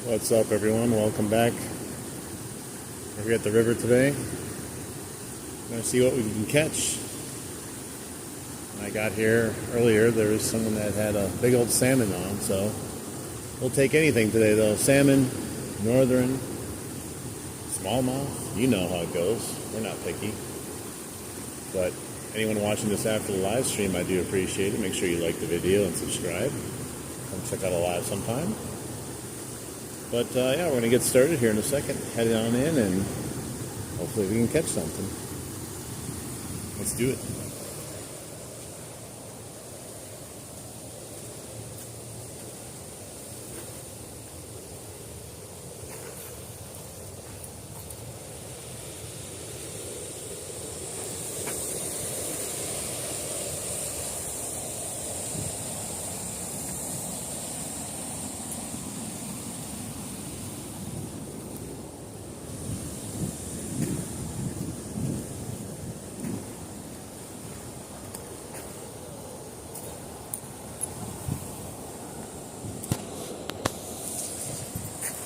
What's up, everyone? Welcome back. We're here at the river today. We're going to see what we can catch. When I got here earlier, there was someone that had a big old salmon on, so we'll take anything today, though. Salmon, northern, smallmouth. You know how it goes. We're not picky. But anyone watching this after the live stream, I do appreciate it. Make sure you like the video and subscribe. Come check out a live sometime. But yeah, we're going to get started here in a second. Head on in and hopefully we can catch something. Let's do it.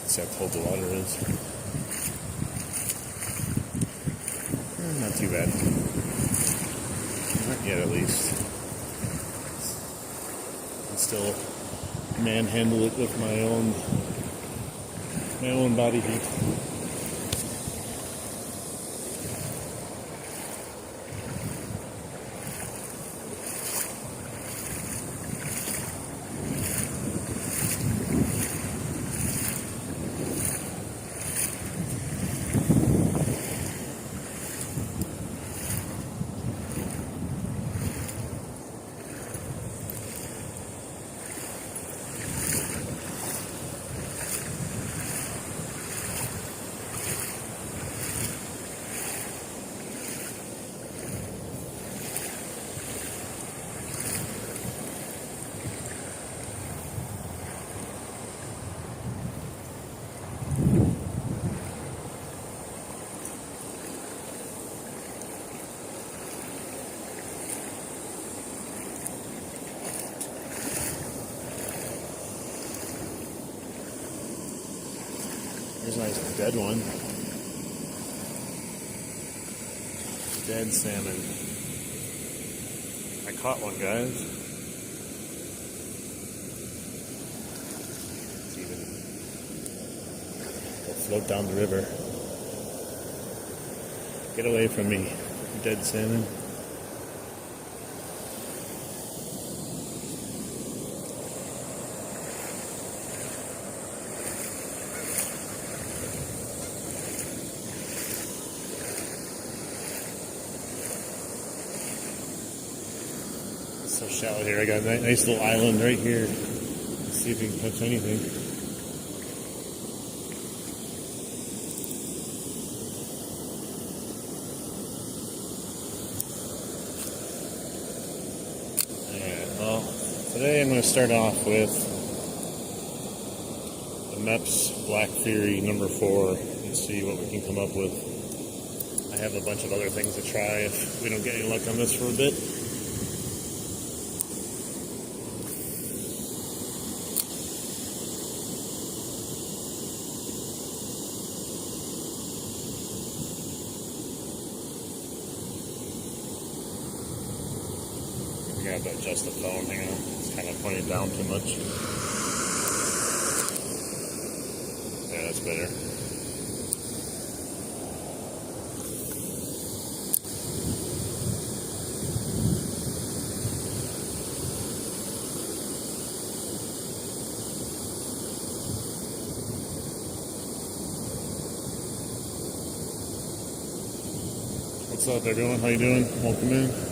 See how cold the water is. Not too bad. Not yet, at least. I can still manhandle it with my own body heat. Here's a nice dead one. Dead salmon. I caught one, guys. It'll float down the river. Get away from me, dead salmon. So shallow here. I got a nice little island right here. Let's see if we can catch anything. Alright, well, today I'm going to start off with the MEPS Black Fury number 4 and see what we can come up with. I have a bunch of other things to try if we don't get any luck on this for a bit. I have to adjust the phone, hang on. It's kind of pointed down too much. Yeah, that's better. What's up, everyone? How you doing? Welcome in.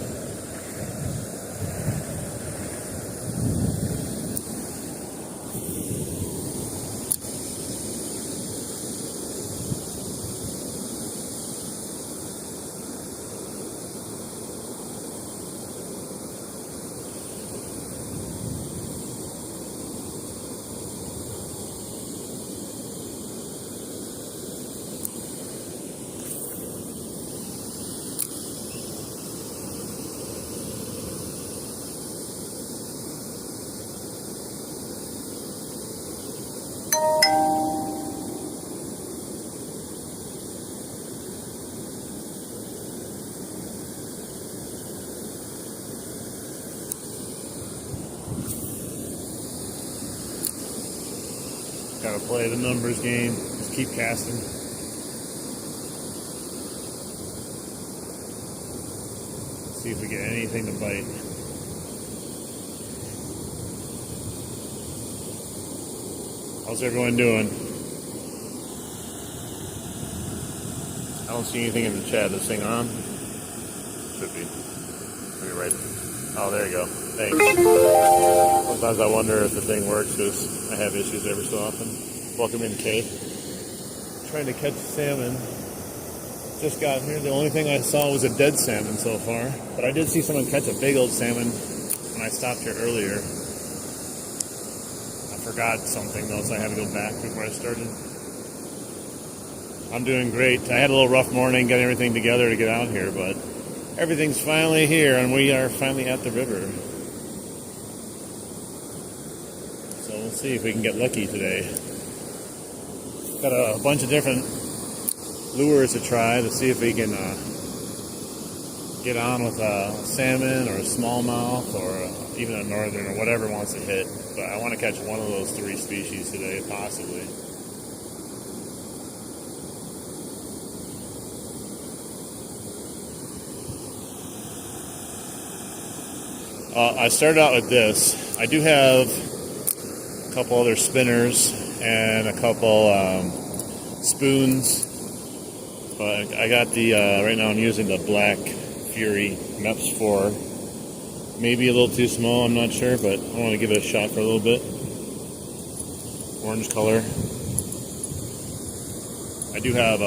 Gotta play the numbers game. Just keep casting. See if we get anything to bite. How's everyone doing? I don't see anything in the chat. This thing on? Should be. Maybe right. Oh, there you go. Thanks. Sometimes I wonder if the thing works because I have issues every so often. Welcome in, Kay. Trying to catch salmon. Just got here. The only thing I saw was a dead salmon so far. But I did see someone catch a big old salmon when I stopped here earlier. I forgot something though, so I had to go back before I started. I'm doing great. I had a little rough morning getting everything together to get out here, but everything's finally here and we are finally at the river. So we'll see if we can get lucky today. Got a bunch of different lures to try to see if we can get on with a salmon or a smallmouth or even a northern or whatever wants to hit. But I want to catch one of those three species today, possibly. I started out with this. I do have a couple other spinners and a couple spoons. But I got the, right now I'm using the Black Fury MEPS 4. Maybe a little too small, I'm not sure, but I want to give it a shot for a little bit. Orange color. I do have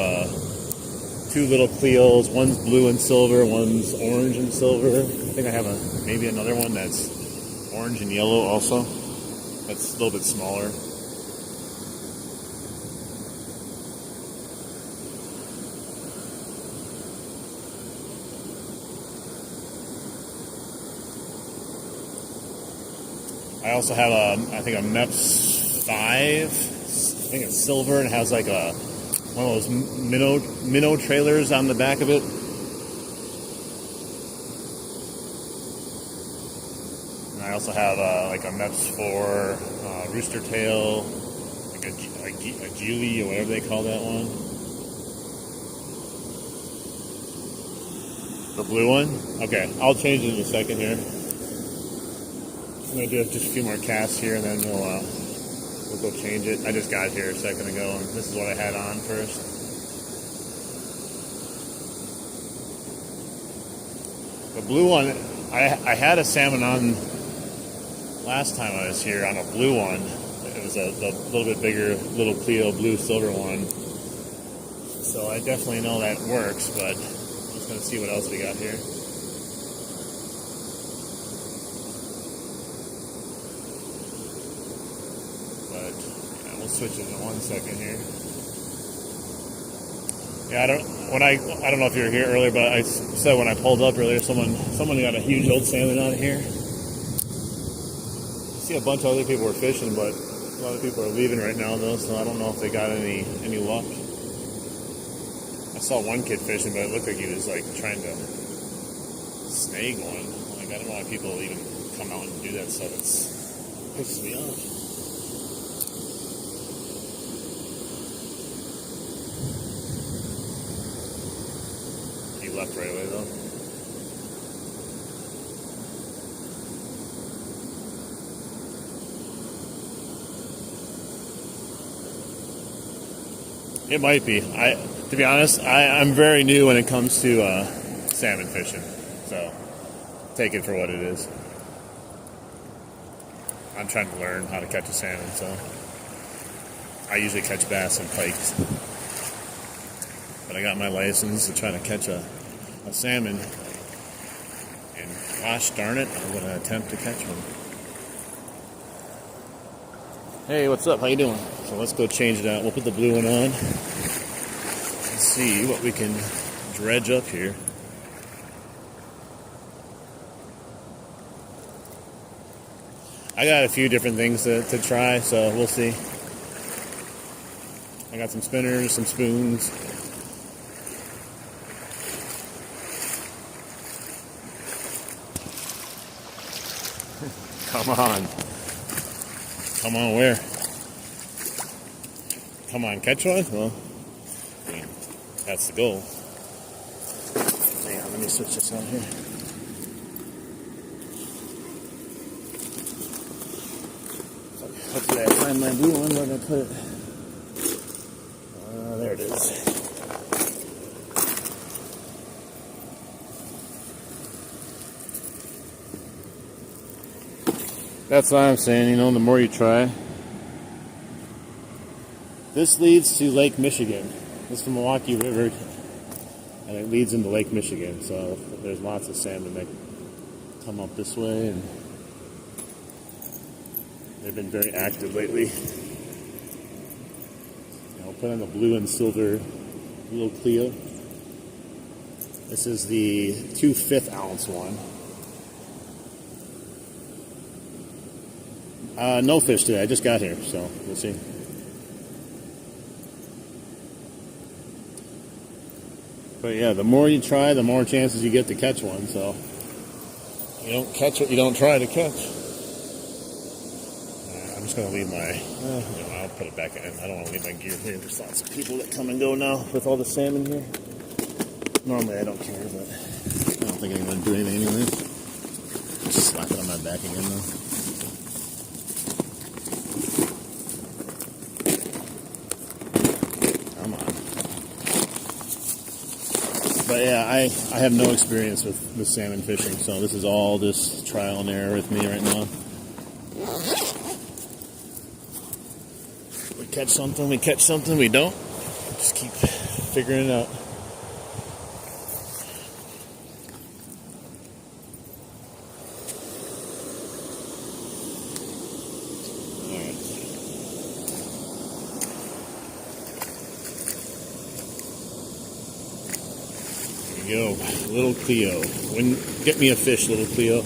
two little Cleos. One's blue and silver, one's orange and silver. I think I have maybe another one that's orange and yellow also. That's a little bit smaller. I also have I think a MEPS 5. I think it's silver and it has like one of those minnow trailers on the back of it. And I also have like a MEPS 4 rooster tail, like a Geely or whatever they call that one. The blue one? Okay, I'll change it in a second here. I'm going to do just a few more casts here and then we'll go change it. I just got here a second ago and this is what I had on first. The blue one, I had a salmon on last time I was here on a blue one. It was a little bit bigger, little Clio blue silver one. So I definitely know that works, but I'm just going to see what else we got here. We'll switch it in 1 second here. Yeah, I don't know if you were here earlier, but I said when I pulled up earlier, someone got a huge old salmon out of here. I see a bunch of other people were fishing, but a lot of people are leaving right now though, so I don't know if they got any luck. I saw one kid fishing, but it looked like he was like trying to snag one. Like I don't know why people even come out and do that stuff. It pisses me off. Left right away though. It might be. To be honest, I'm very new when it comes to salmon fishing, so take it for what it is. I'm trying to learn how to catch a salmon, so I usually catch bass and pikes. But I got my license to try to catch a salmon, and gosh darn it, I'm going to attempt to catch one. Hey, what's up? How you doing? So let's go change it out. We'll put the blue one on. Let's see what we can dredge up here. I got a few different things to try, so we'll see. I got some spinners, some spoons. Come on. Come on, where? come on, catch one? Well, I mean, that's the goal. Hang on, let me switch this on here. Hopefully I find my blue one. Where did I put it? There it is. That's what I'm saying, you know, the more you try. This leads to Lake Michigan. This is the Milwaukee River, and it leads into Lake Michigan. So there's lots of salmon that come up this way, and they've been very active lately. I'll put on the blue and silver little Cleo. This is the 2 5/8 one. No fish today. I just got here, so we'll see. But yeah, the more you try, the more chances you get to catch one. So you don't catch what you don't try to catch. I'm just going to leave my, I'll put it back in. I don't want to leave my gear here. There's lots of people that come and go now with all the salmon here. Normally I don't care, but I don't think anyone would do anything anyway. Just slap it on my back again though. Come on. But yeah, I have no experience with salmon fishing, so this is all just trial and error with me right now. We catch something, we don't. Just keep figuring it out. Alright. There we go. Little Cleo. Get me a fish, little Cleo.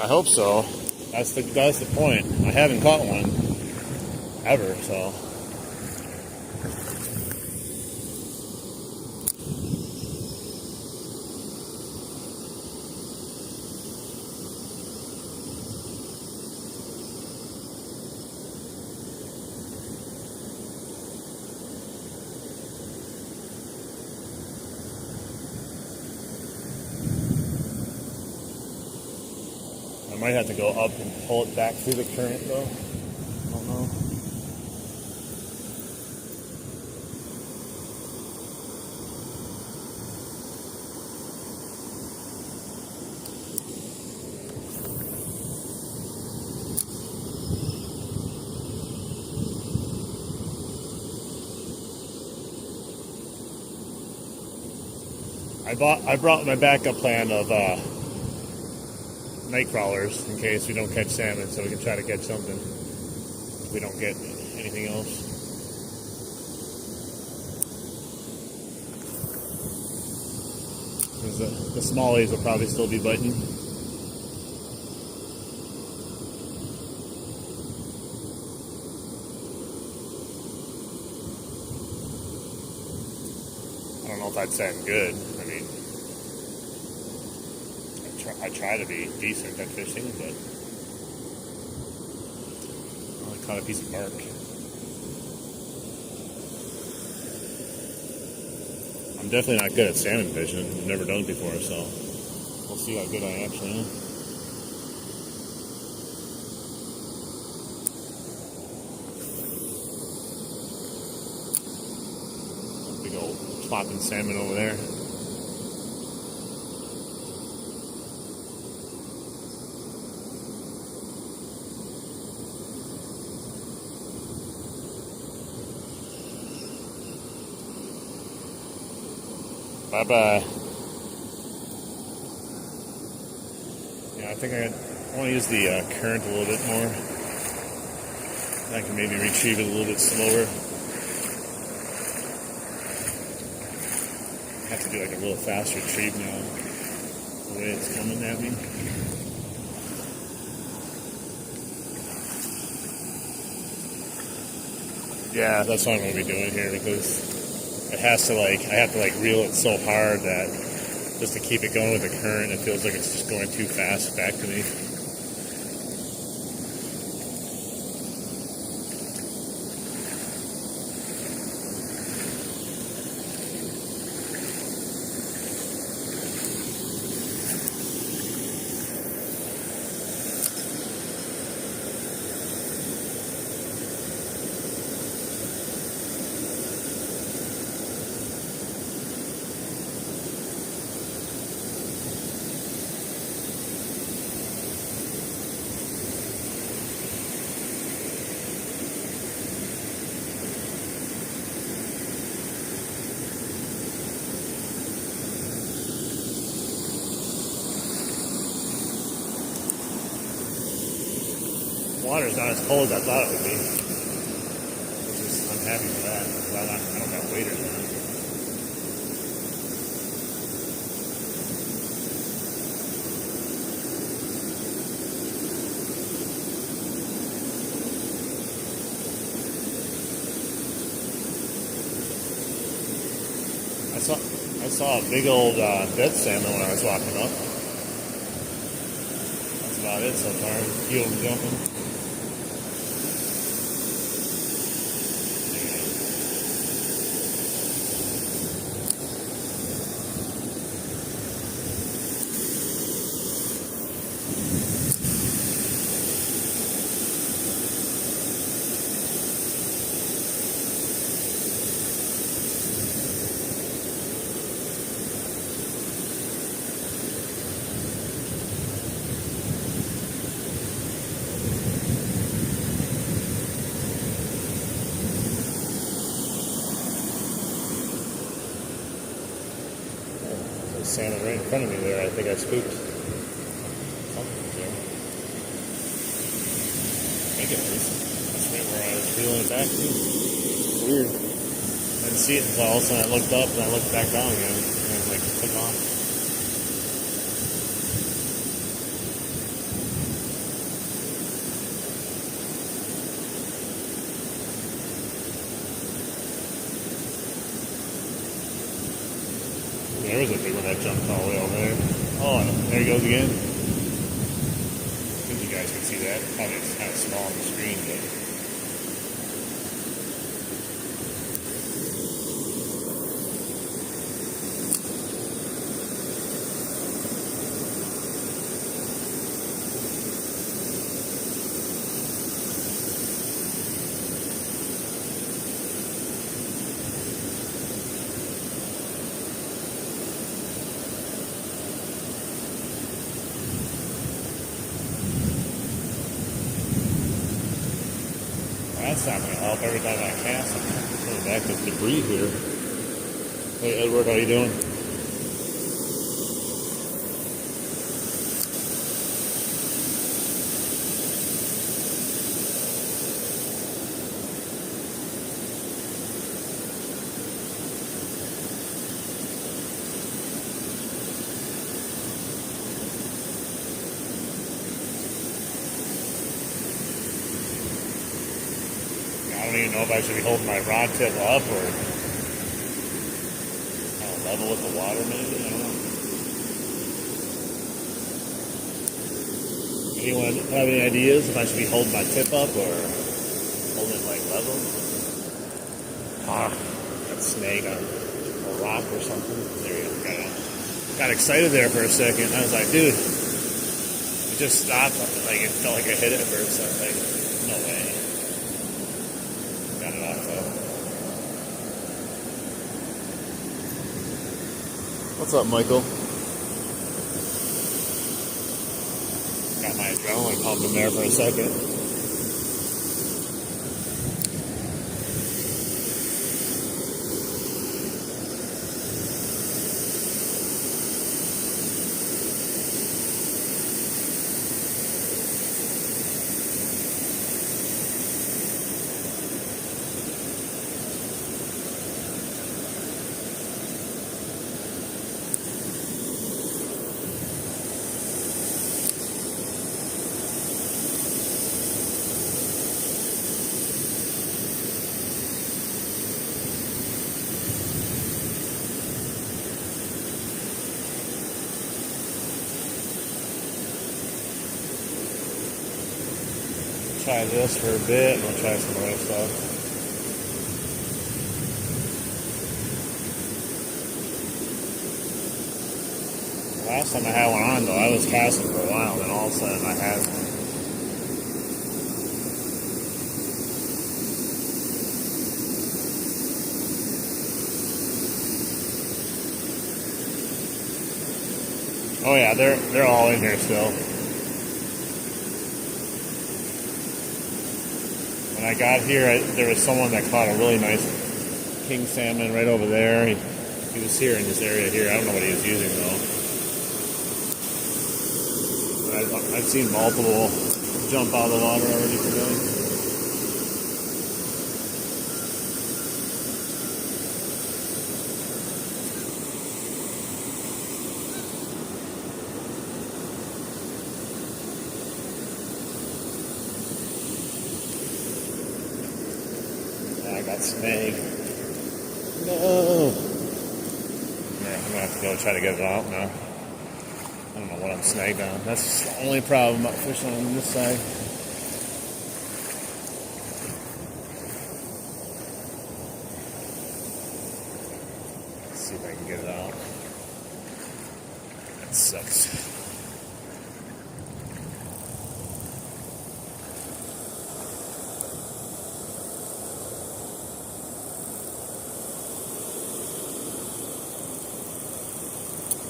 I hope so. That's the point. I haven't caught one ever, so. I might have to go up and pull it back through the current though. I don't know. I brought my backup plan of night crawlers in case we don't catch salmon, so we can try to catch something if we don't get anything else. The smallies will probably still be biting. I don't know if I'd say I'm good. I mean, I try to be decent at fishing, but I only caught a piece of bark. I'm definitely not good at salmon fishing. I've never done it before, so we'll see how good I actually am. Big old flopping salmon over there. Bye-bye. Yeah, I think I want to use the current a little bit more. I can maybe retrieve it a little bit slower. I have to do like a little fast retrieve now, the way it's coming at me. Yeah, that's what I'm going to be doing here, because it has to I have to reel it so hard that just to keep it going with the current, it feels like it's just going too fast back to me. water's not as cold as I thought it would be. Which is, I'm happy for that. Because I don't have waders on. I saw a big old dead salmon when I was walking up. That's about it so far. A few of them jumping. Salmon right in front of me there. I think I spooked something there. I think it was. That's right where I was reeling it back to. It's weird. I didn't see it until all of a sudden I looked up and I looked back down again. And it like took off. There was a big one that jumped all the way over there. Oh, and there he goes again. I think you guys can see that. Probably it's kind of small on the screen, but... That's not going to help. Every time I cast, I'm coming back with debris here. Hey, Edward, how you doing? I don't even know if I should be holding my rod tip up or kind of level with the water maybe. I don't know. Anyone have any ideas if I should be holding my tip up or holding it like level? That snake on a rock or something. There you go. Got excited there for a second. I was like, dude, it just stopped. Like it felt like I hit it first. I was like, no way. Got it off though. What's up, Michael? Got my adrenaline pumping there for a second. Try this for a bit and we'll try some other stuff. Last time I had one on though, I was casting for a while, then all of a sudden I had one. Oh yeah, they're all in here still. When I got here, there was someone that caught a really nice king salmon right over there. He was here in this area here. I don't know what he was using though. But I've seen multiple jump out of the water already today. I got snagged. No. Yeah, I'm gonna have to go try to get it out now. I don't know what I'm snagged on. That's the only problem about fishing on this side. Let's see if I can get it out. That sucks.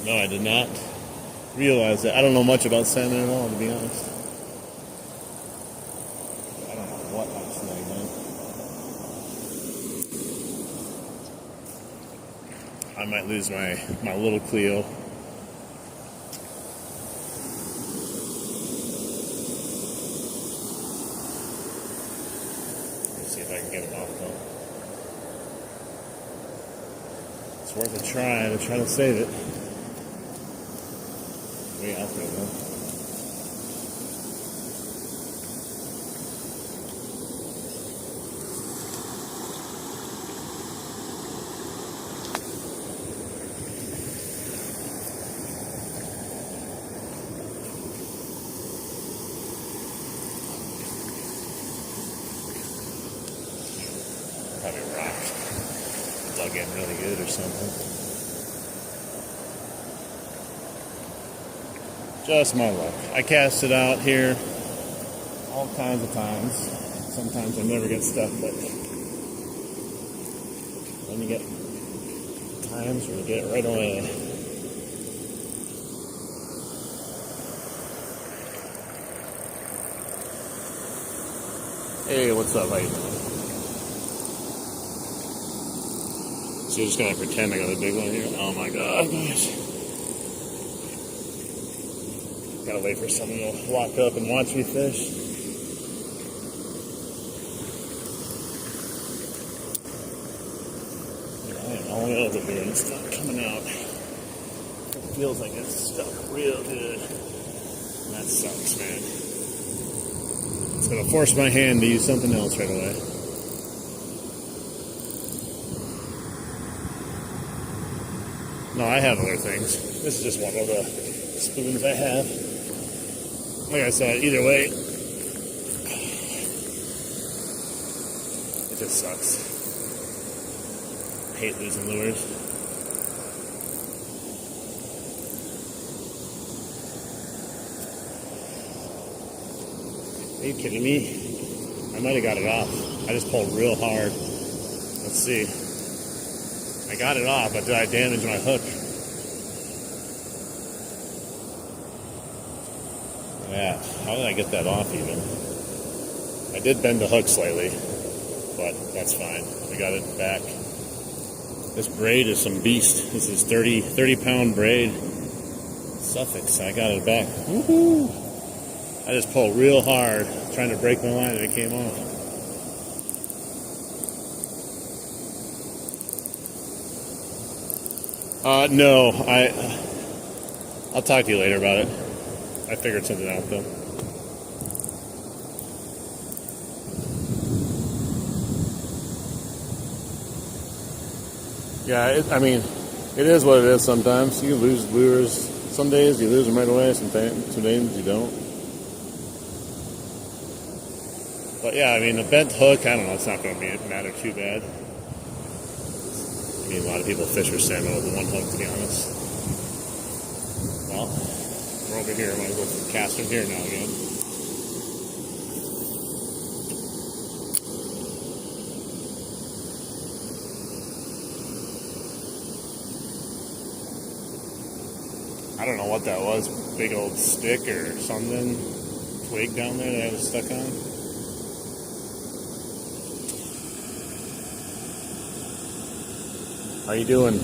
No, I did not realize that. I don't know much about salmon at all, to be honest. I don't know what I'm snagged on. I might lose my little Clio. Let's see if I can get it off though. It's worth a try to try to save it. Way out there, though. Probably rock. Dug in really good or something. Just my luck. I cast it out here all kinds of times. Sometimes I never get stuff, but then you get times where you get it right away. Hey, what's up? How you doing? So you're just gonna pretend I got a big one here? Oh my god, guys. Gotta wait for someone to walk up and watch me fish. I am all over here and it's not coming out. It feels like it's stuck real good. That sucks, man. It's gonna force my hand to use something else right away. No, I have other things. This is just one of the spoons I have. Like I said, either way, it just sucks. I hate losing lures. Are you kidding me? I might have got it off. I just pulled real hard. Let's see. I got it off, but did I damage my hook? Yeah, how did I get that off even? I did bend the hook slightly, but that's fine. I got it back. This braid is some beast. This is 30 pound braid. Suffix. I got it back. Woohoo! I just pulled real hard trying to break my line and it came off. No, I'll talk to you later about it. I figured something out though. Yeah, I mean, it is what it is sometimes. You lose lures. Some days you lose them right away, some days you don't. But yeah, I mean, a bent hook, I don't know, it's not going to matter too bad. I mean, a lot of people fish for salmon with one hook, to be honest. Well, we're over here. Might as well cast from here now again. I don't know what that was. Big old stick or something. Twig down there that I was stuck on. How you doing?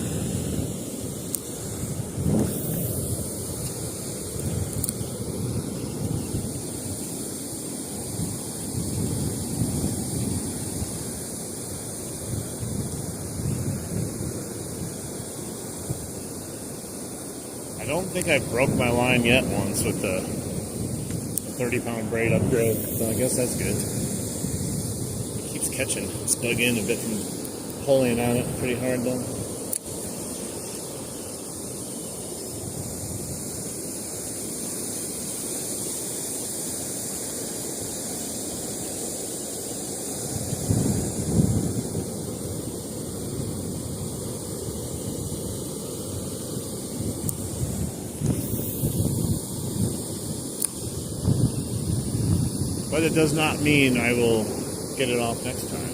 I don't think I broke my line yet once with the 30-pound braid upgrade, so I guess that's good. It keeps catching. It's dug in a bit from pulling on it pretty hard though. But it does not mean I will get it off next time.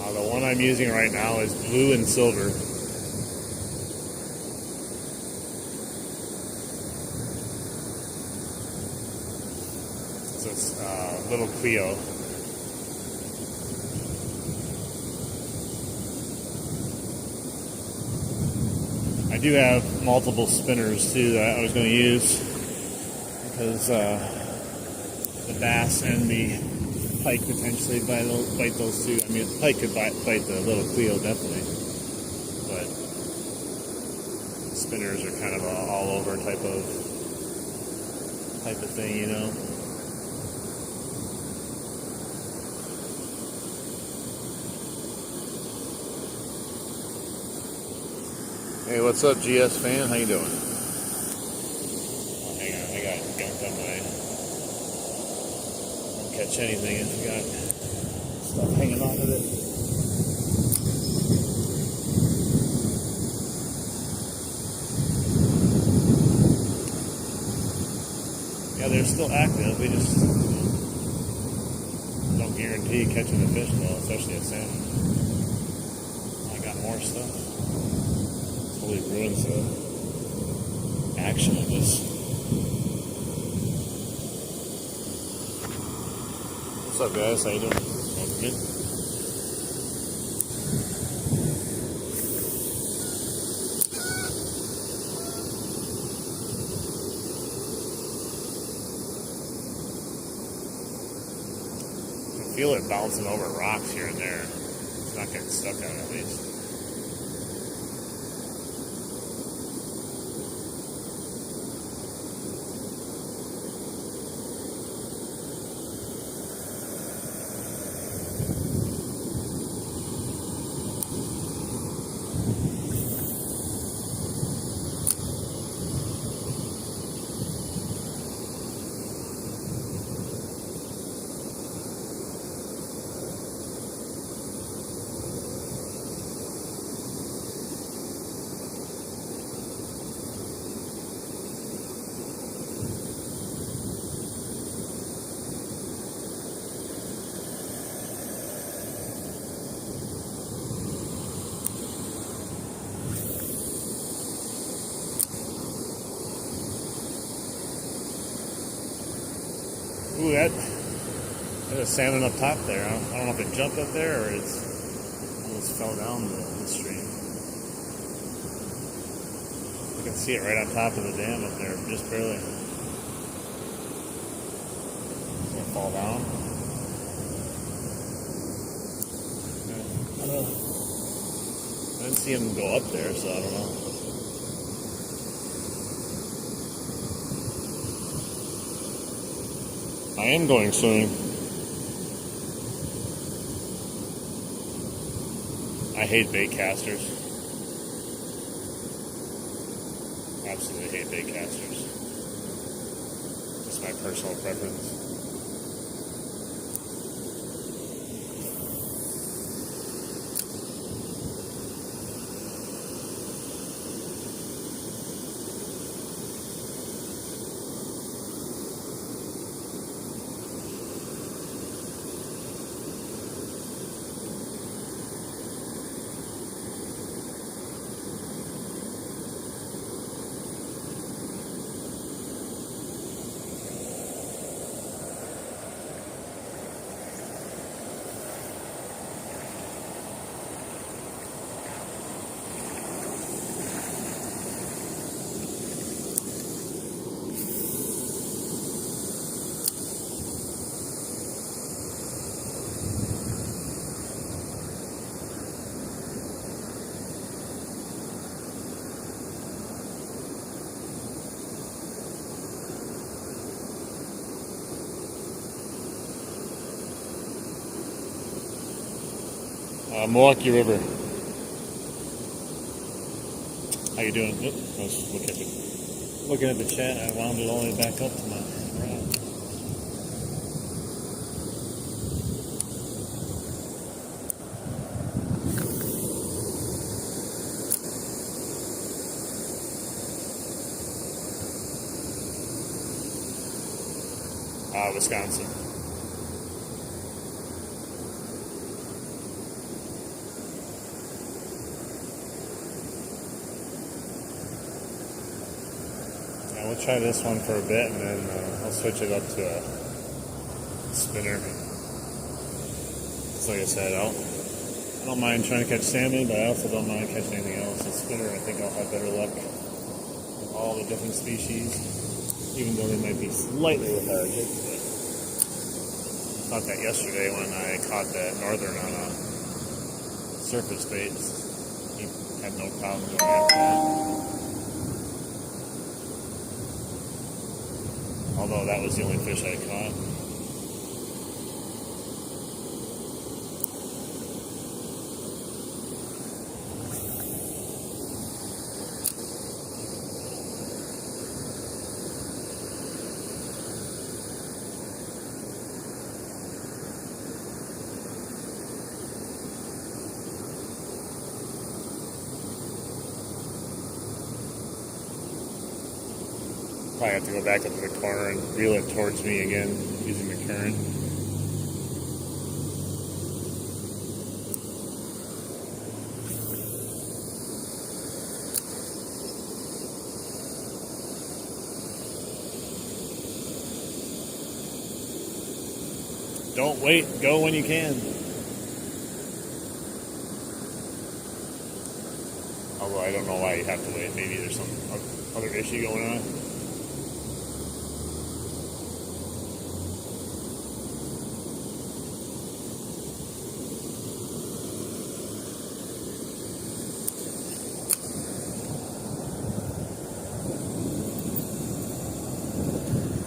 The one I'm using right now is blue and silver. So it's little Cleo. I do have multiple spinners too that I was going to use because the bass and the pike potentially bite those two. I mean, the pike could bite the little Cleo definitely, but spinners are kind of a all over type of thing, you know. Hey, what's up, GS fan? How you doing? Oh, hang on, I got gunked on my. Don't catch anything. I got stuff hanging off of it. Yeah, they're still active. We just don't guarantee catching the fish though, especially a salmon. I got more stuff. Totally ruins the action of this. What's up, guys? How you doing? Good? I can feel it bouncing over rocks here and there. It's not getting stuck on it, at least. Ooh, there's a salmon up top there. I don't know if it jumped up there or it's almost fell down the stream. I can see it right on top of the dam up there, just barely. It's gonna fall down. I don't know. I didn't see him go up there, so I don't know. I am going swimming. I hate bait casters. Absolutely hate bait casters. Just my personal preference. Milwaukee River. How you doing? Oop, I was looking at the chat. I wound it all the way back up to my right. Wisconsin. We'll try this one for a bit, and then I'll switch it up to a spinner. So like I said, I don't mind trying to catch salmon, but I also don't mind catching anything else. A spinner, I think I'll have better luck with all the different species, even though they might be slightly lethargic. I thought that yesterday when I caught that northern on a surface bait. He had no problem going after that. Although that was the only fish I caught. Probably have to go back up to the corner and reel it towards me again using the current. Don't wait, go when you can. Although I don't know why you have to wait. Maybe there's some other issue going on.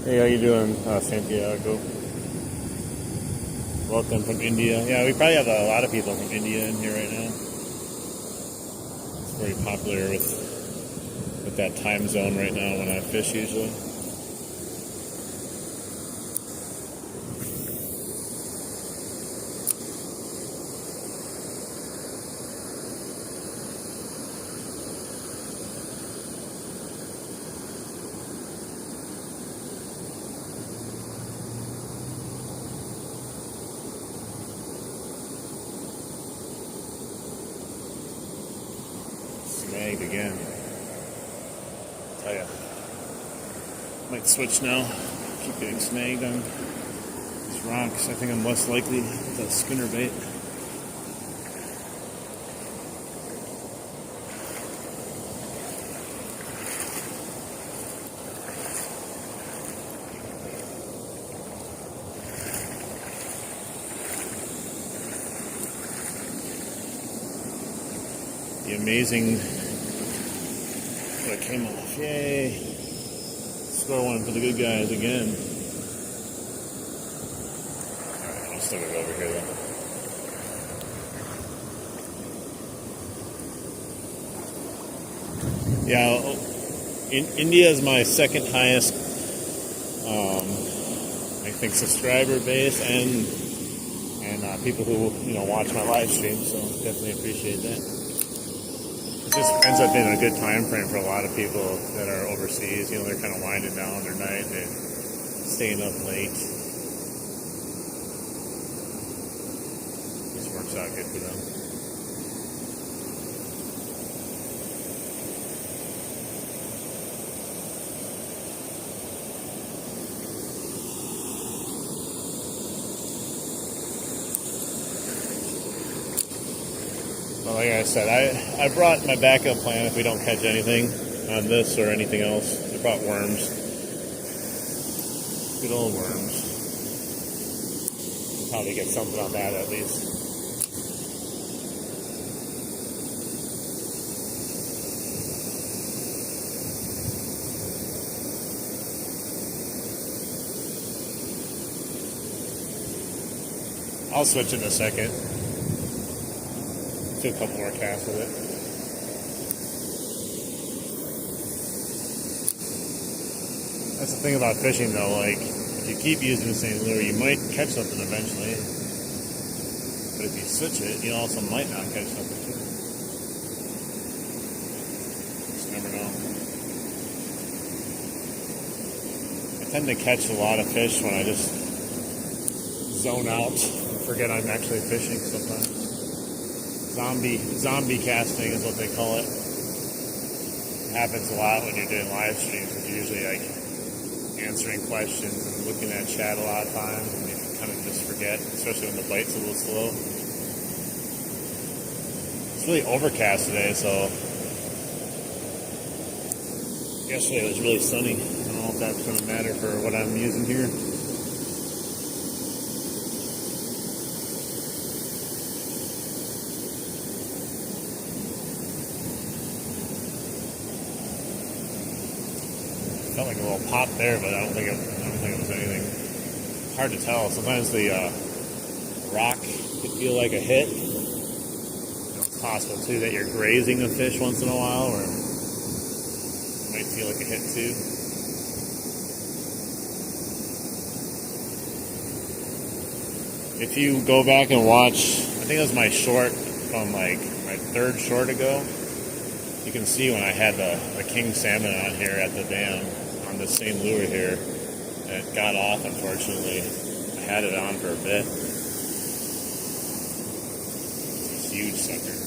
Hey, how you doing, Santiago? Welcome from India. Yeah, we probably have a lot of people from India in here right now. It's very popular with that time zone right now when I fish usually. Snagged again. Tell ya. Might switch now. Keep getting snagged on these rocks. I think I'm less likely with a spinner bait. The amazing. It came off. Yay! Score one for the good guys again. Alright, I'll still go over here though. Yeah, India is my second highest, I think, subscriber base and people who watch my live stream. So definitely appreciate that. It just ends up being a good time frame for a lot of people that are overseas. They're kind of winding down their night and staying up late. This works out good for them. Well, like I said, I brought my backup plan if we don't catch anything on this or anything else. I brought worms. Good old worms. We'll probably get something on that at least. I'll switch in a second. do a couple more casts with it. That's the thing about fishing, though. Like, if you keep using the same lure, you might catch something eventually. But if you switch it, you also might not catch something too. Just never know. I tend to catch a lot of fish when I just zone out and forget I'm actually fishing sometimes. Zombie casting is what they call it. It happens a lot when you're doing live streams, because you're usually like answering questions and looking at chat a lot of times, and you kind of just forget, especially when the bite's a little slow. It's really overcast today, so yesterday it was really sunny. I don't know if that's going to matter for what I'm using here. Felt like a little pop there, but I don't think it was anything. Hard to tell. Sometimes the rock could feel like a hit. It's possible too that you're grazing a fish once in a while, or it might feel like a hit too. If you go back and watch, I think it was my short from like my third short ago. You can see when I had the king salmon on here at the dam on the same lure here, and it got off, unfortunately. I had it on for a bit. It's a huge sucker.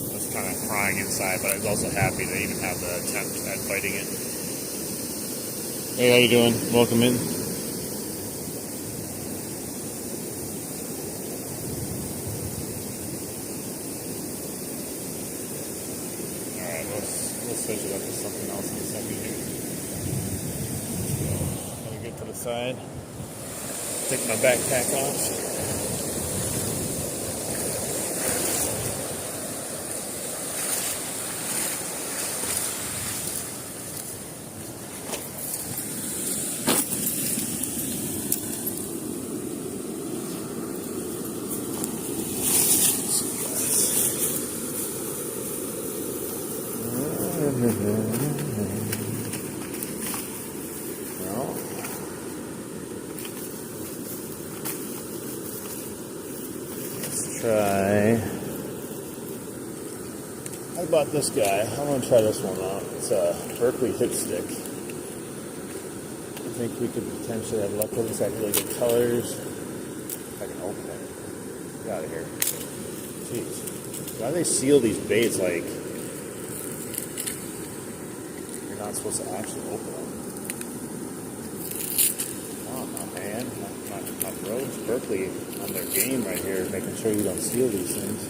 I was kind of crying inside, but I was also happy to even have the attempt at fighting it. Hey, how you doing? Welcome in. We'll switch it up to something else in a second here. Gotta get to the side. Take my backpack off. Well, let's try. I bought this guy. I want to try this one out. It's a Berkeley hip stick. I think we could potentially have luck with this. I have really good colors. If I can open it. Get out of here. Jeez. Why do they seal these baits like you're not supposed to actually open them? Come on, man. My bros, Berkeley, on their game right here, making sure you don't seal these things.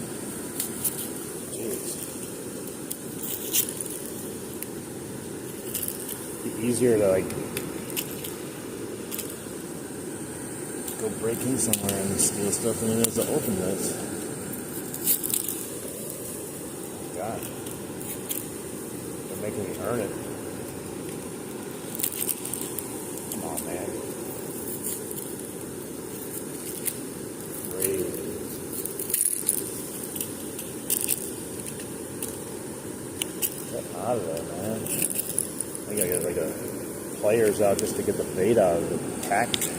Jeez. It'd be easier to, like, go breaking somewhere and steal stuff than it is to open this. God. They're making me earn it. Come on, man. Great. Get out of there, man. I think I got like a pliers out just to get the bait out of the packaging.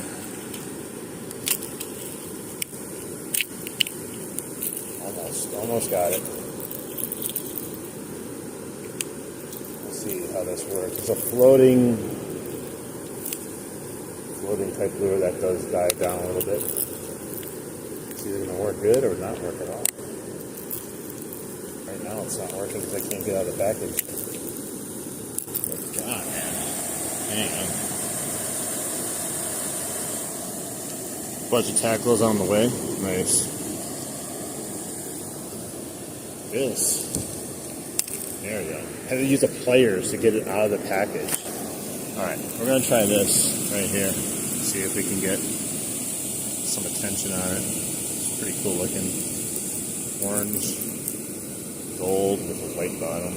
Almost got it. Let's see how this works. It's a floating type lure that does dive down a little bit. It's either going to work good or not work at all. Right now it's not working because I can't get out of the package. But God, hang on. Bunch of tackles on the way. Nice. This. There we go. Had to use the pliers to get it out of the package. Alright, we're going to try this right here. See if we can get some attention on it. It's pretty cool looking. Orange, gold with a white bottom.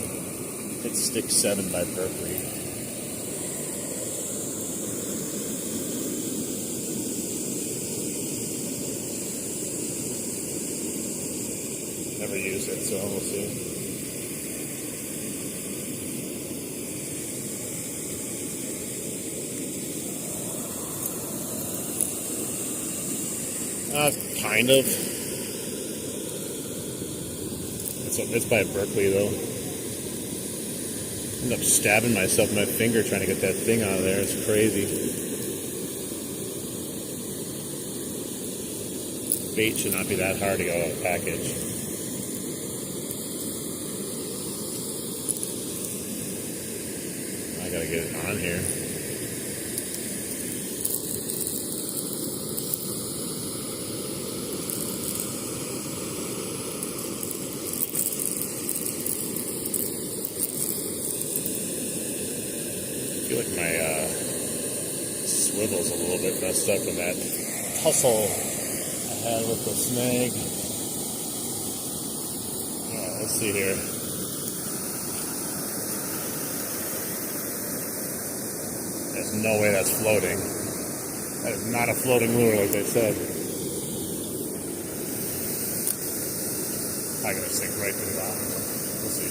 It's stick 7 by Berkeley. so we'll see. Kind of. It's by Berkeley, though. I end up stabbing myself with my finger trying to get that thing out of there. It's crazy. Bait should not be that hard to go out of a package. I gotta get it on here. I feel like my swivel's a little bit messed up in that tussle I had with the snag. Let's see here. There's no way that's floating. That is not a floating lure like they said. I'm gonna sink right to the bottom. We'll see.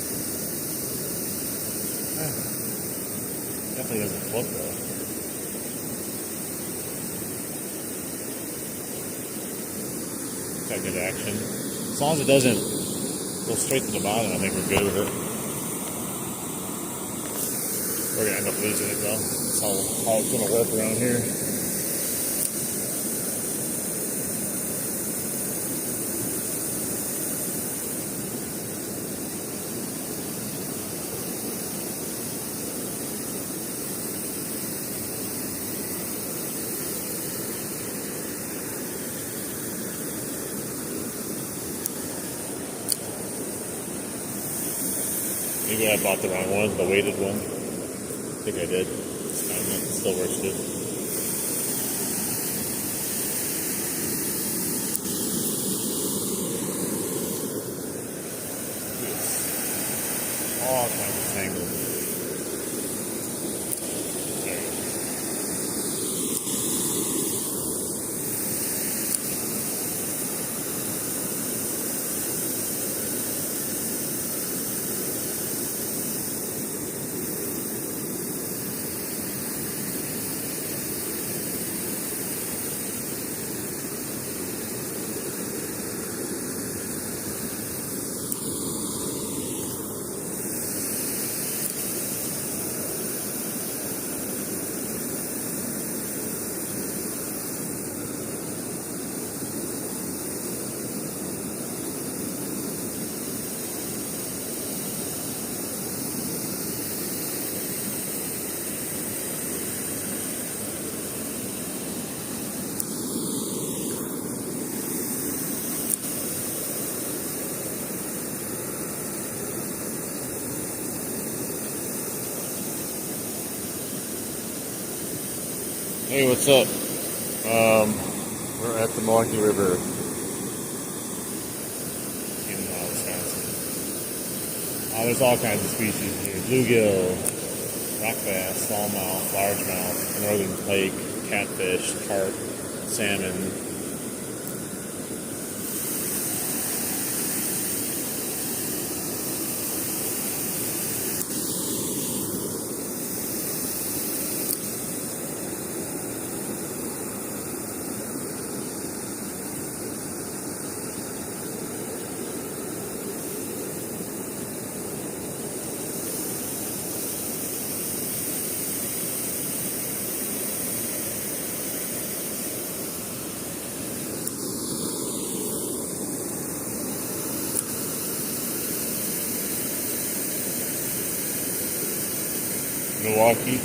Definitely doesn't float though. Got good action. As long as it doesn't go straight to the bottom, I think we're good with it. We're gonna end up losing it though. That's how it's gonna work around here. Maybe I bought the wrong one, the weighted one. I think I did. It still works good. All kinds of tangles. Hey, what's up? We're at the Milwaukee River in Wisconsin. There's all kinds of species here. Bluegill, rock bass, smallmouth, largemouth, northern pike, catfish, carp, salmon. Milwaukee.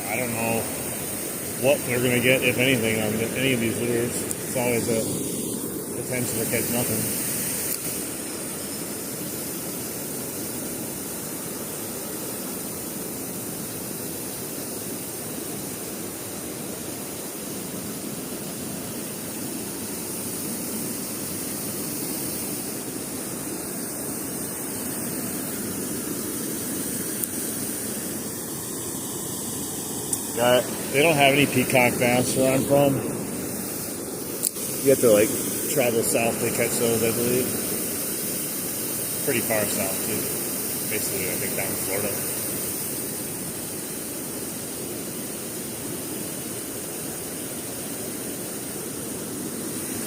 I don't know what they're going to get, if anything, on any of these lures. It's always a potential to catch nothing. They don't have any peacock bass where I'm from. You have to like travel south to catch those, I believe. Pretty far south too. Basically, I think down in Florida.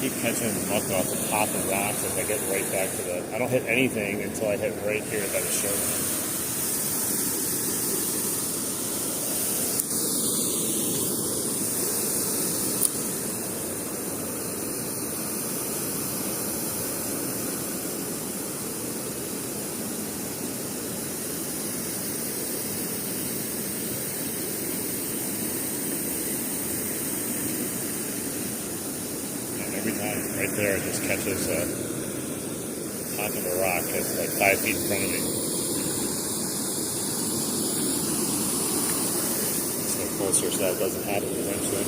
Keep catching muck off the top of rocks as I get right back to the. I don't hit anything until I hit right here by the shoulder. Every time, right there, it just catches top of a rock that's like 5 feet in front of me. Let's get closer so that doesn't happen eventually.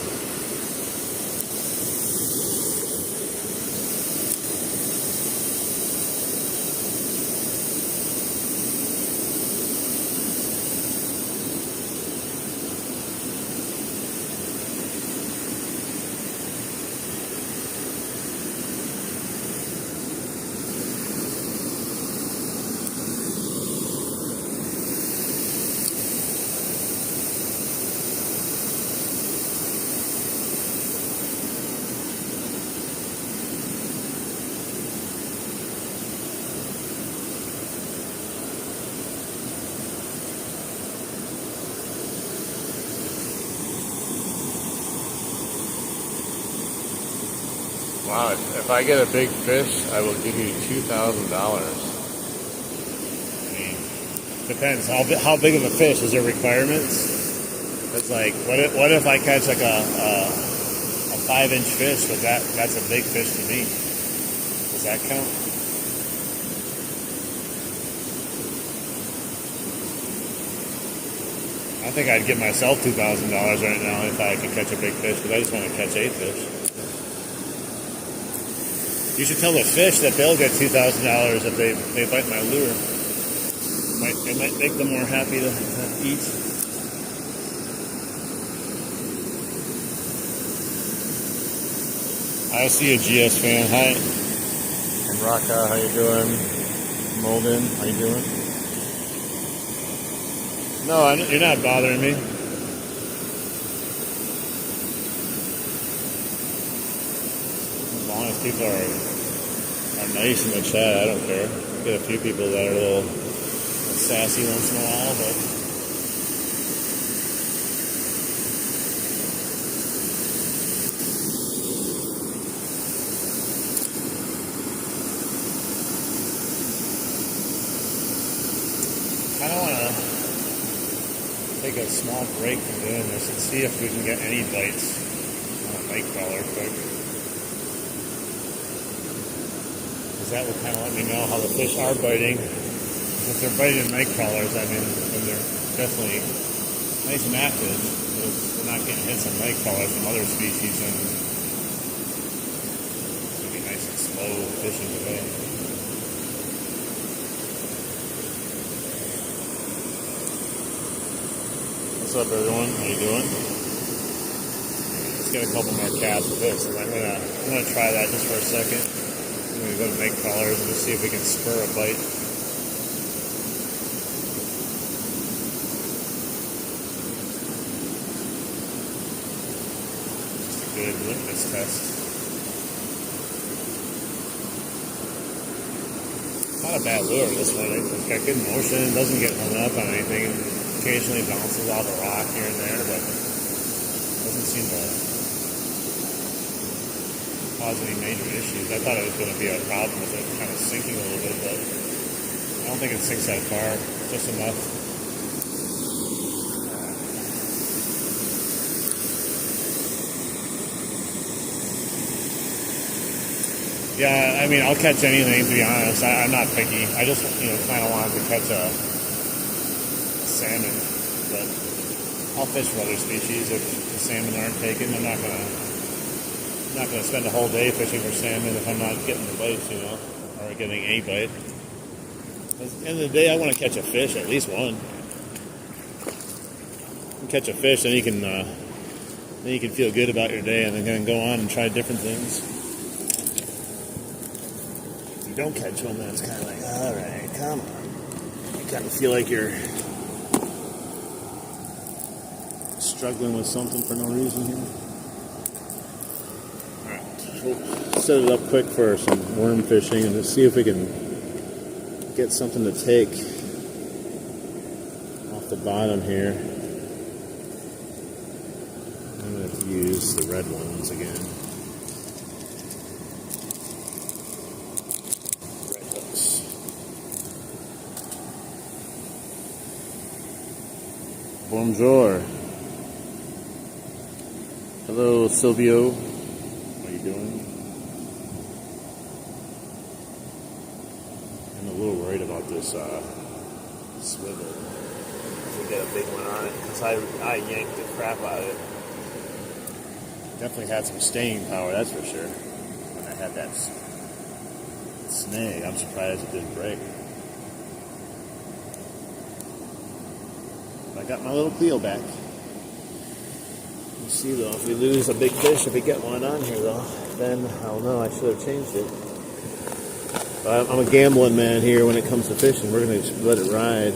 Wow, if I get a big fish, I will give you $2,000. I mean, depends. How big of a fish? Is there requirements? It's like, what if I catch like a 5-inch fish, but that's a big fish to me? Does that count? I think I'd give myself $2,000 right now if I could catch a big fish, because I just want to catch 8 fish. You should tell the fish that they'll get $2,000 if they bite my lure. It might make them more happy to eat. I see a GS fan. Hi. And Raka, how you doing? Molden, how you doing? No, you're not bothering me. As long as people are nice in the chat, I don't care. Get a few people that are a little sassy once in a while, but I kind of want to take a small break from doing this and see if we can get any bites on a night crawler quick. Because that will kind of let me know how the fish are biting. If they're biting night crawlers, I mean, then they're definitely nice and active. We're not getting hits on night crawlers from other species, and it's going to be nice and slow fishing today. What's up, everyone? How you doing? Let's get a couple more casts with this, and I'm gonna try that just for a second. I'm gonna go to night crawlers and just see if we can spur a bite. Good litmus test. Not a bad lure this one. It's got good motion, doesn't get hung up on anything. Occasionally bounces off a rock here and there, but doesn't seem to cause any major issues. I thought it was going to be a problem with it kind of sinking a little bit, but I don't think it sinks that far. Just enough. Yeah, I mean, I'll catch anything, to be honest. I'm not picky. I just, kind of wanted to catch a salmon, but I'll fish for other species if the salmon aren't taken. I'm not gonna spend a whole day fishing for salmon if I'm not getting the bites, or getting a bite. At the end of the day, I want to catch a fish, at least one. You catch a fish, then you can feel good about your day, and then go on and try different things. If you don't catch one, then it's kind of like, all right, come on. You kind of feel like you're struggling with something for no reason here. All right, we'll set it up quick for some worm fishing, and let's see if we can get something to take off the bottom here. I'm going to use the red ones again. Red hooks. Bonjour. Hello, Silvio. How you doing? I'm a little worried about this swivel. If we get a big one on it, because I yanked the crap out of it. Definitely had some staying power, that's for sure. When I had that snag, I'm surprised it didn't break. I got my little Cleo back. We'll see though, if we lose a big fish, if we get one on here though, then I'll know I should have changed it. But I'm a gambling man here when it comes to fishing. We're going to just let it ride.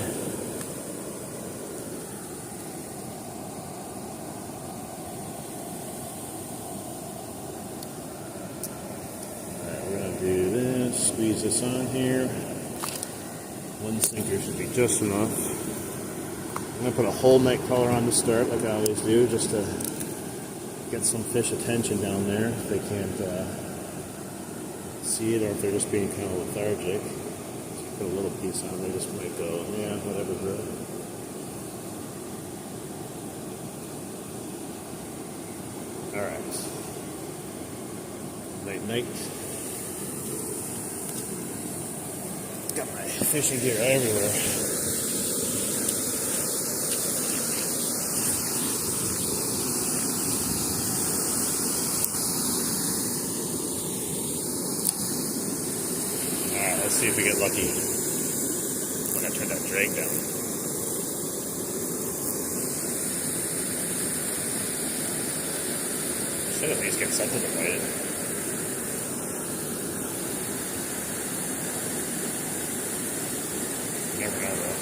Squeeze this on here. One sinker should be just enough. I'm going to put a whole night color on to start, like I always do, just to get some fish attention down there if they can't see it, or if they're just being kind of lethargic. Just put a little piece on there, just might go, yeah, whatever, bro. Alright. Night. Got my fishing gear everywhere. Alright, let's see if we get lucky. I'm gonna turn that drag down. Should at least get something to bite it. Never know, though.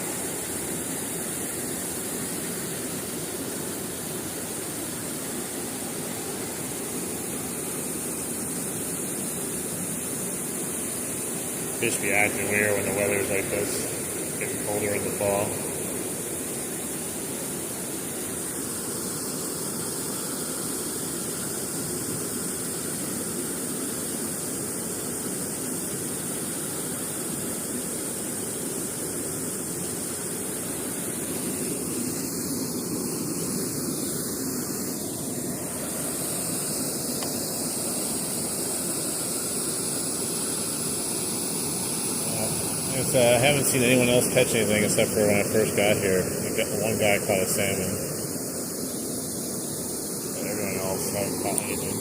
Fish be acting weird when the weather's like this. It's getting colder in the fall. I haven't seen anyone else catch anything except for when I first got here. One guy caught a salmon. But everyone else hasn't caught anything.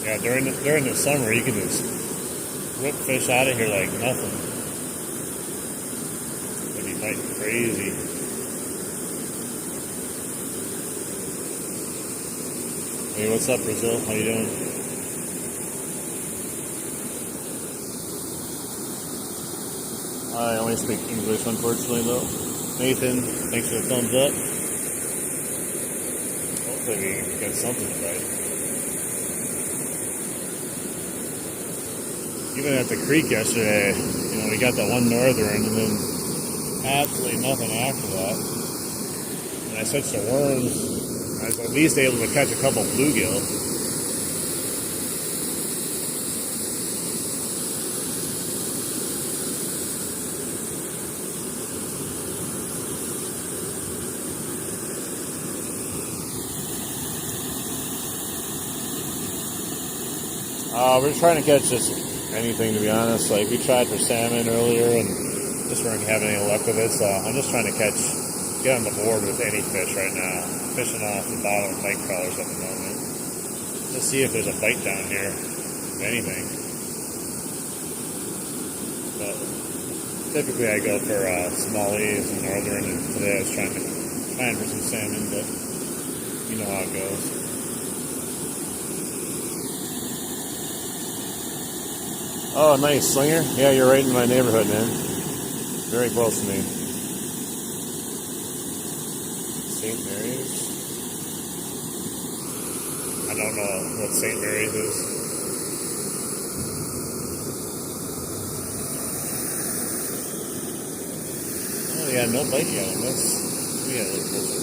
Yeah, during the summer, you can just rip fish out of here like nothing. Crazy. Hey, what's up, Brazil? How you doing? I only speak English, unfortunately, though. Nathan, thanks for the thumbs up. Hopefully we can get something to bite. Even at the creek yesterday, we got that one northern, and then absolutely nothing after that. And I switched to worms. I was at least able to catch a couple bluegill. We're trying to catch just anything, to be honest. Like, we tried for salmon earlier and just weren't having any luck with it, so I'm just trying to get on the board with any fish right now. Fishing off the bottom of Pike crawlers at the moment. Let's see if there's a bite down here, if anything. But typically I go for smallies and northern, and today I was trying for some salmon, but you know how it goes. Oh, nice slinger. Yeah, you're right in my neighborhood, man. Very close to me. St. Mary's. I don't know what St. Mary's is. Oh, yeah, no bite yet on this. We got a little closer.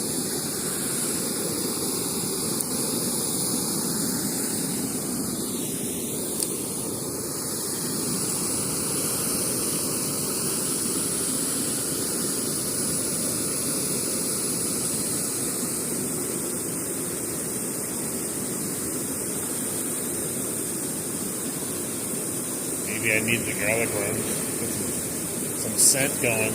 Maybe I need the garlic worms. Get some scent going.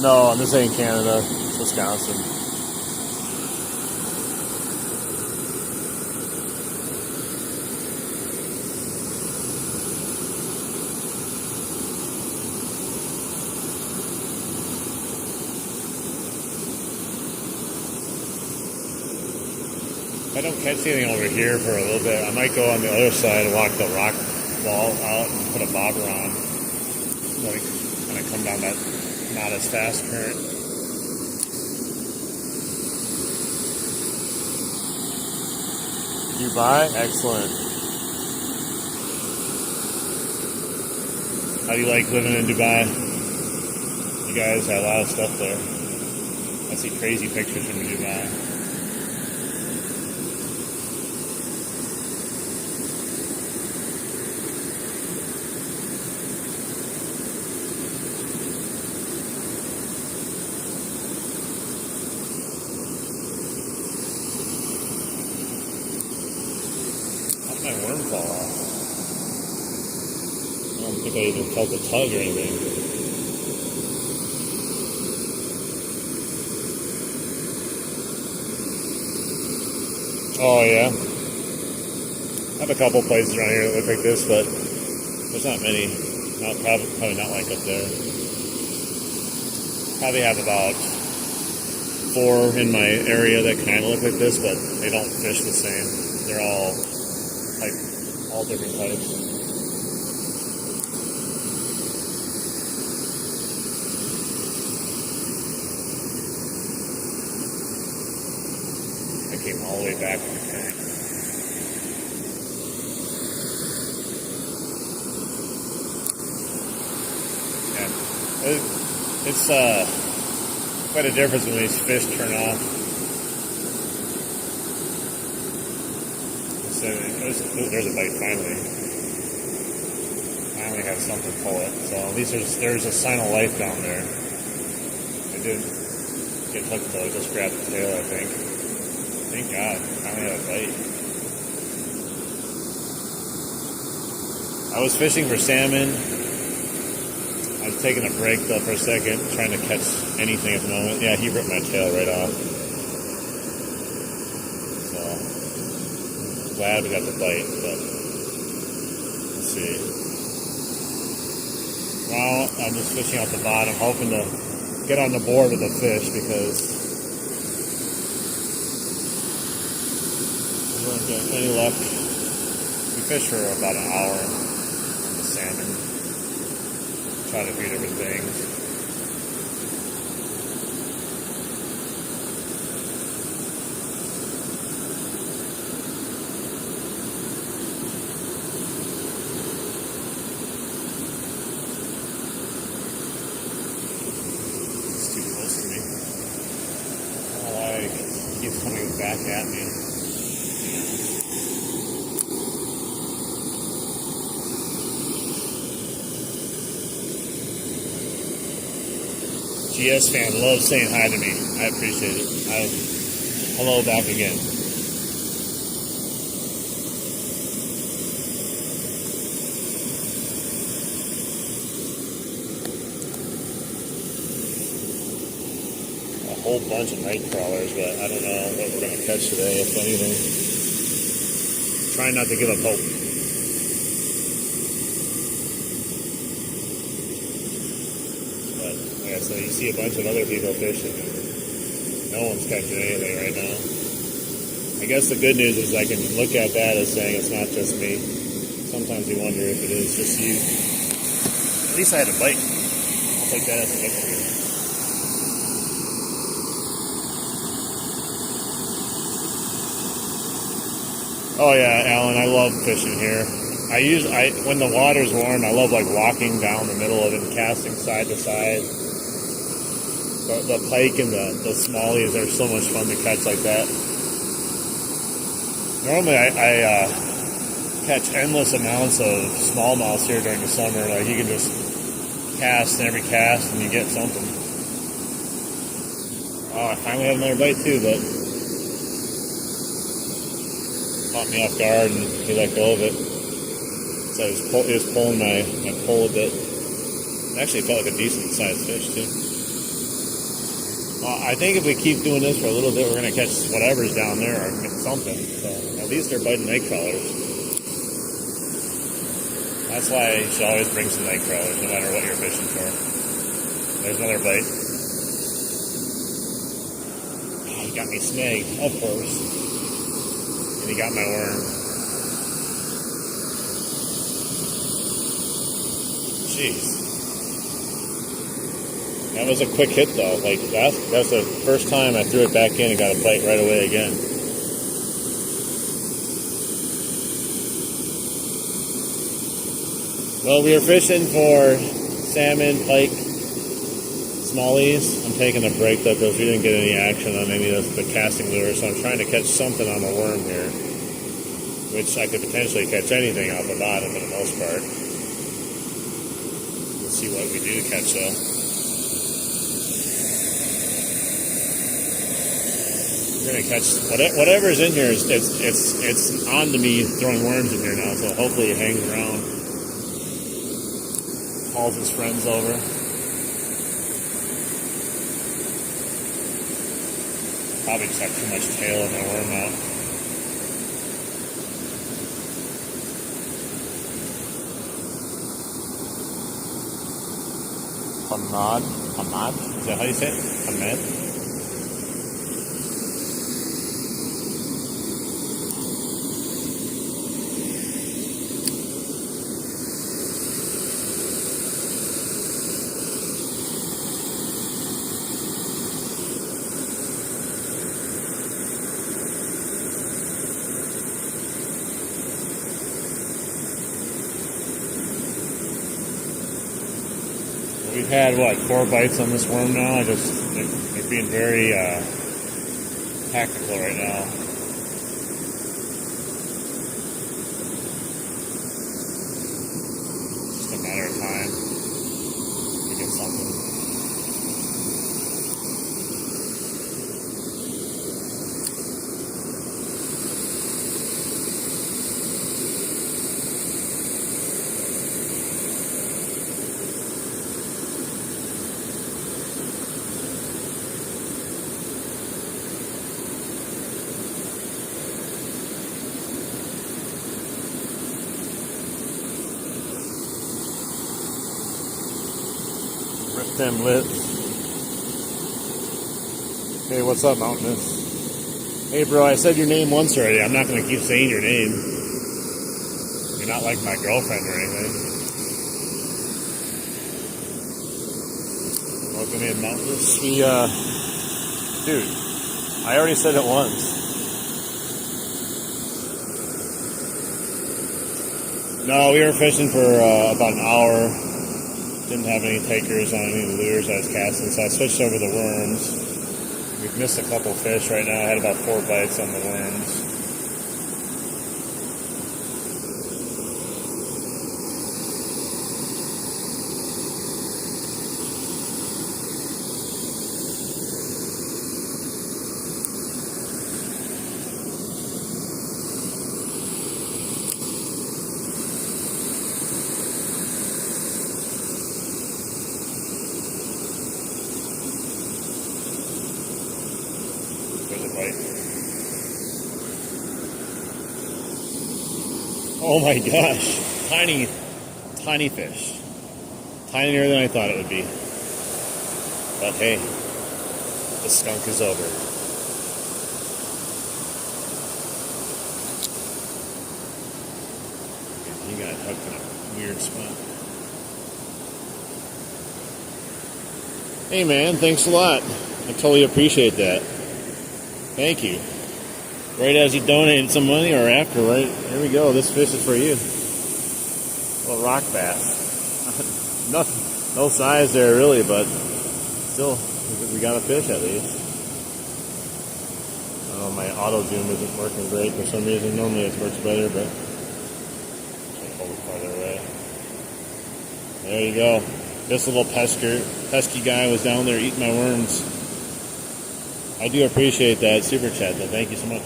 No, this ain't Canada. It's Wisconsin. If I don't catch anything over here for a little bit, I might go on the other side and walk the rock wall out and put a bobber on. Like, kind of come down that not as fast current. Dubai? Excellent. How do you like living in Dubai? You guys have a lot of stuff there. I see crazy pictures from Dubai. My worm fall off. I don't think I even felt a tug or anything. Oh yeah. I have a couple places around here that look like this, but there's not many. Probably not like up there. Probably have about 4 in my area that kind of look like this, but they don't fish the same. They're all different types. I came all the way back on the current. Yeah, it's quite a difference when these fish turn off. There's a bite finally. Finally have something to pull it. So at least there's a sign of life down there. I did get hooked though. I just grabbed the tail, I think. Thank God. Finally had a bite. I was fishing for salmon. I was taking a break though for a second, trying to catch anything at the moment. Yeah, he ripped my tail right off. Glad we got the bite, but let's see. Well, I'm just fishing out the bottom, hoping to get on the board with a fish because we weren't getting any luck. We fished for about an hour on the salmon, trying a few different things. Keeps coming back at me. GS fan loves saying hi to me. I appreciate it. Hello back again. A whole bunch of night crawlers, but I don't know what we're going to catch today, if anything. Trying not to give up hope. But like I said, you see a bunch of other people fishing, and no one's catching anything right now. I guess the good news is I can look at that as saying it's not just me. Sometimes you wonder if it is just you. At least I had a bite. I'll take that as a victory. Oh yeah, Alan, I love fishing here. When the water's warm, I love like walking down the middle of it and casting side to side. The pike and the smallies are so much fun to catch like that. Normally I catch endless amounts of smallmouths here during the summer. Like you can just cast in every cast and you get something. Oh, I finally had another bite too, but caught me off guard and he let go of it. So he was pulling my pole a bit. It actually felt like a decent sized fish too. Well, I think if we keep doing this for a little bit, we're going to catch whatever's down there or get something. So at least they're biting night crawlers. That's why you should always bring some night crawlers, no matter what you're fishing for. There's another bite. He got me snagged, of course. And he got my worm. Jeez. That was a quick hit though. Like that's the first time I threw it back in and got a bite right away again. Well, we are fishing for salmon, pike, smallies. I'm taking a break though because we didn't get any action on any of the casting lures, so I'm trying to catch something on the worm here, which I could potentially catch anything off the bottom for the most part. Let's see what we do catch though. We're gonna catch whatever's in here. It's on to me throwing worms in here now, so hopefully it hangs around. Calls his friends over. Probably just have too much tail in my worm out. Hamad? Is that how you say it? Hamad? We've had, 4 bites on this worm now? They're being very tactical right now. Just a matter of time to get something. Rip them lips. Hey, what's up, Mountainous? Hey, bro, I said your name once already. I'm not going to keep saying your name. You're not like my girlfriend or anything. Welcome in, Mountainous. Dude, I already said it once. No, we were fishing for about an hour. Didn't have any takers on any of the lures I was casting, so I switched over to worms. We've missed a couple fish right now. I had about 4 bites on the worms. bite. Oh my gosh. Tiny, tiny fish. Tinier than I thought it would be. But hey, the skunk is over. He got hooked in a weird spot. Hey man, thanks a lot. I totally appreciate that. Thank you. Right as you donated some money or after, right? Here we go. This fish is for you. A little rock bass. No size there really, but still, we got a fish at least. Oh, my auto zoom isn't working great for some reason. Normally it works better, but I'll hold it farther away. There you go. This little pesky guy was down there eating my worms. I do appreciate that super chat, though. Thank you so much.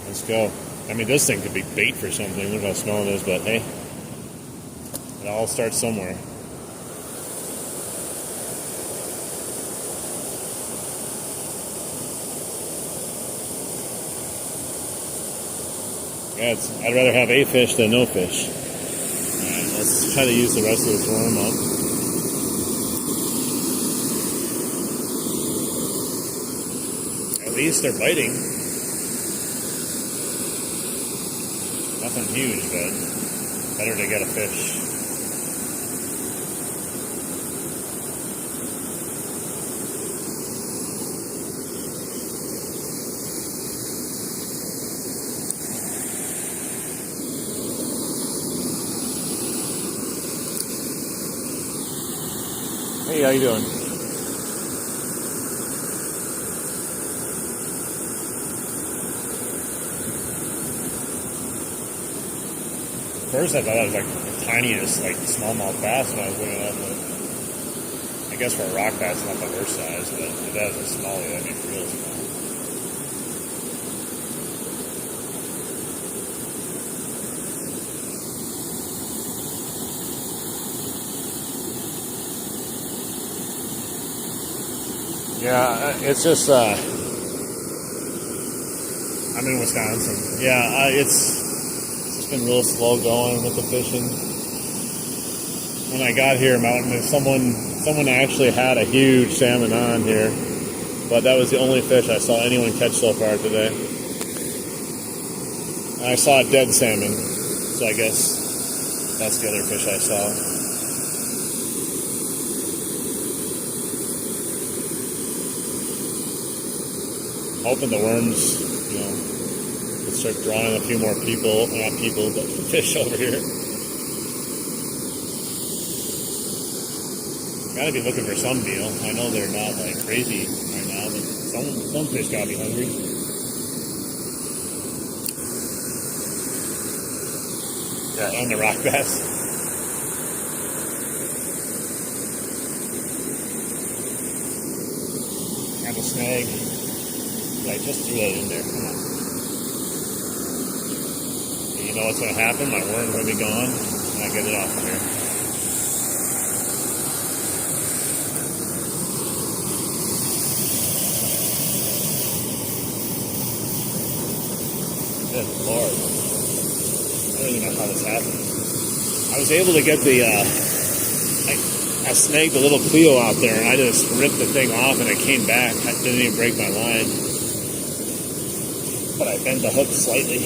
Let's go. I mean, this thing could be bait for something. Look how small it is, but hey, it all starts somewhere. Yeah, I'd rather have a fish than no fish. Alright, let's try to use the rest of this worm up. At least they're biting. Nothing huge, but better to get a fish. Hey, how you doing? First I thought it was like the tiniest, like smallmouth bass when I was looking at it, but I guess for a rock bass it's not the worst size, but if that was a smallie, that'd be real small. Yeah, it's just, I'm in Wisconsin. Yeah, it's been real slow going with the fishing. When I got here, Mountain, someone actually had a huge salmon on here, but that was the only fish I saw anyone catch so far today. And I saw a dead salmon, so I guess that's the other fish I saw. Hoping the worms, start drawing a few more people, not people, but fish over here. Gotta be looking for some meal. I know they're not like crazy right now, but some fish gotta be hungry. Yeah, and the rock bass. And a snag. I just threw that in there. Come on. You know what's going to happen? My worm's going to be gone when I get it off of here. Good Lord. I don't even know how this happened. I was able to get I snagged the little Cleo out there and I just ripped the thing off and it came back. I didn't even break my line. But I bent the hook slightly.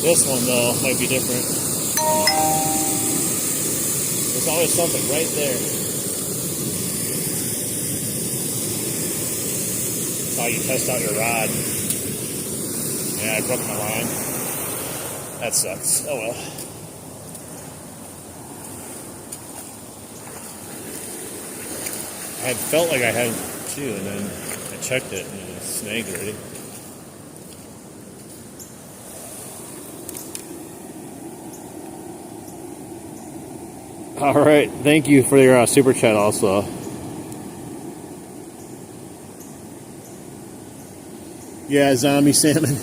This one, though, might be different. There's always something right there. That's how you test out your rod. Yeah, I broke my line. That sucks. Oh well. I had felt like I had two, and then I checked it, and it was snagged already. All right, thank you for your super chat also. Yeah, zombie salmon.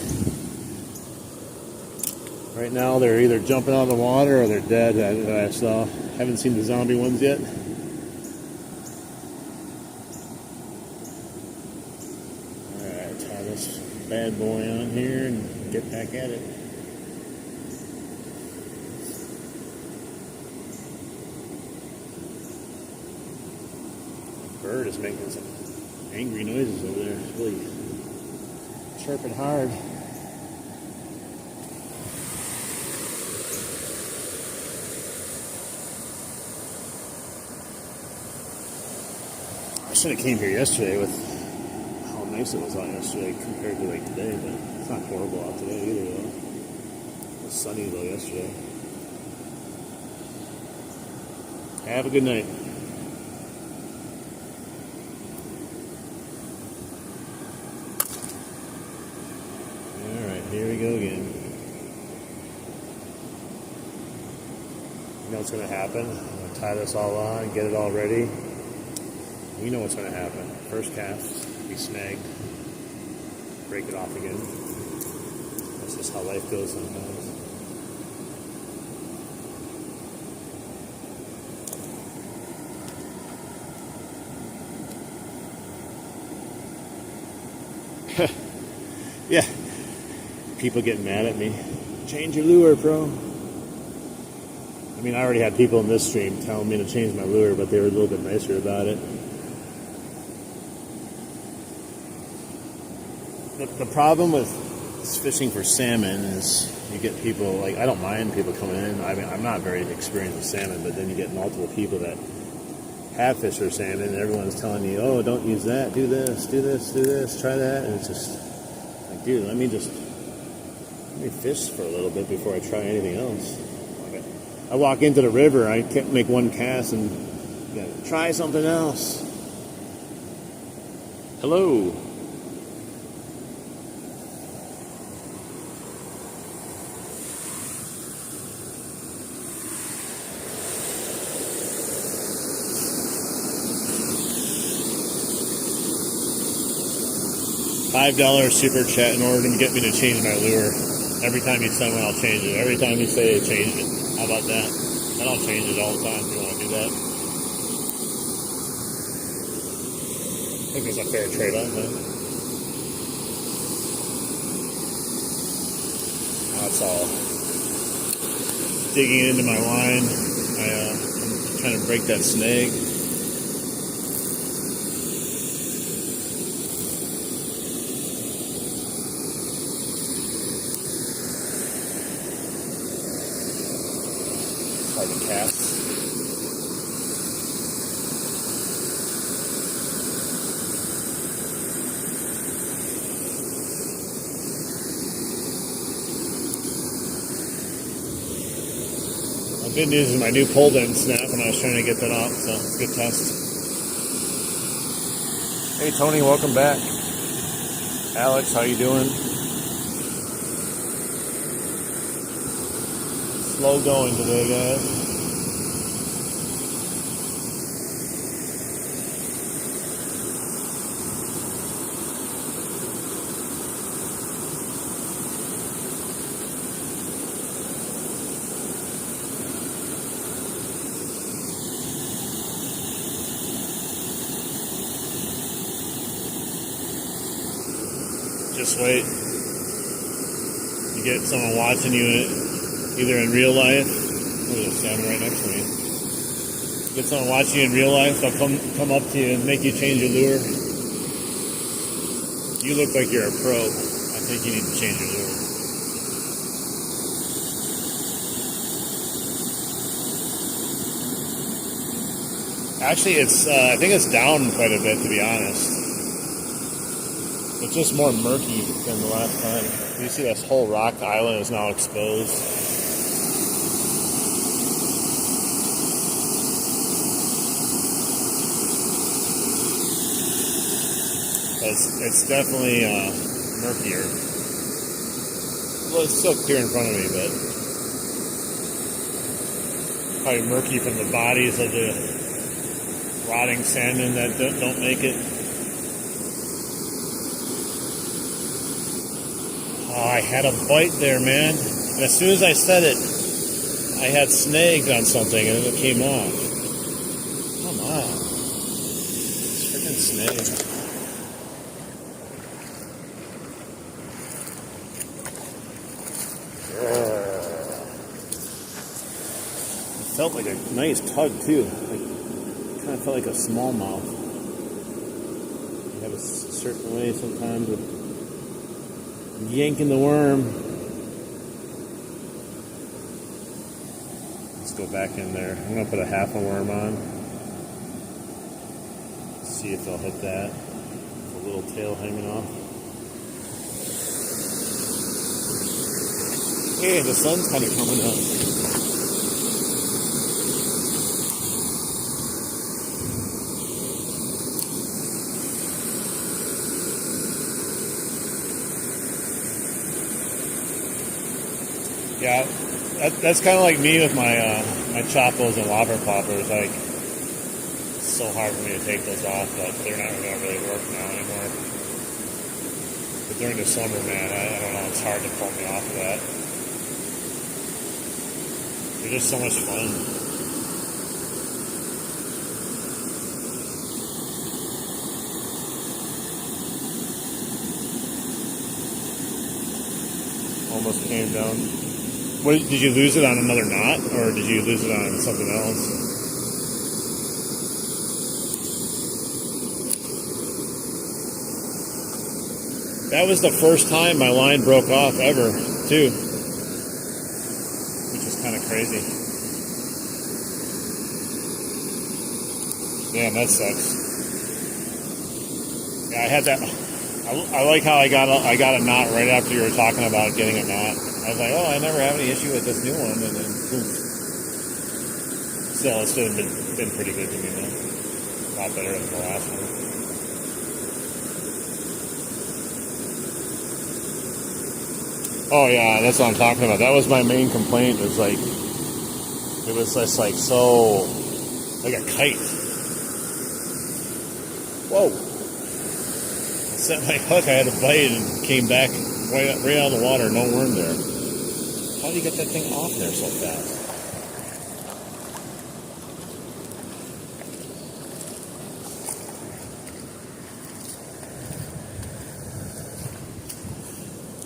Right now they're either jumping out of the water or they're dead. I saw. Haven't seen the zombie ones yet. this bad boy on here and get back at it. The bird is making some angry noises over there. It's really chirping hard. I should have came here yesterday with how nice it was out yesterday compared to like today, but it's not horrible out today either though. It was sunny though yesterday. Have a good night. Alright, here we go again. You know what's going to happen? I'm going to tie this all on, get it all ready. You know what's going to happen. First cast, be snagged, break it off again. That's just how life goes sometimes. Yeah, people getting mad at me. Change your lure, bro. I mean, I already had people in this stream telling me to change my lure, but they were a little bit nicer about it. The problem with fishing for salmon is you get people, like, I don't mind people coming in. I mean, I'm not very experienced with salmon, but then you get multiple people that have fished for salmon, and everyone's telling you, oh, don't use that, do this, do this, do this, try that, and it's just like, dude, let me fish for a little bit before I try anything else. Like I walk into the river, I can't make one cast and try something else. Hello. $5 super chat in order to get me to change my lure. Every time you send one, I'll change it. Every time you say I changed it. How about that? Then I'll change it all the time if you want to do that. I think there's a fair trade-off, man. That's all. Digging into my line. I'm trying to break that snag. Hard to cast. The good news is my new pole didn't snap when I was trying to get that off, so it's a good test. Hey Tony, welcome back. Alex, how you doing? Slow going today, guys. Just wait. You get someone watching you either in real life, there's a salmon right next to me. Get someone watching you in real life, they'll come up to you and make you change your lure. You look like you're a pro. I think you need to change your lure. Actually, I think it's down quite a bit, to be honest. It's just more murky than the last time. You see this whole rock island is now exposed. It's definitely murkier. Well, it's still clear in front of me, but probably murky from the bodies of the rotting salmon that don't make it. Oh, I had a bite there, man. And as soon as I said it, I had snagged on something and it came off. Come on. It's freaking snag. Felt like a nice tug too. Like, kind of felt like a smallmouth. You have a certain way sometimes of yanking the worm. Let's go back in there. I'm gonna put a half a worm on. See if they'll hit that. With a little tail hanging off. Hey, the sun's kind of coming up. Yeah, that's kind of like me with my my choppos and whopper poppers. Like, it's so hard for me to take those off, but they're not going to really work now anymore. But during the summer, man, I don't know, it's hard to pull me off of that. They're just so much fun. Almost came down. What, did you lose it on another knot, or did you lose it on something else? That was the first time my line broke off ever, too. Which is kind of crazy. Damn, that sucks. Yeah, I had that. I like how I got a knot right after you were talking about getting a knot. I was like, oh, I never have any issue with this new one, and then boom. Still, it's still been pretty good to me, though. A lot better than the last one. Oh yeah, that's what I'm talking about. That was my main complaint. It was just like so, like a kite. Whoa. Set my hook, I had a bite and came back right out of the water, no worm there. How do you get that thing off there so fast?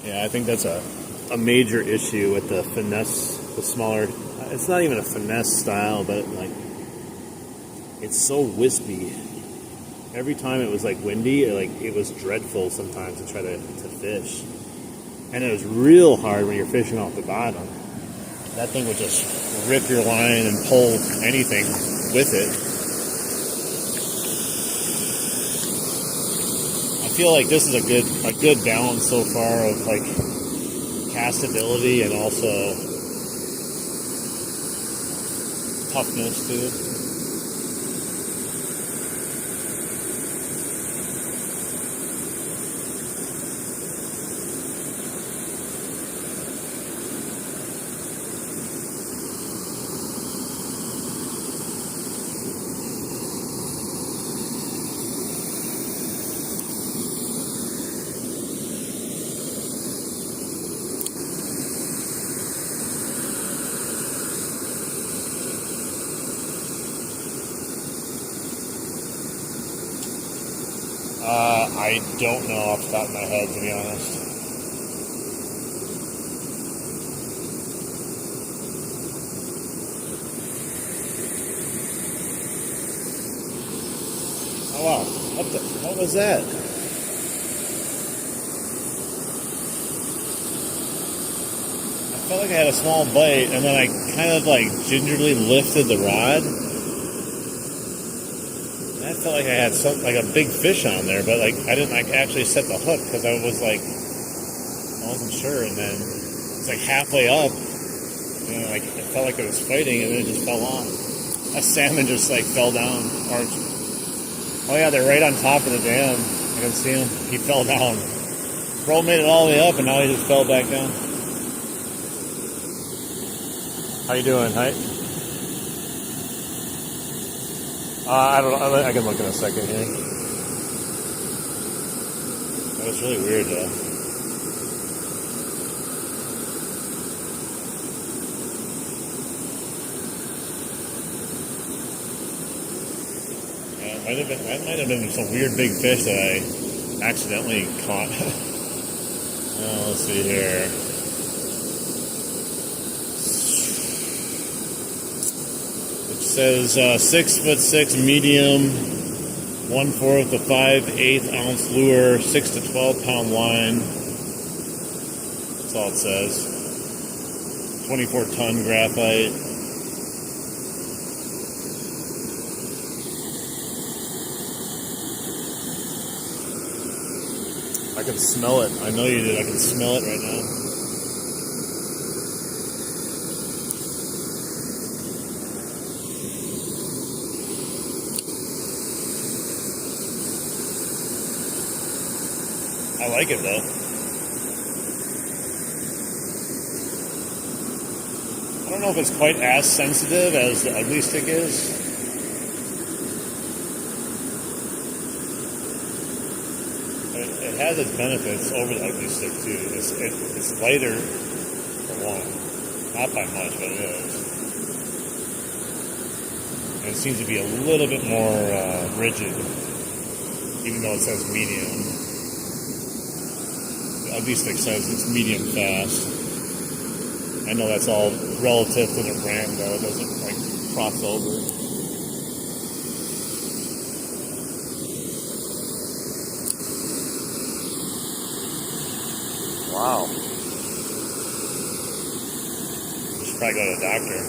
Yeah, I think that's a major issue with the finesse, the smaller, it's not even a finesse style, but like, it's so wispy. Every time it was like windy, it was dreadful sometimes to try to fish. And it was real hard when you're fishing off the bottom. That thing would just rip your line and pull anything with it. I feel like this is a good balance so far of like castability and also toughness to it. I don't know off the top of my head, to be honest. Oh wow, what was that? I felt like I had a small bite, and then I kind of like gingerly lifted the rod. I felt like I had like a big fish on there, but like I didn't actually set the hook because I wasn't sure. And then it's like halfway up, like it felt like it was fighting, and then it just fell on. A salmon just like fell down. Oh yeah, they're right on top of the dam. I can see him. He fell down. Bro made it all the way up, and now he just fell back down. How you doing, Hi? I don't know. I can look in a second here. That was really weird, though. Yeah, that might have been some weird big fish that I accidentally caught. Let's see here. Says 6'6" medium, 1/4 to 5/8 ounce lure, 6 to 12 pound line. That's all it says. 24 ton graphite. I can smell it. I know you did. I can smell it right now. I like it though. I don't know if it's quite as sensitive as the ugly stick is. It has its benefits over the ugly stick too. It's lighter for one, not by much, but it is. And it seems to be a little bit more rigid, even though it says medium. The ugly stick says it's medium fast. I know that's all relative to the brand, though. It doesn't like cross over. Wow. Should probably go to the doctor.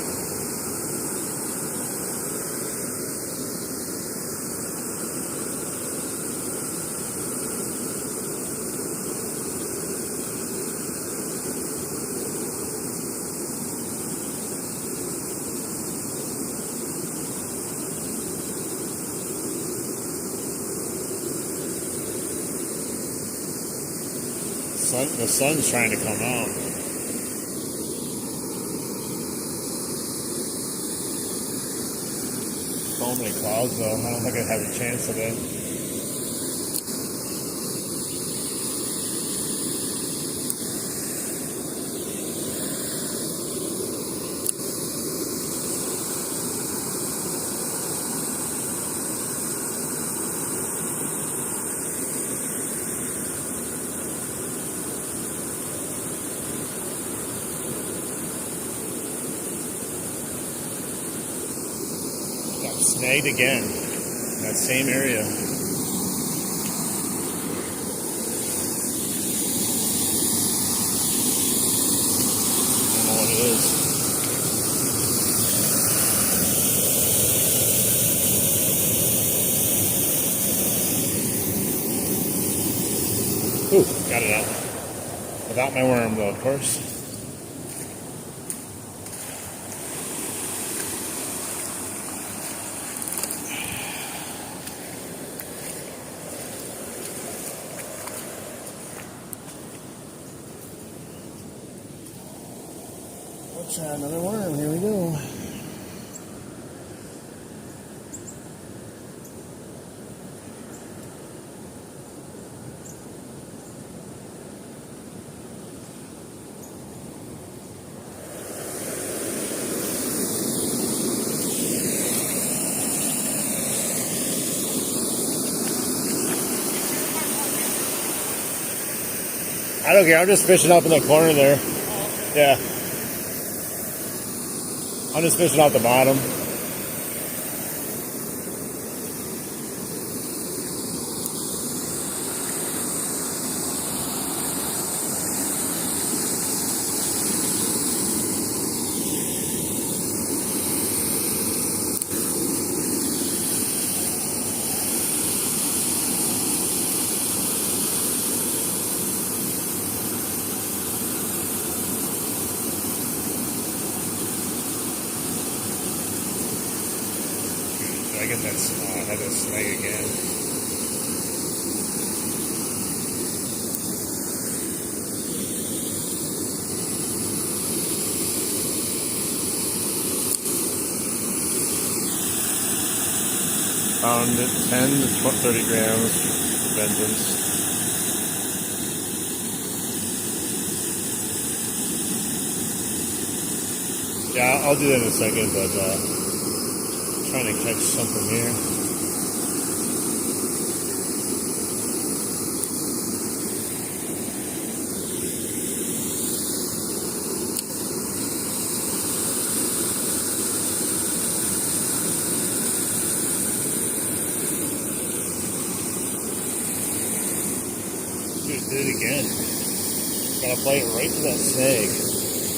The sun's trying to come out. So many clouds, though. I don't think I have a chance today. Snagged again in that same area. I don't know what it is. Ooh, got it out. Without my worm though, of course. Let's try another worm. Here we go. I don't care. I'm just fishing up in the corner there. Yeah. I'm just fishing off the bottom. I get that, I had that snag again. Found it 10 to 30 grams, vengeance. Yeah, I'll do that in a second, but trying to catch something here. Did it again. Gotta bite right to that snag.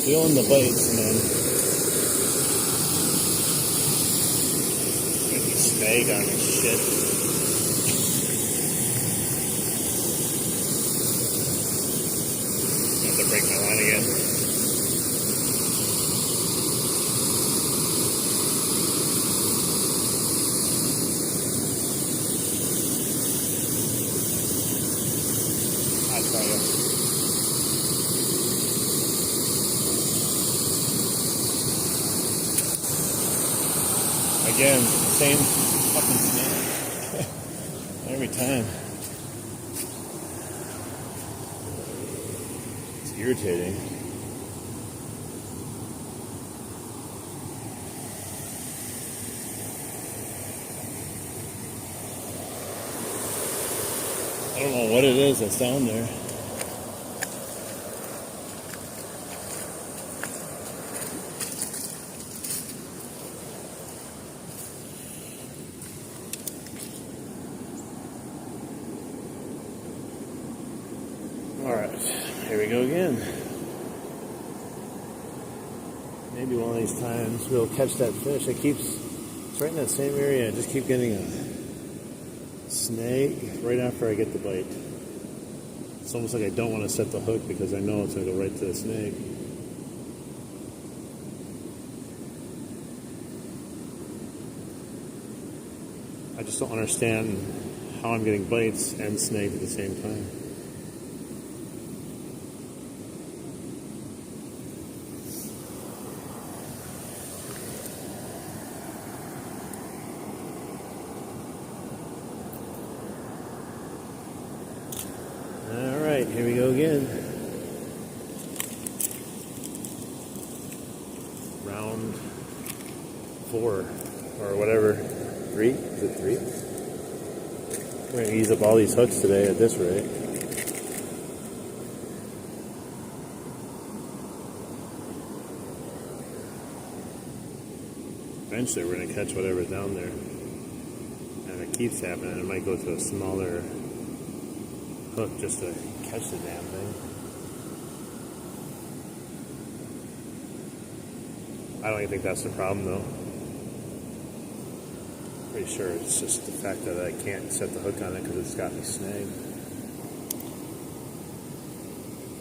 Feeling the bites, and then get the snag on this shit. I have to break my line again. Again, same fucking snake. Every time. It's irritating. I don't know what it is that's down there. Alright, here we go again. Maybe one of these times we'll catch that fish. It's right in that same area. I just keep getting a snake right after I get the bite. It's almost like I don't want to set the hook because I know it's going to go right to the snake. I just don't understand how I'm getting bites and snake at the same time. Alright, here we go again. Round 4, or whatever. 3? Is it 3? We're going to use up all these hooks today at this rate. Eventually we're going to catch whatever's down there. And if it keeps happening, it might go to a smaller hook just to catch the damn thing. I don't even think that's the problem though. Pretty sure it's just the fact that I can't set the hook on it because it's got me snagged.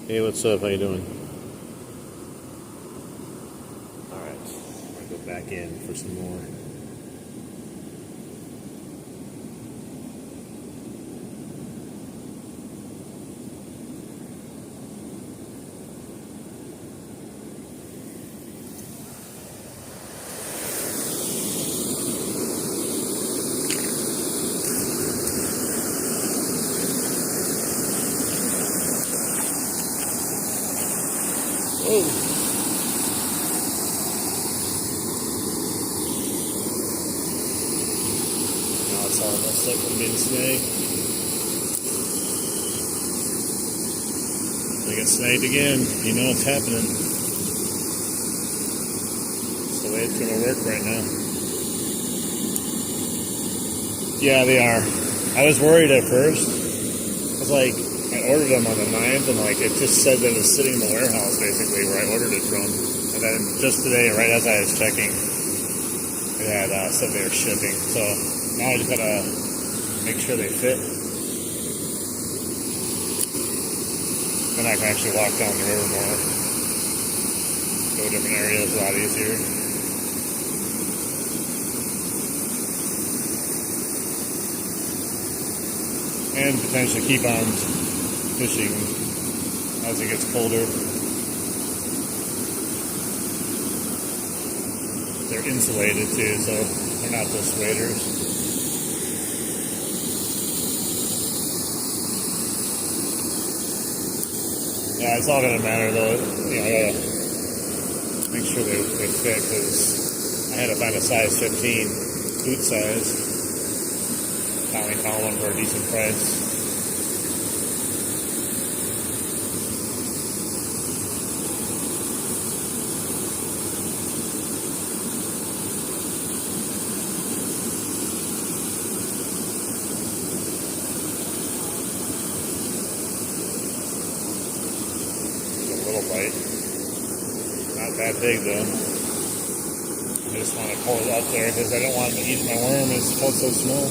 Hey, what's up? How you doing? Alright, I'm going to go back in for some more. Whoa. Now it's all messed up from being snagged. I get snagged again. You know what's happening. It's the way it's going to work right now. Yeah, they are. I was worried at first. I was like, I ordered them on the 9th, and like it just said that it was sitting in the warehouse basically where I ordered it from. And then just today, right as I was checking, it had said they were shipping. So now I just gotta make sure they fit. Then I can actually walk down the river more, go to different areas a lot easier. And potentially keep on fishing as it gets colder. They're insulated too, so they're not just waders. Yeah, it's all gonna matter though. You know, I gotta make sure they fit because I had to find a size 15 boot size. Finally found one for a decent price. bite. Not that big though. I just want to pull it up there because I don't want it to eat my worm. It's still so small.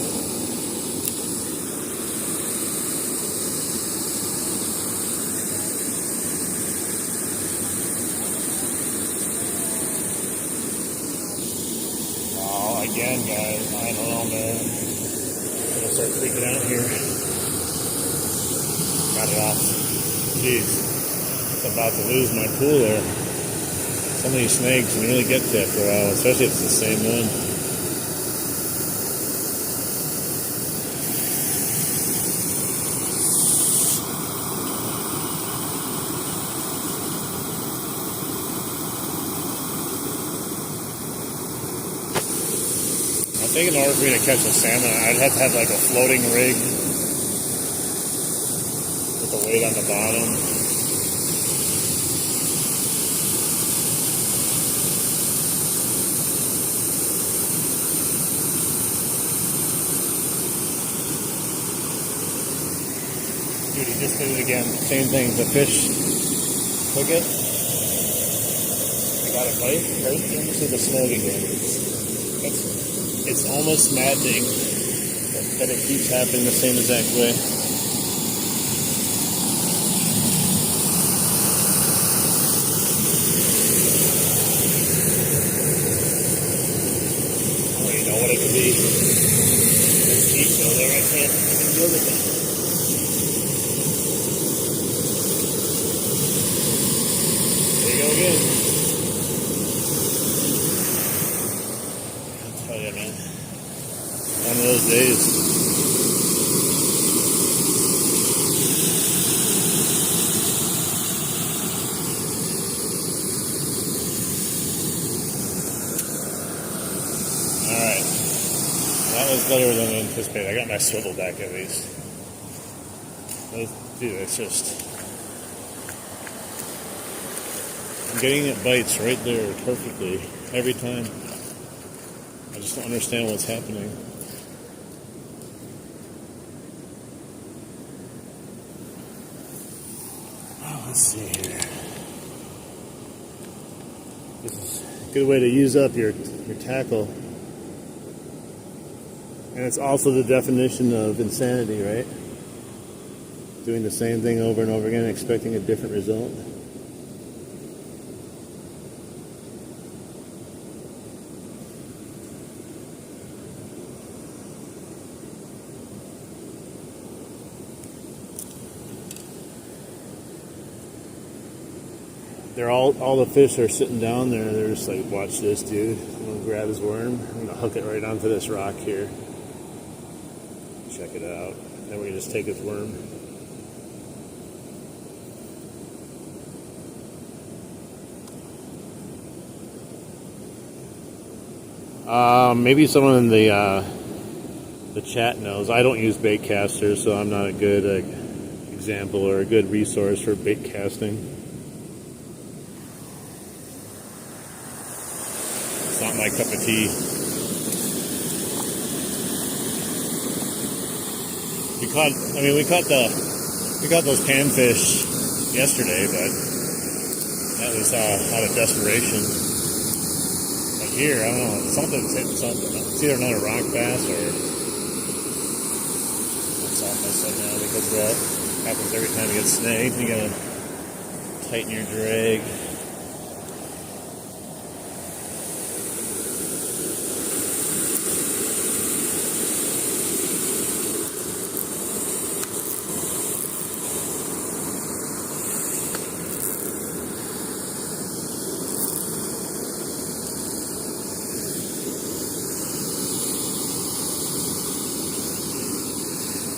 Oh, again, guys. I don't know, man. I'm gonna start freaking out here. Got it off. Jeez. I'm about to lose my pool there. Some of these snakes can really get to you after a while, especially if it's the same one. I think in order for me to catch a salmon, I'd have to have like a floating rig with the weight on the bottom. Dude, he just did it again. Same thing. The fish took it. I got a bite right into the snag again. It's almost maddening that it keeps happening the same exact way. I don't even know what it could be. This deep though, there I can't feel it. Again. I'll tell you, man. One of those days. Alright. That was better than anticipated. I got my swivel back at least. Dude, it's just... I'm getting it bites right there perfectly every time. I just don't understand what's happening. Oh, let's see here. This is a good way to use up your tackle. And it's also the definition of insanity, right? Doing the same thing over and over again, expecting a different result. They're all the fish are sitting down there. They're just like, watch this, dude. I'm gonna grab his worm. I'm gonna hook it right onto this rock here. Check it out. Then we're gonna just take his worm. Maybe someone in the chat knows. I don't use bait casters, so I'm not a good example or a good resource for bait casting. It's not my cup of tea. We caught those panfish yesterday, but that was out of desperation. But here, I don't know, something's hitting something. It's either another rock bass or something I said now, because that happens every time you get snagged. You gotta tighten your drag.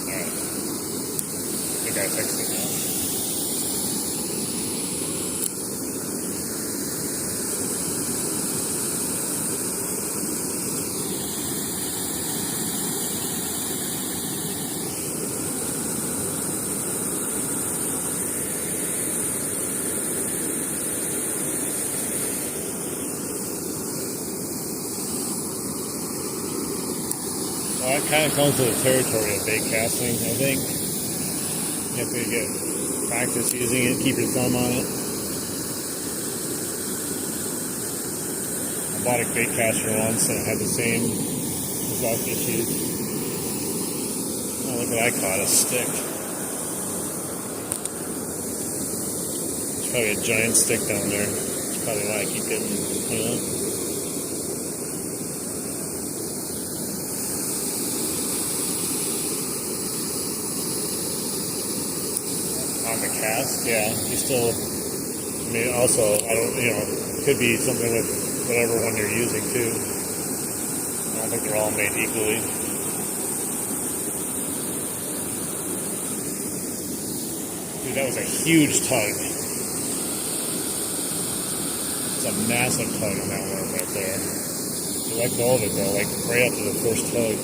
I think I fixed it now. Well, that kind of comes to the territory of bait casting, I think. You have to get practice using it, keep your thumb on it. bought a bait caster once and it had the same exact issues. Oh, look what I caught, a stick. There's probably a giant stick down there. That's probably why I keep getting hung up. On the cast, yeah. You still, I mean, also, I don't, could be something with whatever one you're using too. I don't think they're all made equally. Dude, that was a huge tug. It's a massive tug on that worm right there. You let go of it though, like right up to the first tug.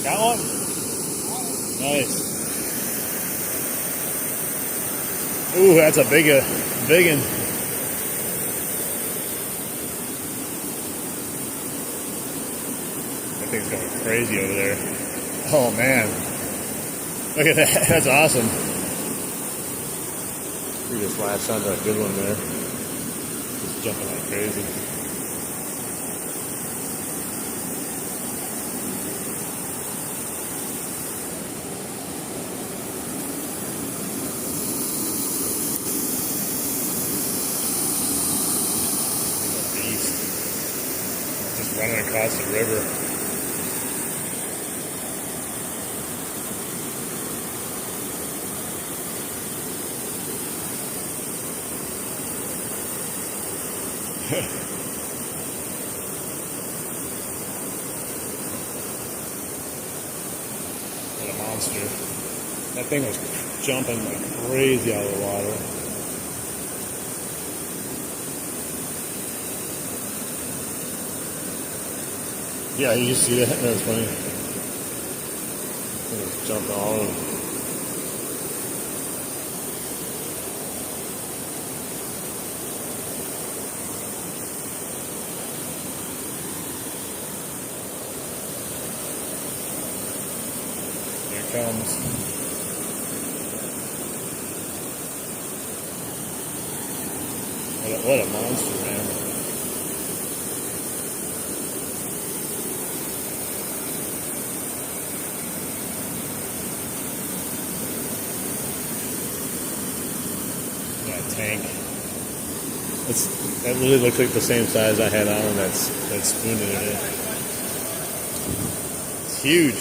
Got one? Nice. Ooh, that's a big one. That thing's going crazy over there. Oh man. Look at that. That's awesome. We just latched onto a good one there. Just jumping like crazy. Running across the river. What a monster. That thing was jumping like crazy out of the water. Yeah, you just see that? That's funny. It just jumped all over. Here it comes. What a monster, man. Tank. That really looks like the same size I had on that spoon in it. It's huge.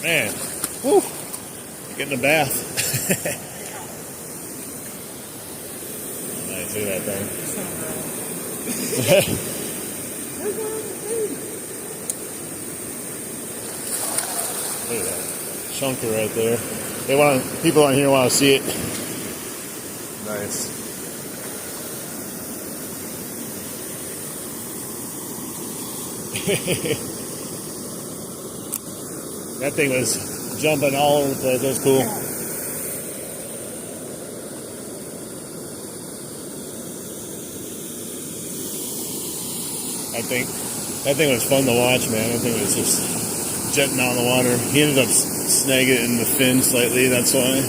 Man, woo! Getting a bath. Nice, look at that thing. Look at that chunker right there. People on here want to see it. Nice. That thing was jumping all over the place. That was cool. That thing was fun to watch, man. That thing was just jetting out of the water. He ended up snagging it in the fin slightly. That's why.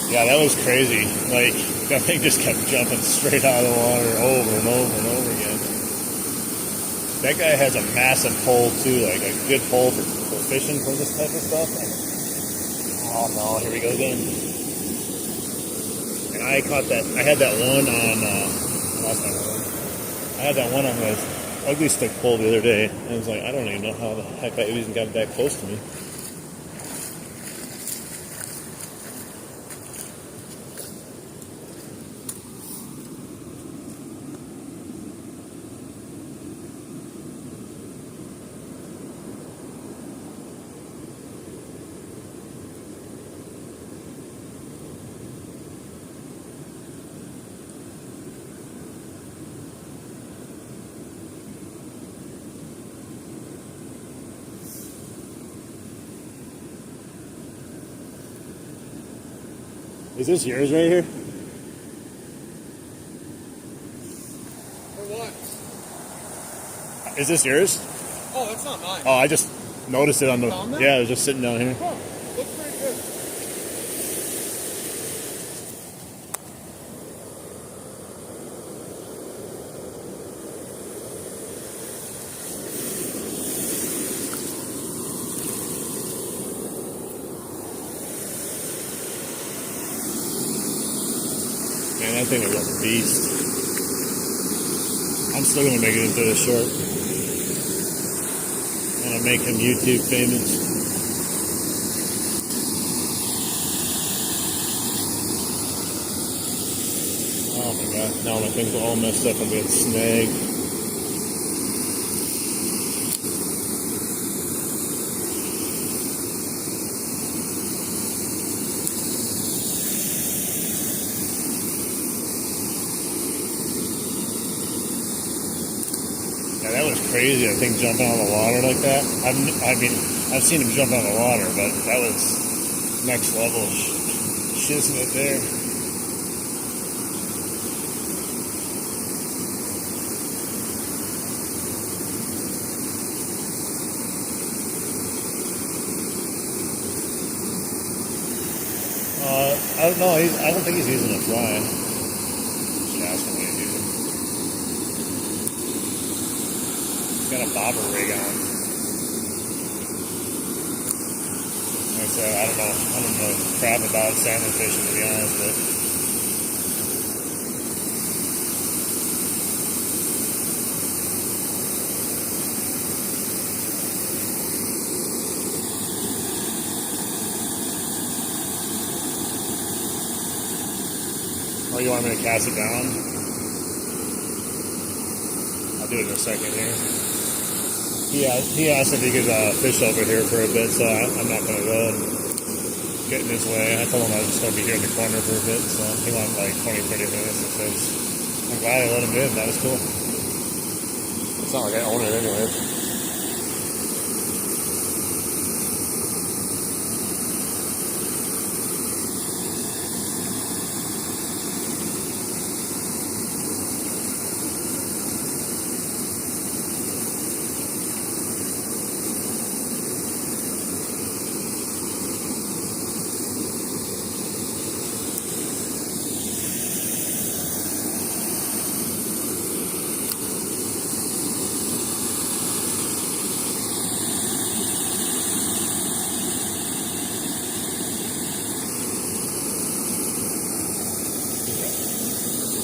Yeah, that was crazy. Like, that thing just kept jumping straight out of the water over and over and over again. That guy has a massive pole, too, like a good pole for fishing for this type of stuff. Oh, no, here we go again. And I caught that, I had that one on, I lost my phone. I had that one on the ugly stick pole the other day, and I was like, I don't even know how the heck I even got that close to me. Is this yours right here? For what? Is this yours? Oh, that's not mine. Oh, I just noticed it on the... Found that? Yeah, it was just sitting down here. Oh, looks pretty good. Man, that thing was a beast. I'm still gonna make it into the short. I'm gonna make him YouTube famous. Oh my god, now my things are all messed up. I'm getting snagged. Yeah, that was crazy. I think jumping on the water like that. I've seen him jump on the water, but that was next level shiznit it there. I don't know. I don't think he's using a fly. Should ask him what he's using. He's got a bobber rig on. Like I said, I don't know crap about salmon fishing, to be honest, but oh, you want me to cast it down? I'll do it in a second here. He asked if he could fish over here for a bit, so I'm not going to go and get in his way. I told him I was just going to be here in the corner for a bit, so he wanted like 20, 30 minutes to fish. I'm glad I let him in. That was cool. It's not like I own it anyway.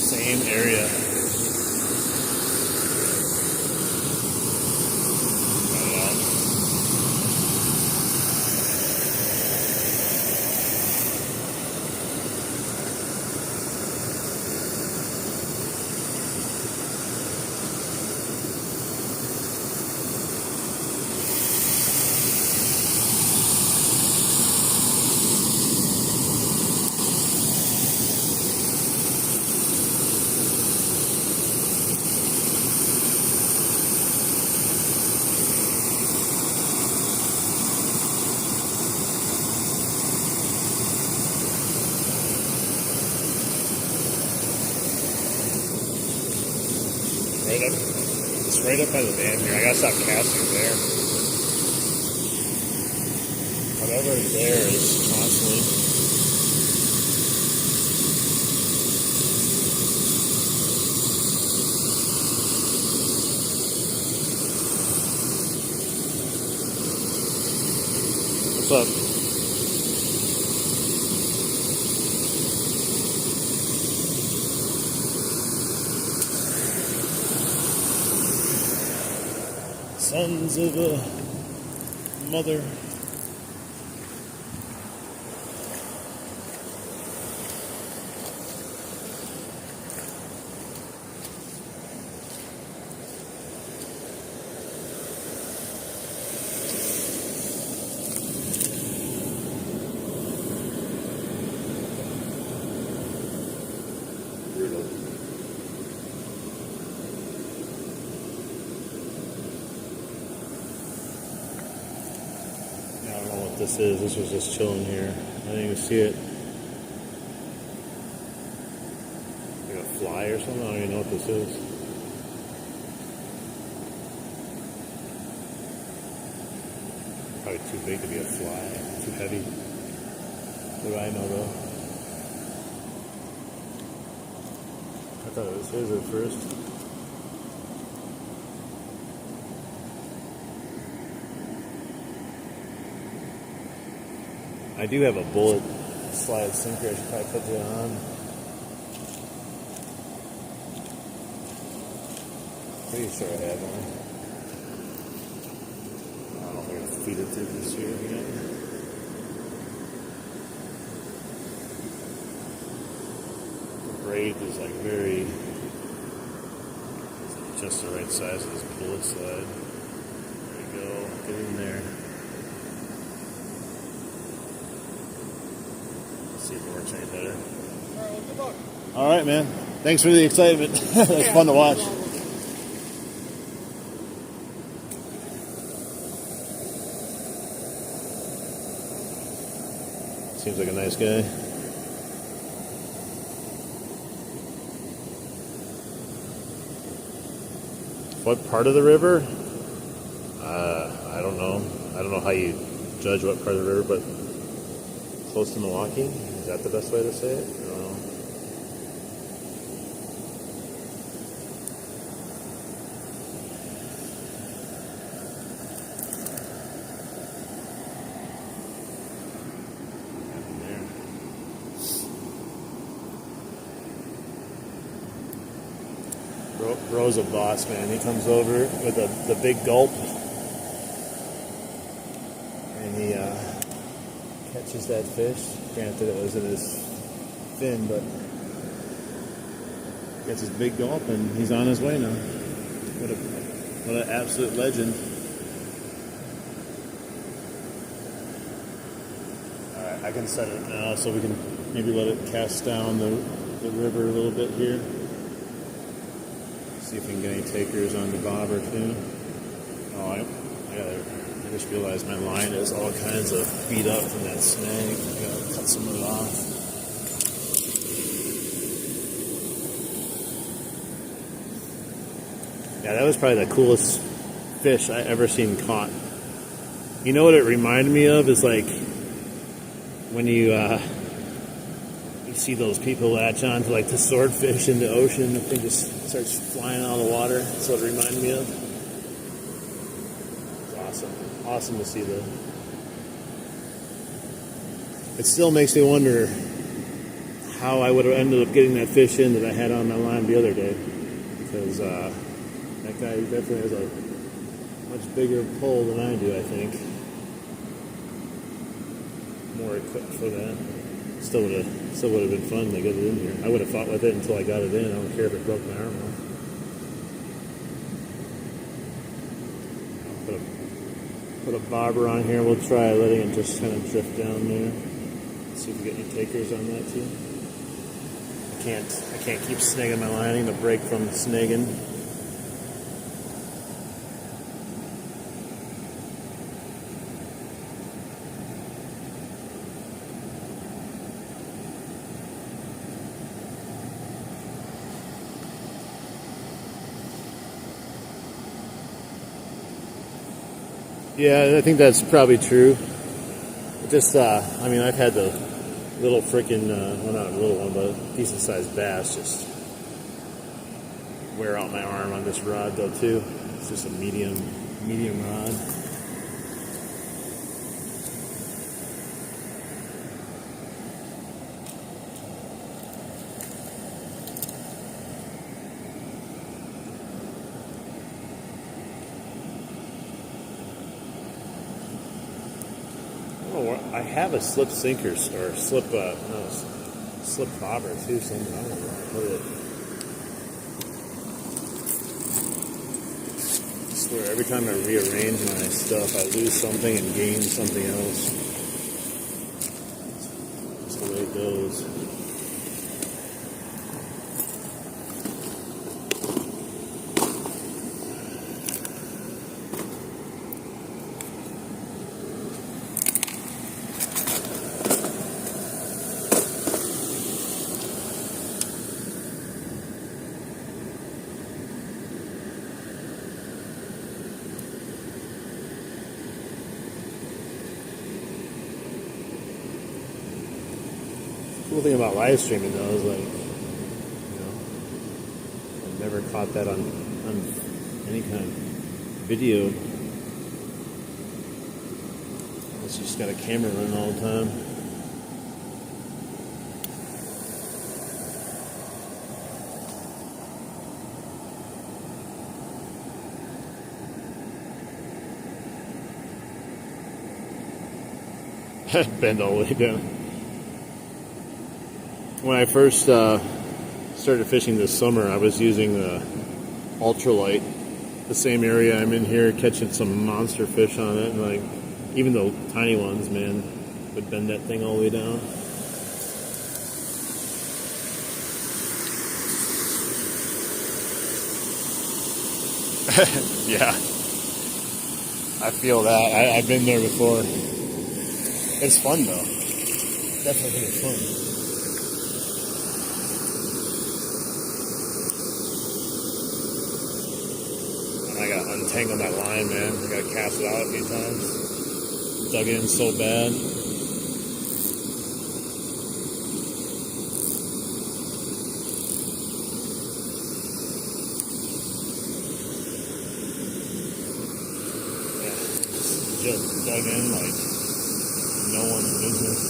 Same area. Got it out. It's right up by the dam here. I gotta stop casting there. Whatever is there is constantly. What's up? Sons of a mother. Brutal. I don't know what this is. This was just chilling here. I didn't even see it. Like a fly or something? I don't even know what this is. Probably too big to be a fly. Too heavy. What do I know though? I thought it was his at first. I do have a bullet slide sinker. I should probably put that on. Pretty sure I have one. I don't know if I'm going to feed it through this year yet. The braid is like very, just the right size of this bullet slide. There you go. Get in there. See if it works any better. All right, well, good luck. All right, man. Thanks for the excitement. It's fun to watch. Seems like a nice guy. What part of the river? I don't know. I don't know how you judge what part of the river, but close to Milwaukee? Is that the best way to say it? I don't know. Bro's a boss, man. He comes over with the big gulp, and he catches that fish. Granted, it was in his fin, but gets his big gulp, and he's on his way now. What an absolute legend! All right, I can set it now, so we can maybe let it cast down the river a little bit here. See if we can get any takers on the bobber too. Oh, I just realized my line is all kinds of beat up from that snag. I gotta cut some of it off. Yeah, that was probably the coolest fish I ever seen caught. You know what it reminded me of is like when you see those people latch on to like the swordfish in the ocean. The thing just starts flying out of the water. That's what it reminded me of. It's awesome. Awesome to see though. It still makes me wonder how I would have ended up getting that fish in that I had on my line the other day. Because that guy definitely has a much bigger pull than I do, I think. More equipped for that. Still would have been fun to get it in here. I would have fought with it until I got it in. I don't care if it broke my arm off. Put a bobber on here. We'll try letting it just kind of drift down there. See if we get any takers on that too. I can't keep snagging my line. I need a break from snagging. Yeah, I think that's probably true. Just, I mean, I've had the little freaking, well, not a little one, but a decent sized bass just wear out my arm on this rod, though, too. It's just a medium rod. I have a slip sinker or slip slip bobber too. Something I don't know where I put it. I swear every time I rearrange my stuff, I lose something and gain something else. That's the way it goes. Cool thing about live streaming though is like, I've never caught that on any kind of video. Unless you just got a camera running all the time. Bend all the way down. When I first started fishing this summer, I was using the ultralight, the same area I'm in here, catching some monster fish on it, and like, even the tiny ones, man, would bend that thing all the way down. Yeah, I feel that. I've been there before. It's fun though. Definitely think it's fun. I gotta untangle that line, man. I gotta cast it out a few times. Dug in so bad. Yeah, just dug in like no one's business.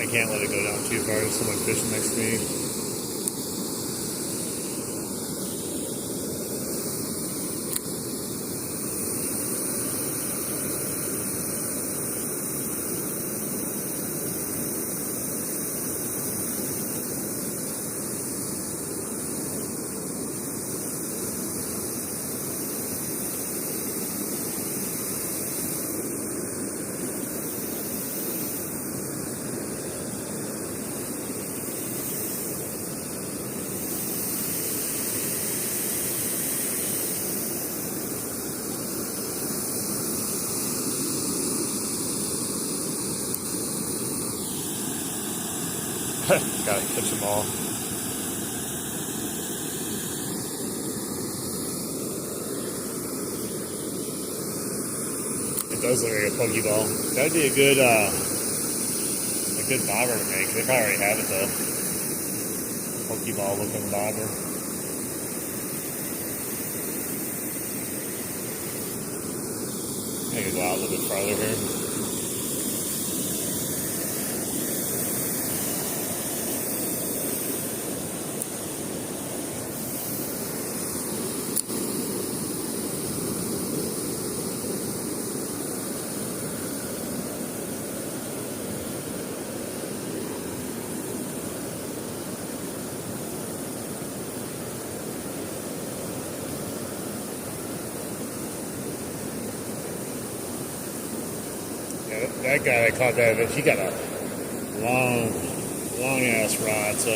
I can't let it go down too far. There's someone fishing next to me. Gotta catch them all. It does look like a pokeball. That'd be a good bobber to make. They probably already have it though. Pokeball looking bobber. I could go out a little bit farther here. That guy that caught that fish, he got a long ass rod, so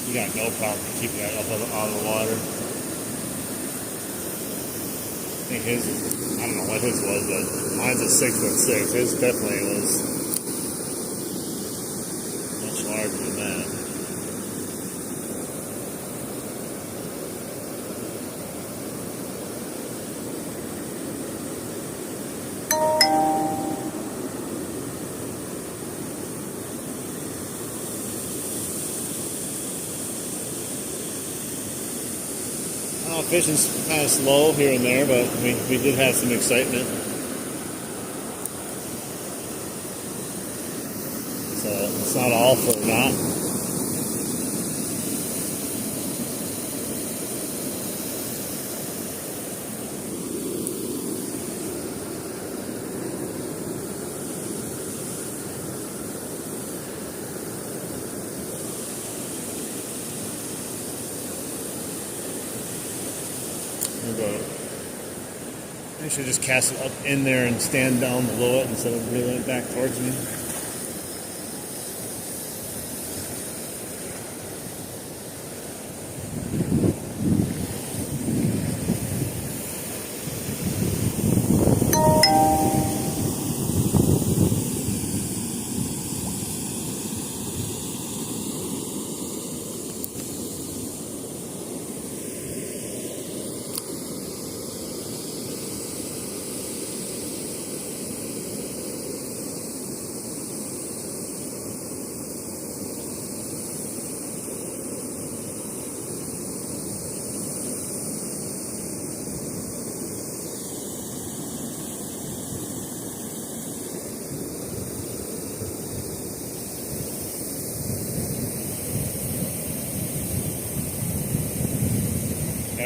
you got no problem keeping that up out of the water. I think his, I I don't know what his was, but mine's a 6'6". His definitely was much larger than that. Fishing's kind of slow here and there, but we did have some excitement. So it's not all for naught. I should just cast it up in there and stand down below it instead of reeling it back towards me.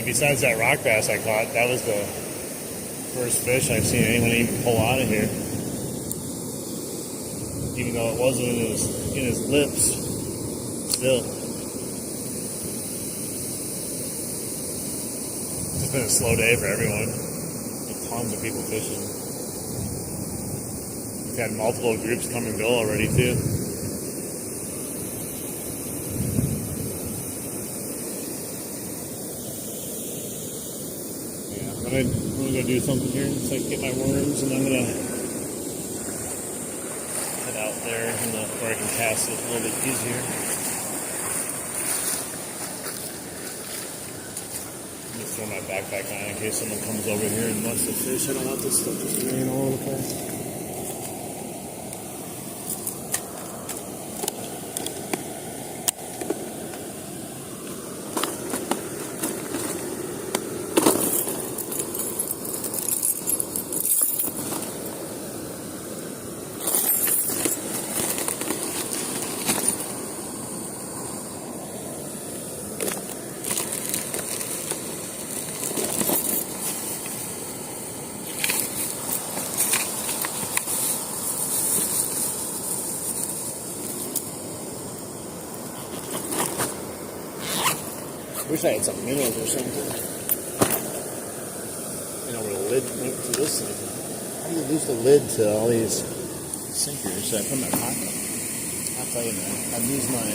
Besides that rock bass I caught, that was the first fish I've seen anyone even pull out of here. Even though it wasn't in his lips, still. It's been a slow day for everyone. With tons of people fishing. We've had multiple groups come and go already too. I'm gonna go do something here, just like get my worms, and I'm gonna head out there where I can cast it a little bit easier. Let me throw my backpack on in case someone comes over here and wants to fish. I don't want this stuff just laying all over the place. Wish I had some minnows or something. You know, where the lid went to this thing. How do you lose the lid to all these sinkers that I put in my pocket? I'll tell you, man. I'd lose my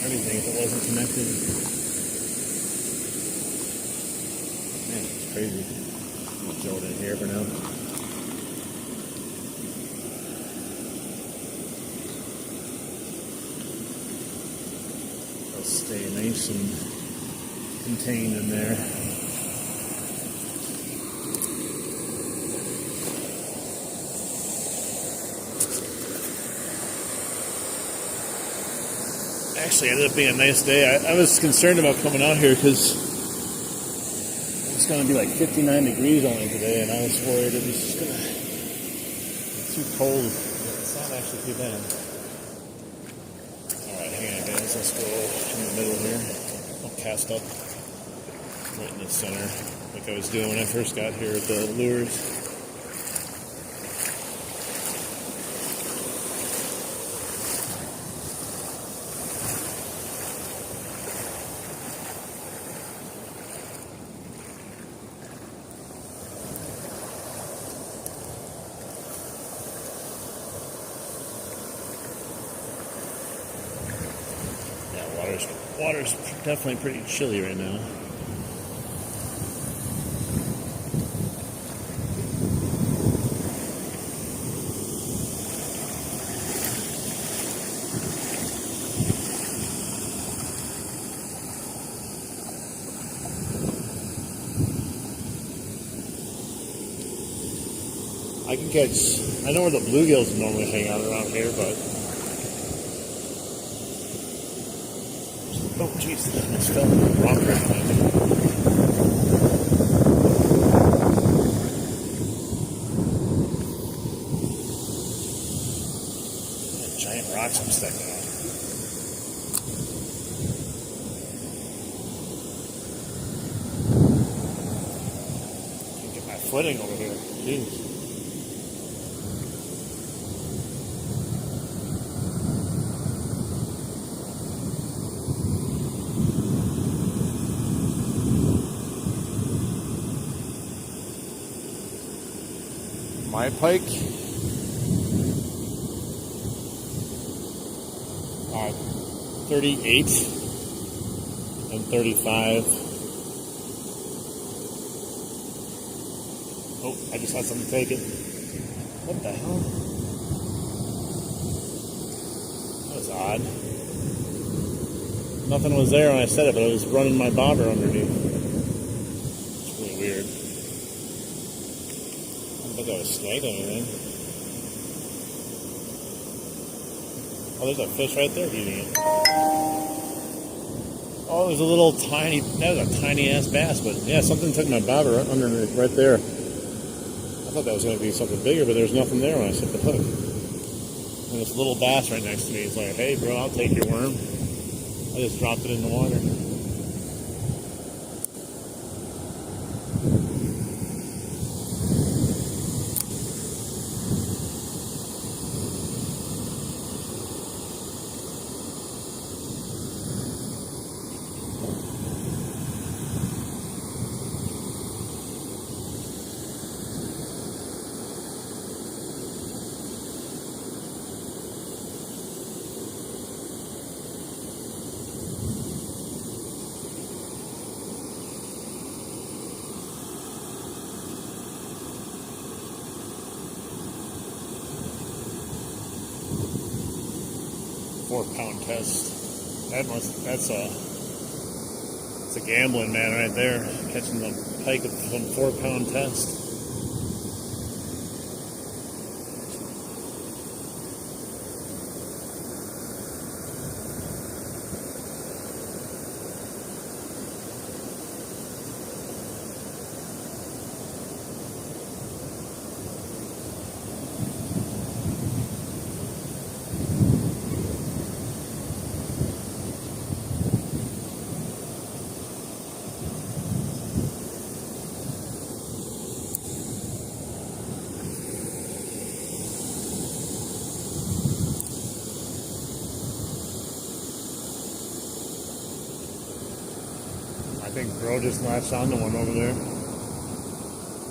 everything if it wasn't connected. Man, it's crazy. I'll throw it in here for now. It'll stay nice and contained in there. Actually ended up being a nice day. I was concerned about coming out here because it's going to be like 59 degrees only today, and I was worried it was just going to be too cold. It's not actually too bad. Alright, hang on guys, let's go in the middle here. I'll cast up right in the center, like I was doing when I first got here with the lures. Yeah, water's definitely pretty chilly right now. I can catch, I know where the bluegills normally hang out around here, but. Oh, jeez, I fell in the wrong direction. Giant rocks I'm stepping on. Can't get my footing over here. Jeez. My pike. 38 and 35. Oh, I just had something take it. What the hell? That was odd. Nothing was there when I said it, but I was running my bobber underneath. It's really weird. I don't think I was snagged anything. Oh, there's a fish right there eating it. Oh, there's a little tiny, that was a tiny ass bass, but yeah, something took my bobber underneath right there. I thought that was going to be something bigger, but there's nothing there when I set the hook. And this little bass right next to me is like, hey bro, I'll take your worm. I just dropped it in the water. £4 test. That's a gambling man right there, catching the pike with some £4 test. I think bro just latched onto one over there.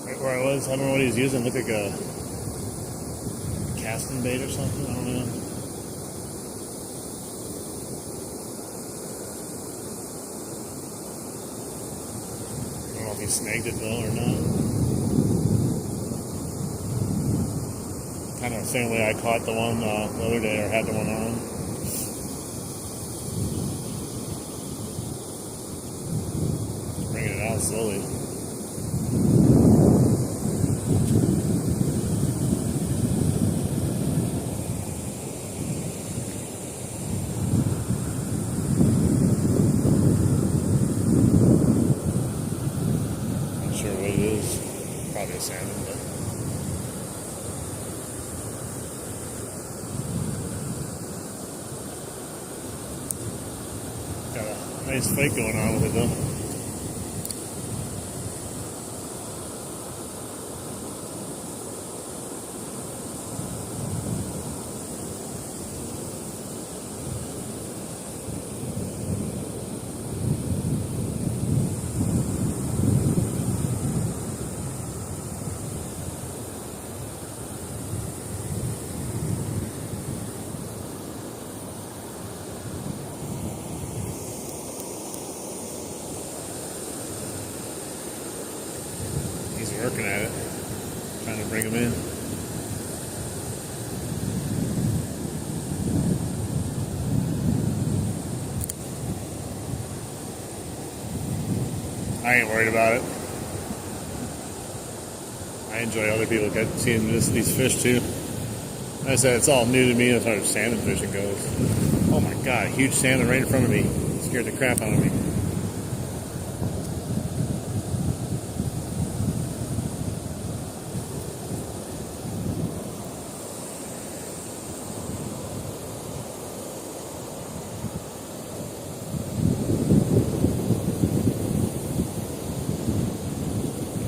Right where I was. I don't know what he's using. Looked like a casting bait or something. I don't know. I don't know if he snagged it though or not. Kind of the same way I caught the one the other day, or had the one on. Slowly. Not sure what it is. Probably a salmon, but got a nice fight going on with it though. Working at it, trying to bring them in. I ain't worried about it. I I enjoy other people seeing these fish too. Like I said, it's all new to me as far as salmon fishing goes. Oh my god, a huge salmon right in front of me. Scared the crap out of me.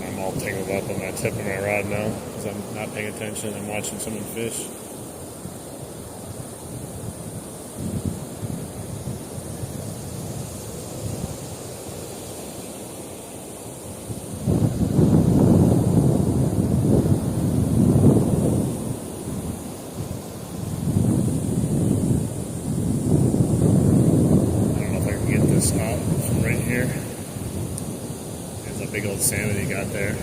I'm all tangled up on that tip of my rod now because I'm not paying attention. I'm watching someone fish. Out from right here. There's a big old salmon he got there.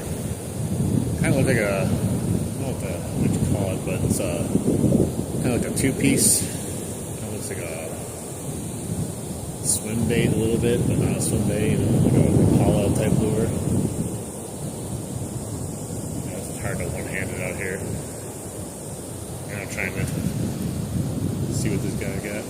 Kind of looked like I don't know what you call it, but it's kind of like a two-piece. Kind of looks like a swim bait a little bit, but not a swim bait, like a Paula type lure. Yeah, it's hard to one-hand it out here. And I'm trying to see what this guy got.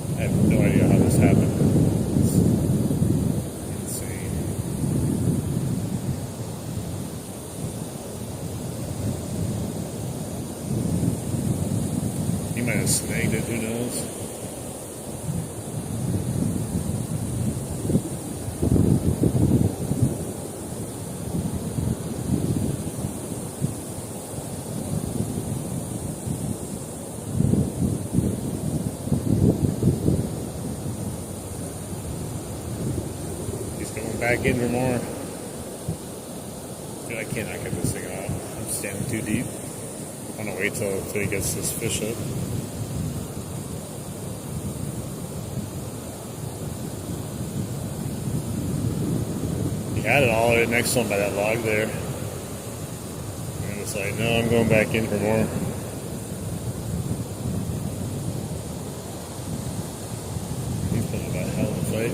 I have no idea how this happened. It's insane. He might have snagged it, who knows? Back in for more. Dude, I cannot get this thing out. I'm standing too deep. I'm gonna wait till he gets this fish up. He had it all right next to him by that log there. And it's like, no, I'm going back in for more. He's putting up a hell of a fight.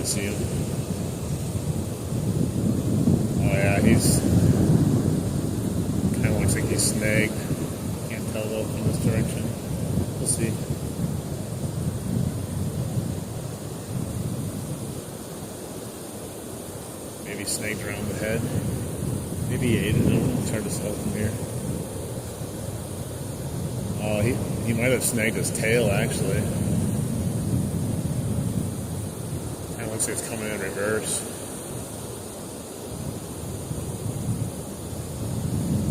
See him. Oh yeah, he's kind of looks like he's snagged. Can't tell though from this direction. We'll see. Maybe snagged around the head. Maybe he ate it. I don't know. It's hard to tell from here. Oh, he might have snagged his tail actually. Looks like it's coming in reverse.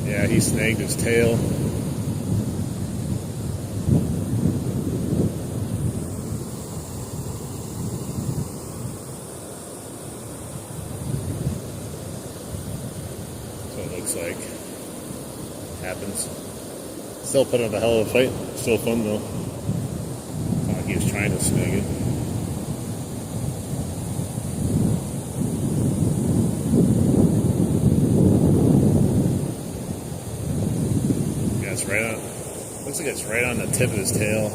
Yeah, he snagged his tail. So it looks like. Happens. Still putting up a hell of a fight. Still fun though. It's not like he was trying to snag it. It's right on. Looks like it's right on the tip of his tail.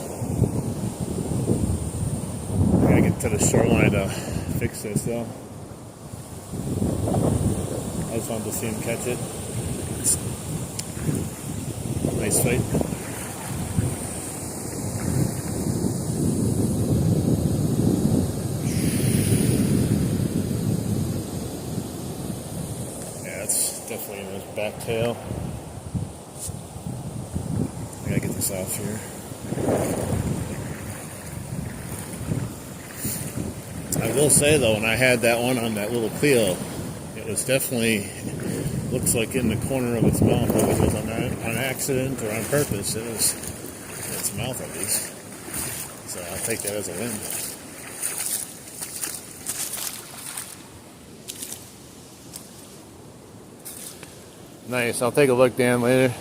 I gotta get to the shoreline to fix this though. I just wanted to see him catch it. Nice fight. Yeah, it's definitely in his back tail. I gotta get this off here. I will say though, when I had that one on that little Clio, it was definitely looks like in the corner of its mouth, whether it was on accident or on purpose. It was in its mouth at least. So I'll take that as a win. Nice. I'll take a look, Dan, later.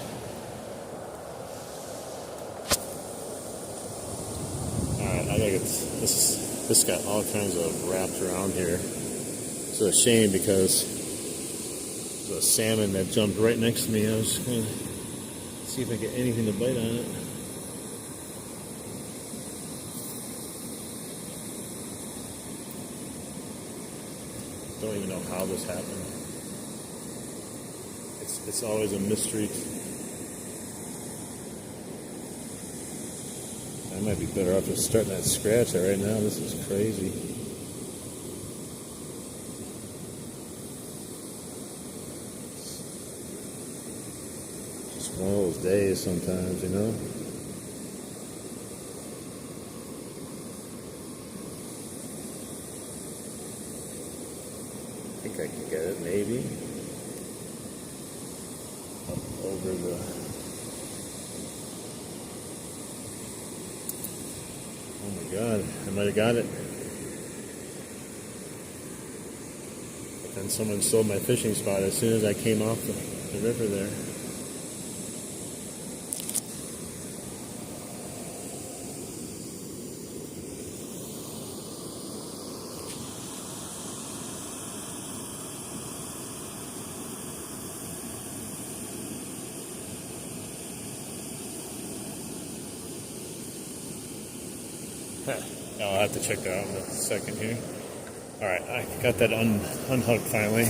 Alright, I think this got all kinds of wrapped around here. It's a shame because there's a salmon that jumped right next to me. I was going to see if I get anything to bite on it. Don't even know how this happened. It's always a mystery. I might be better off just starting that scratch right now. This is crazy. Just one of those days sometimes, you know? I think I can get it, maybe. Up over the... Oh my God, I might have got it. But then someone stole my fishing spot as soon as I came off the river there. I'll have to check that out in a second here. Alright, I got that unhooked finally.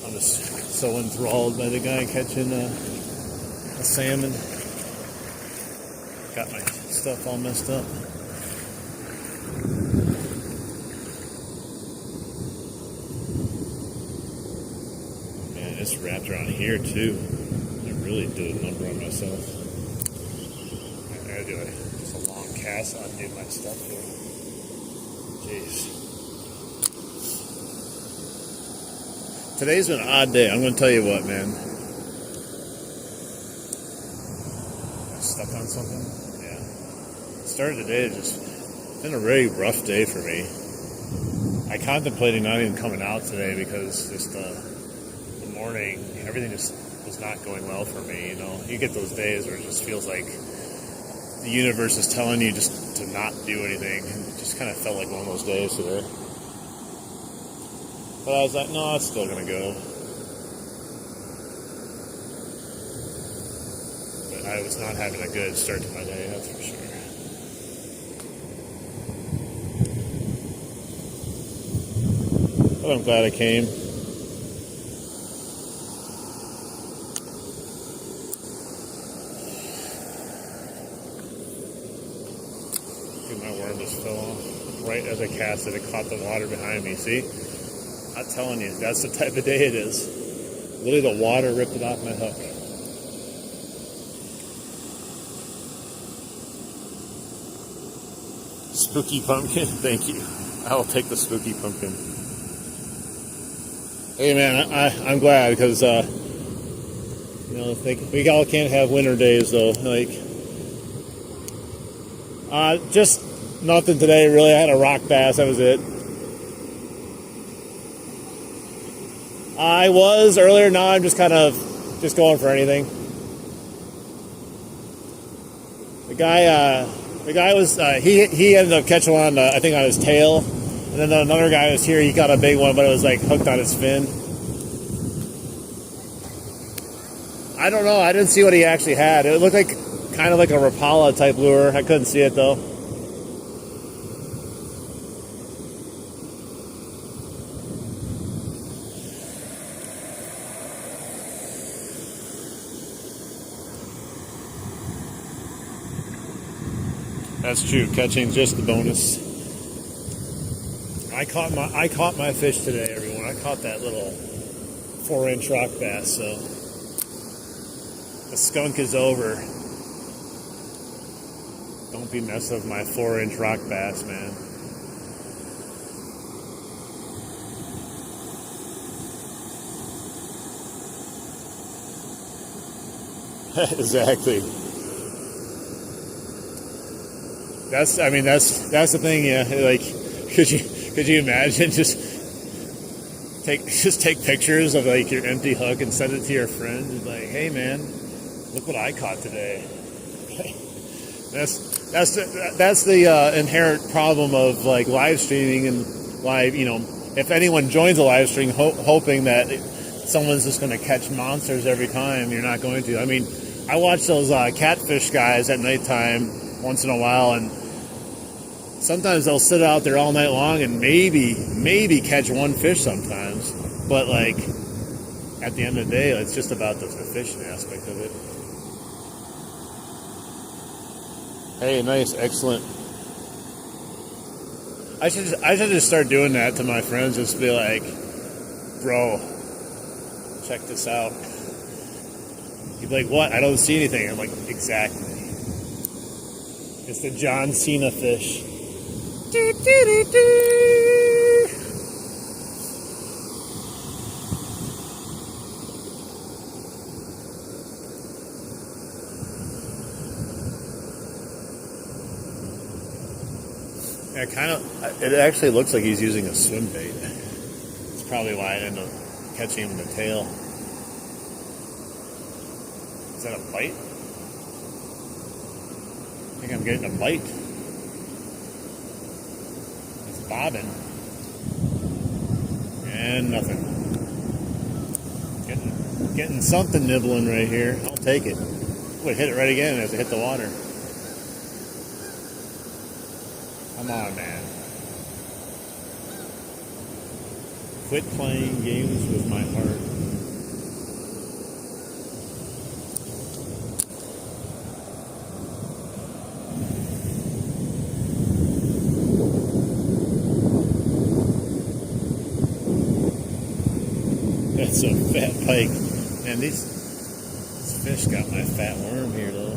I'm just so enthralled by the guy catching a salmon. Got my stuff all messed up. Man, it's wrapped around here too. I really did a number on myself. I gotta do it. A long cast, undo my stuff here. Jeez. Today's been an odd day. I'm going to tell you what, man. Stuck on something? Yeah. Started today, just been a very rough day for me. I contemplated not even coming out today because just the morning, everything just was not going well for me. You know, you get those days where it just feels like the universe is telling you just to not do anything. It just kind of felt like one of those days today. But I was like, no, it's still going to go. But I was not having a good start to my day, that's for sure. But I'm glad I came. My worm just fell off right as I cast it. It caught the water behind me. See? I'm telling you, that's the type of day it is. Literally, the water ripped it off my hook. Spooky pumpkin, thank you. I will take the spooky pumpkin. Hey man, I'm glad because you know, we all can't have winter days though. Like. Just nothing today, really. I had a rock bass, that was it. I was earlier, now I'm just kind of just going for anything. The guy was, he ended up catching one, I think on his tail. And then another guy was here, he got a big one, but it was like hooked on his fin. I don't know, I didn't see what he actually had. It looked like kind of like a Rapala type lure. I couldn't see it though. That's true. Catching's just the bonus. I caught my fish today, everyone. I caught that little 4-inch rock bass. So the skunk is over. Don't be messing with my 4-inch rock bass, man. Exactly. That's the thing, yeah. Like, could you imagine just just take pictures of like your empty hook and send it to your friends. It's like, hey man, look what I caught today. That's the inherent problem of like live streaming and live. You know, if anyone joins a live stream hoping that someone's just going to catch monsters every time, you're not going to. I mean, I watch those catfish guys at nighttime once in a while, and sometimes they'll sit out there all night long and maybe catch one fish sometimes. But like at the end of the day, it's just about the fishing aspect of it. Hey, nice, excellent. I should just start doing that to my friends. Just be like, bro, check this out. He'd be like, what? I don't see anything. I'm like, exactly. It's the John Cena fish. Do, do, do, do. Yeah, it actually looks like he's using a swim bait. It's probably why I ended up catching him in the tail. Is that a bite? I think I'm getting a bite. It's bobbing. And nothing. Getting something nibbling right here. I'll take it. Would hit it right again as it hit the water. Come on, man. Quit playing games with my heart. That's a fat pike. Man, this fish got my fat worm here, though.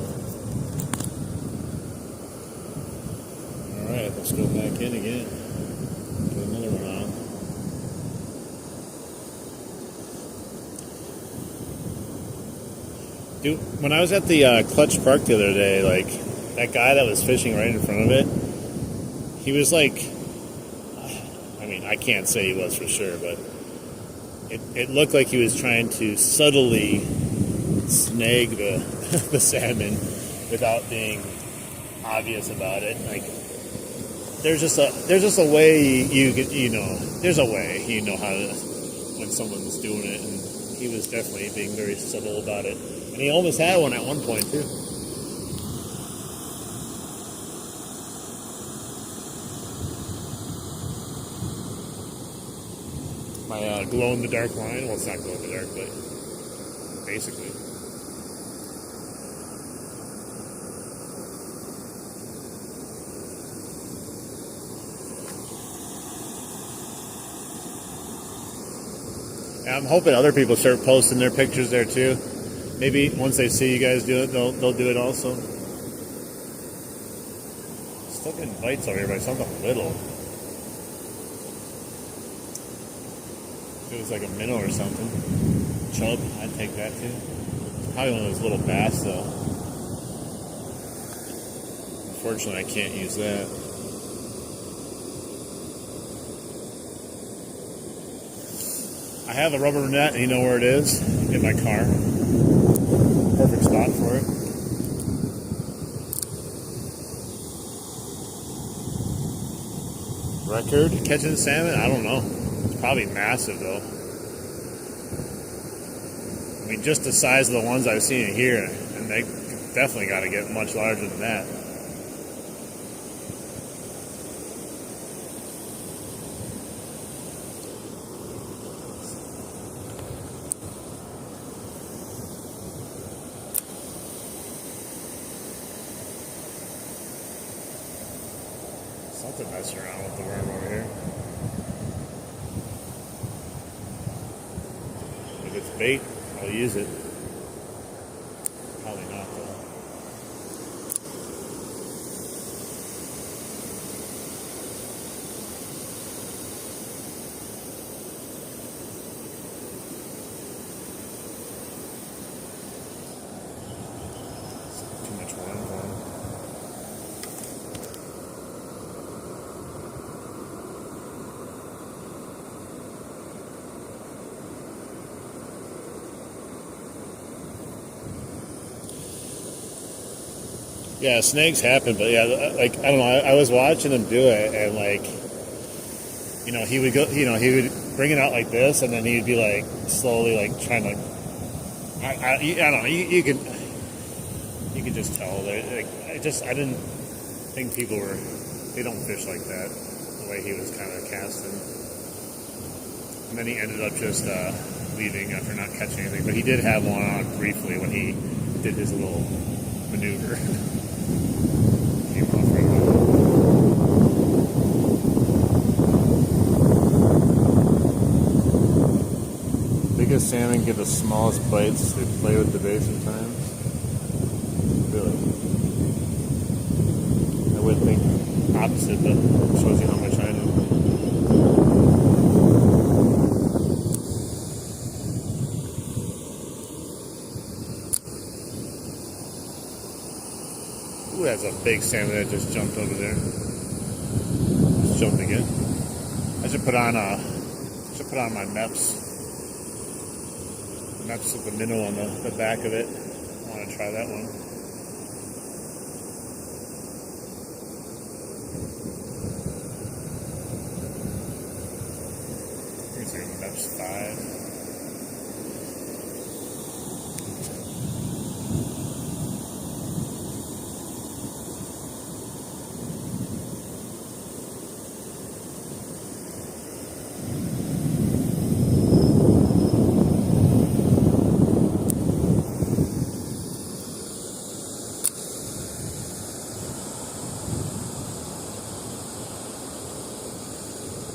Alright, let's go back in again. Put another one on. Dude, when I was at the Clutch Park the other day, like, that guy that was fishing right in front of it, he was like, I mean, I can't say he was for sure, but it looked like he was trying to subtly snag the salmon without being obvious about it. Like, there's just a way there's a way how to, when someone's doing it, and he was definitely being very subtle about it, and he almost had one at one point too. My glow-in-the-dark line. Well, it's not glow-in-the-dark, but basically. And I'm hoping other people start posting their pictures there too. Maybe once they see you guys do it, they'll do it also. Still getting bites over here by something little. If it was like a minnow or something, chub, I'd take that too. It's probably one of those little bass though. Unfortunately, I can't use that. I have a rubber net, and you know where it is? In my car. Perfect spot for it. Record catching salmon? I don't know. It's probably massive though. I mean, just the size of the ones I've seen here, and they definitely got to get much larger than that. Something messing around with the worm over here. If it's bait, I'll use it. Probably not though. Too much worm for him. Yeah, snakes happen, but yeah, like I don't know. I was watching him do it, and like, he would go, he would bring it out like this, and then he'd be like slowly like trying to. I don't know. You could just tell. Like, I didn't think they don't fish like that. The way he was kind of casting, and then he ended up just leaving after not catching anything. But he did have one on briefly when he did his little maneuver. Came off right away. Biggest salmon give the smallest bites. They play with the bait sometimes. Really? I would think opposite, but it shows you how much I know. Ooh, that's a big salmon that just jumped over there. Just jumped again. I should put on my MEPS. MEPS with the minnow on the back of it. I want to try that one. Here's your MEPS 5.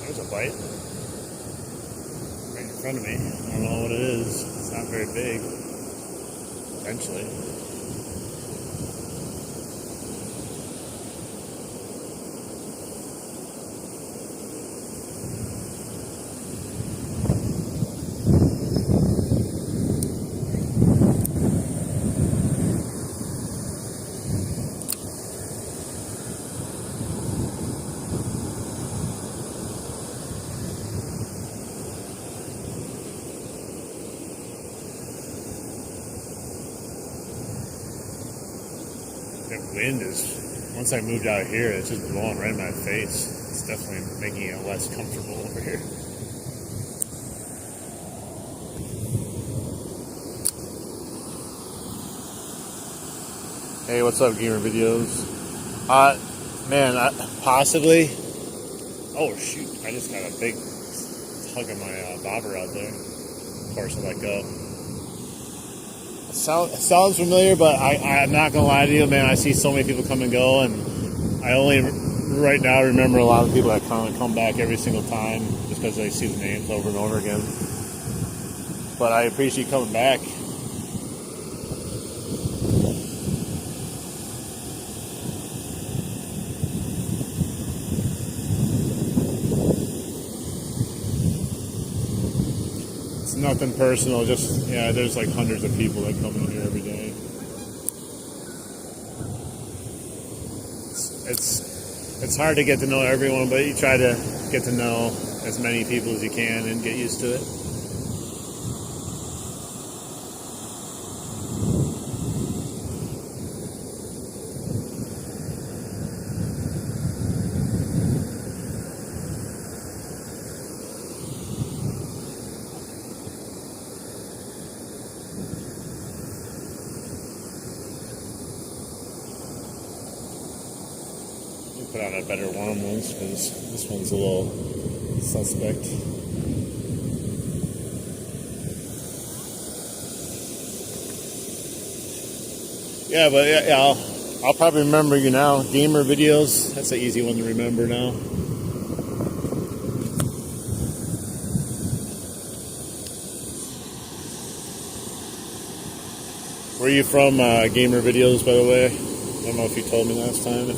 There's a bite right in front of me. I don't know what it is. It's not very big. Potentially. That wind is, once I moved out here, it's just blowing right in my face. It's definitely making it less comfortable over here. Hey, what's up, Gamer Videos? Possibly. Oh, shoot. I just got a big tug of my bobber out there. Of course, I let go. It sounds familiar, but I'm not going to lie to you, man. I see so many people come and go, and I only right now remember a lot of people that come back every single time just because they see the names over and over again. But I appreciate you coming back. Nothing personal, just, yeah, there's like hundreds of people that come in here every day. It's hard to get to know everyone, but you try to get to know as many people as you can and get used to it. Put on a better warm ones because this one's a little suspect. Yeah, but yeah, I'll probably remember you now. Gamer Videos, that's an easy one to remember now. Where are you from, Gamer Videos, by the way? I don't know if you told me last time.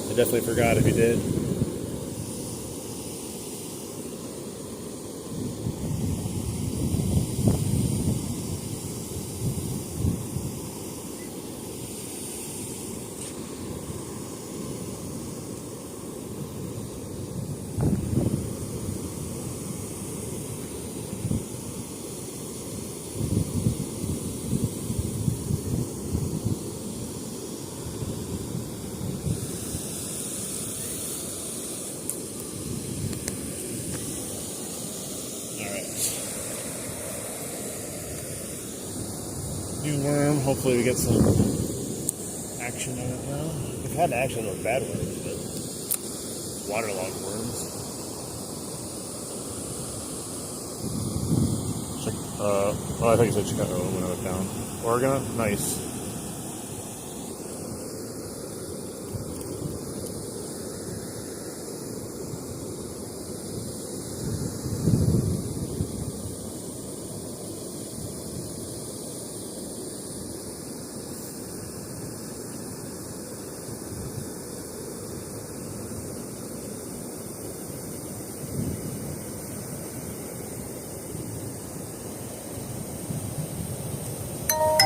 I definitely forgot if you did. new worm. Hopefully we get some action on it now. We've had action on bad worms, but waterlogged worms. I think it's Chicago. Went out of town. Oregon, nice.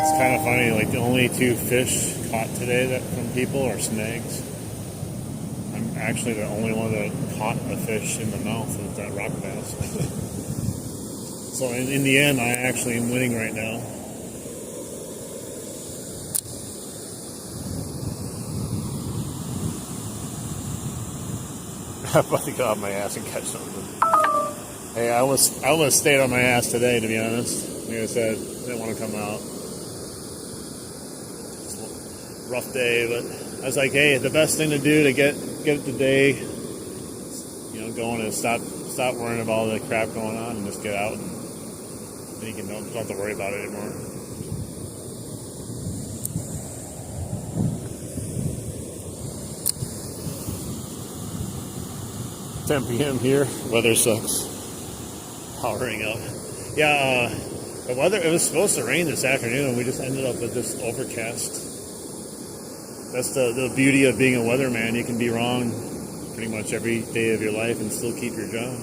It's kind of funny, like the only two fish caught today from people are snags. I'm actually the only one that caught a fish in the mouth with that rock bass. So in the end, I actually am winning right now. I'm about to get off my ass and catch something. Hey, I almost stayed on my ass today, to be honest. Like I said, I didn't want to come out. Rough day, but I was like, hey, the best thing to do to get the day, going is stop worrying about all the crap going on and just get out, and then you don't have to worry about it anymore. $10 p.m. here. Weather sucks. Powering up. Yeah, the weather, it was supposed to rain this afternoon, and we just ended up with this overcast. That's the beauty of being a weatherman. You can be wrong pretty much every day of your life and still keep your job.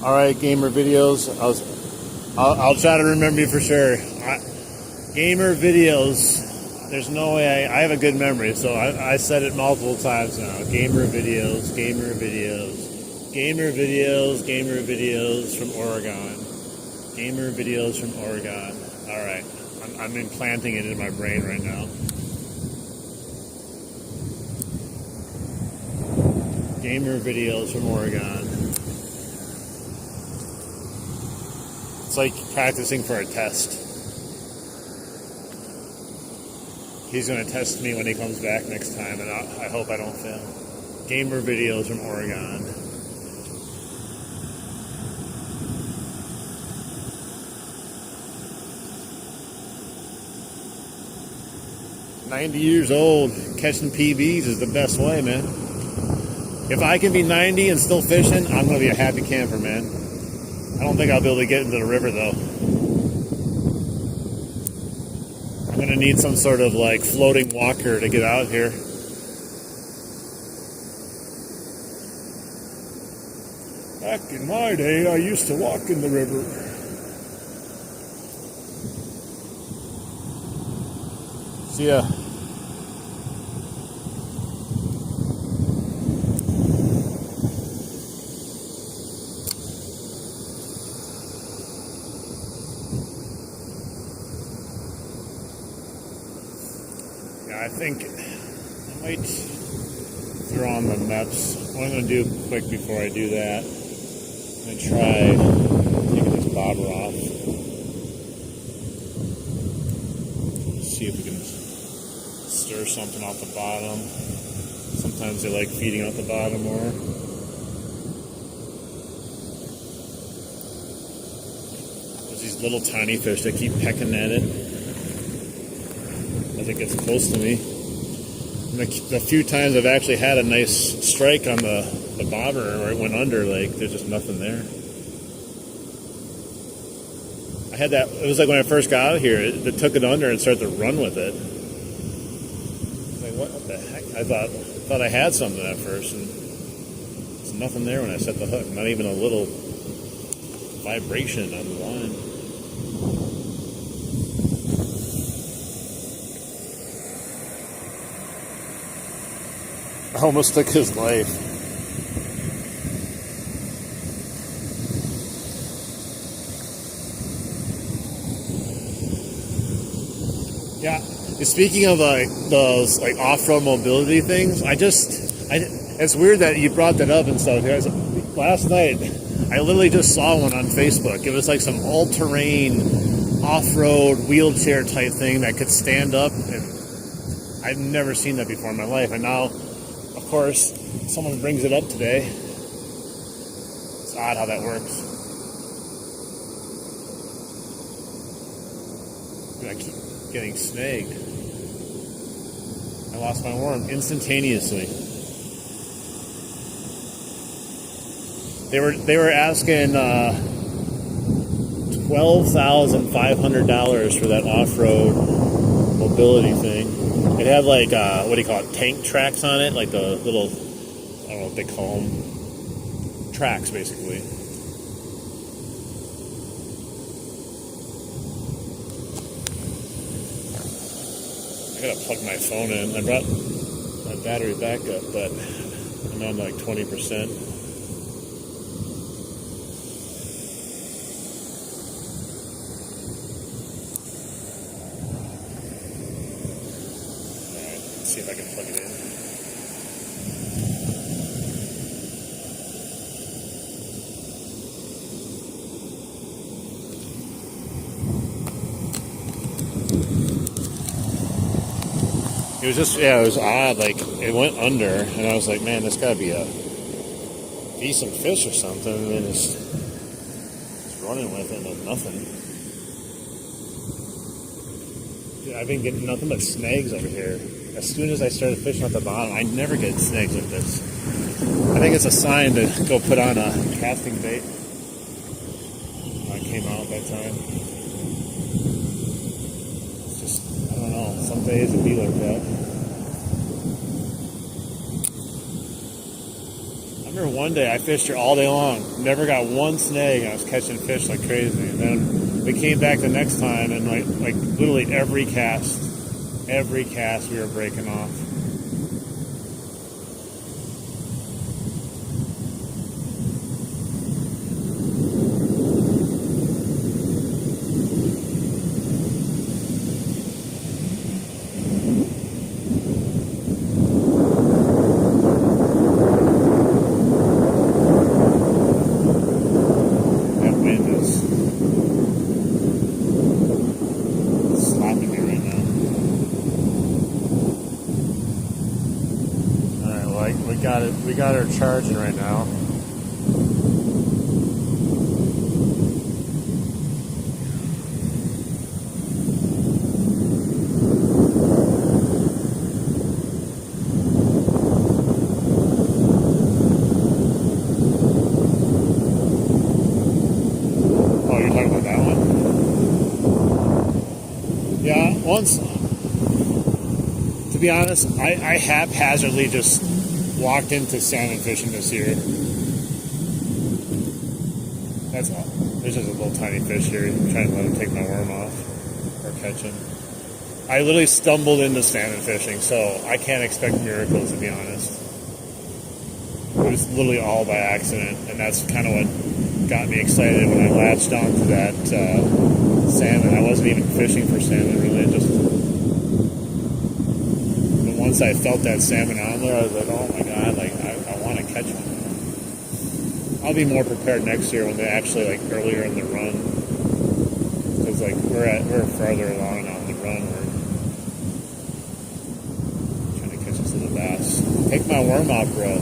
All right, gamer videos. I'll try to remember you for sure. Gamer videos. There's no way I have a good memory, so I said it multiple times now. Gamer videos, gamer videos, gamer videos, gamer videos from Oregon. Gamer videos from Oregon. All right, I'm implanting it in my brain right now. Gamer videos from Oregon. It's like practicing for a test. He's going to test me when he comes back next time, and I hope I don't fail. Gamer videos from Oregon. "90 years old, catching PBs is the best way, man. If I can be 90 and still fishing, I'm going to be a happy camper, man. I don't think I'll be able to get into the river, though. I'm going to need some sort of, floating walker to get out here. Back in my day, I used to walk in the river. See ya. I think I might throw on the MEPS. What I'm going to do quick before I do that, I'm going to try taking this bobber off. See if we can stir something off the bottom. Sometimes they like feeding out the bottom more. There's these little tiny fish that keep pecking at it as it gets close to me. And the few times I've actually had a nice strike on the bobber where it went under, there's just nothing there. I had that, it was like when I first got out here, it took it under and started to run with it. What the heck? I thought I had something at first, and there's nothing there when I set the hook. Not even a little vibration on the line. I almost took his life. Yeah. Speaking of those like off-road mobility things, it's weird that you brought that up and stuff. Because last night, I literally just saw one on Facebook. It was like some all-terrain off-road wheelchair type thing that could stand up, and I've never seen that before in my life. And now, of course, someone brings it up today. It's odd how that works. I keep getting snagged. I lost my worm instantaneously. They were asking $12,500 for that off-road mobility thing. It had like what do you call it? Tank tracks on it, like the little, I don't know what they call them, tracks basically. I gotta plug my phone in. I brought my battery back up, but I'm on like 20%. See if I can plug it in. It was just, yeah, it was odd. Like, it went under, and I was like, man, this gotta be a decent fish or something. And then it's running with it, and there's nothing. Dude, I've been getting nothing but snags over here. As soon as I started fishing at the bottom, I never get snags like this. I think it's a sign to go put on a casting bait. I came out that time. It's just, I don't know, some days it'd be like that. I remember one day I fished here all day long, never got one snag, and I was catching fish like crazy. And then we came back the next time, and like literally every cast we were breaking off. That wind is slapping me right now. We got her charging right now. Oh, you're talking about that one? Yeah, once, to be honest, I haphazardly just walked into salmon fishing this year. That's all. There's just a little tiny fish here. I'm trying to let him take my worm off or catch him. I literally stumbled into salmon fishing, so I can't expect miracles, to be honest. It was literally all by accident, and that's kind of what got me excited when I latched onto that salmon. I wasn't even fishing for salmon, really. Once I felt that salmon on there, I was like, oh my god, like I want to catch one. I'll be more prepared next year when they actually like earlier in the run, because like we're farther along on the run. We're trying to catch this little bass. Take my worm off, bro.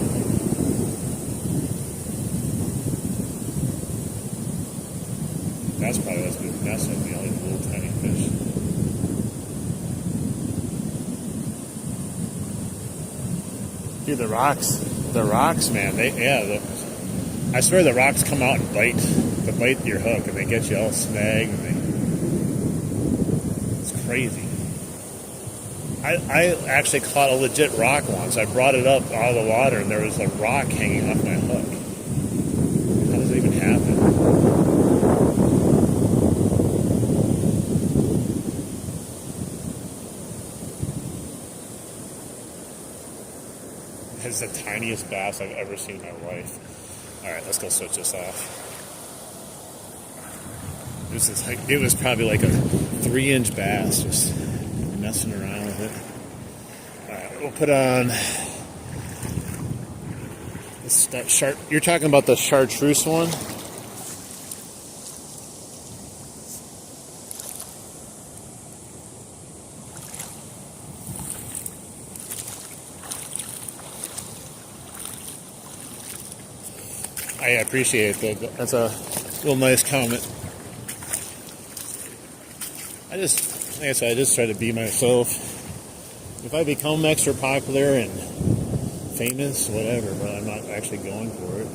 That's probably what's been messing with me, all these little tiny fish. Dude, the rocks, man. I swear the rocks come out and bite your hook, and they get you all snagged. It's crazy. I actually caught a legit rock once. I brought it up out of the water, and there was a rock hanging off my hook. How does it even happen? It's the tiniest bass I've ever seen in my life. Alright, let's go switch this off. It was probably like a 3-inch bass. Just messing around with it. Alright, we'll put on that you're talking about the chartreuse one? I appreciate it. That's a real nice comment. Like I said, I just try to be myself. If I become extra popular and famous, whatever, but I'm not actually going for it.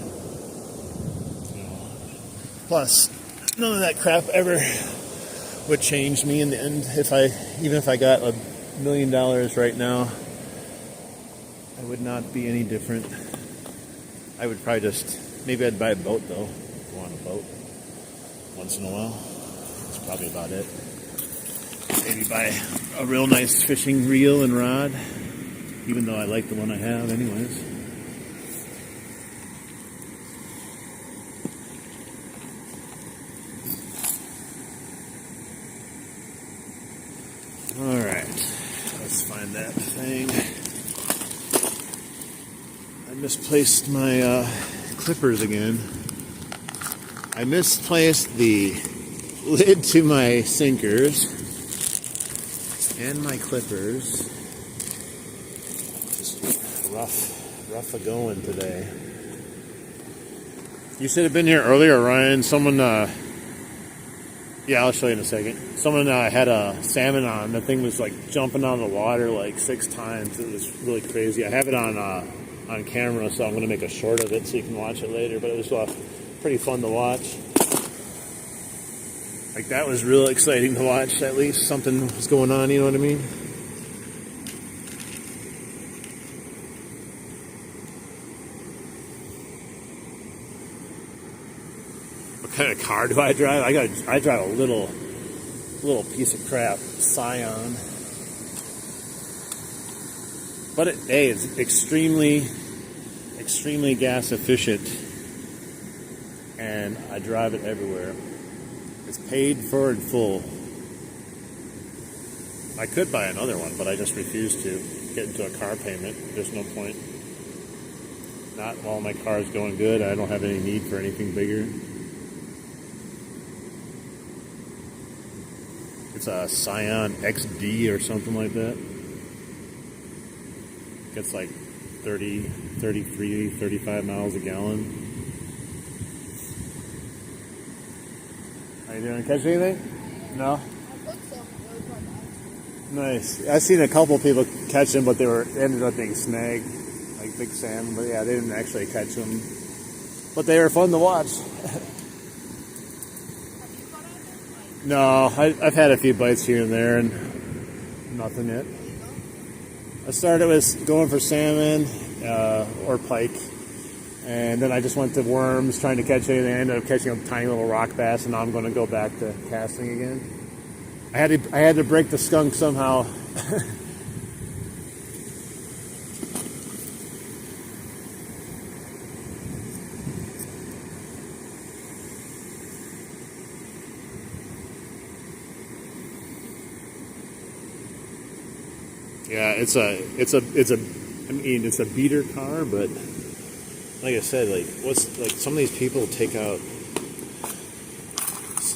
Plus, none of that crap ever would change me in the end. Even if I got $1 million right now, I would not be any different. I would probably maybe I'd buy a boat though. Go on a boat once in a while. That's probably about it. Maybe buy a real nice fishing reel and rod, even though I like the one I have anyways. Alright, let's find that thing. I misplaced my clippers again. I misplaced the lid to my sinkers and my clippers. Just rough a going today. You should have been here earlier, Ryan. Someone, yeah, I'll show you in a second. Someone had a salmon on. The thing was like jumping out of the water like 6 times. It was really crazy. I have it on camera, so I'm going to make a short of it so you can watch it later. But it was pretty fun to watch. Like, that was real exciting to watch. At least something was going on, you know what I mean? What kind of car do I drive? I drive a little piece of crap Scion. But it's extremely gas efficient, and I drive it everywhere. It's paid for in full. I could buy another one, but I just refuse to get into a car payment. There's no point. Not while my car is going good. I don't have any need for anything bigger. It's a Scion XD or something like that. Gets like 30, 33, 35 miles a gallon. How you doing? Catch anything? No? I think so. Nice. I've seen a couple people catch them, but they ended up being snagged, like big salmon. But yeah, they didn't actually catch them. But they were fun to watch. No, I've had a few bites here and there, and nothing yet. I started with going for salmon or pike, and then I just went to worms trying to catch anything. I ended up catching a tiny little rock bass, and now I'm going to go back to casting again. I had to break the skunk somehow. Yeah, it's a beater car, but like I said, some of these people take out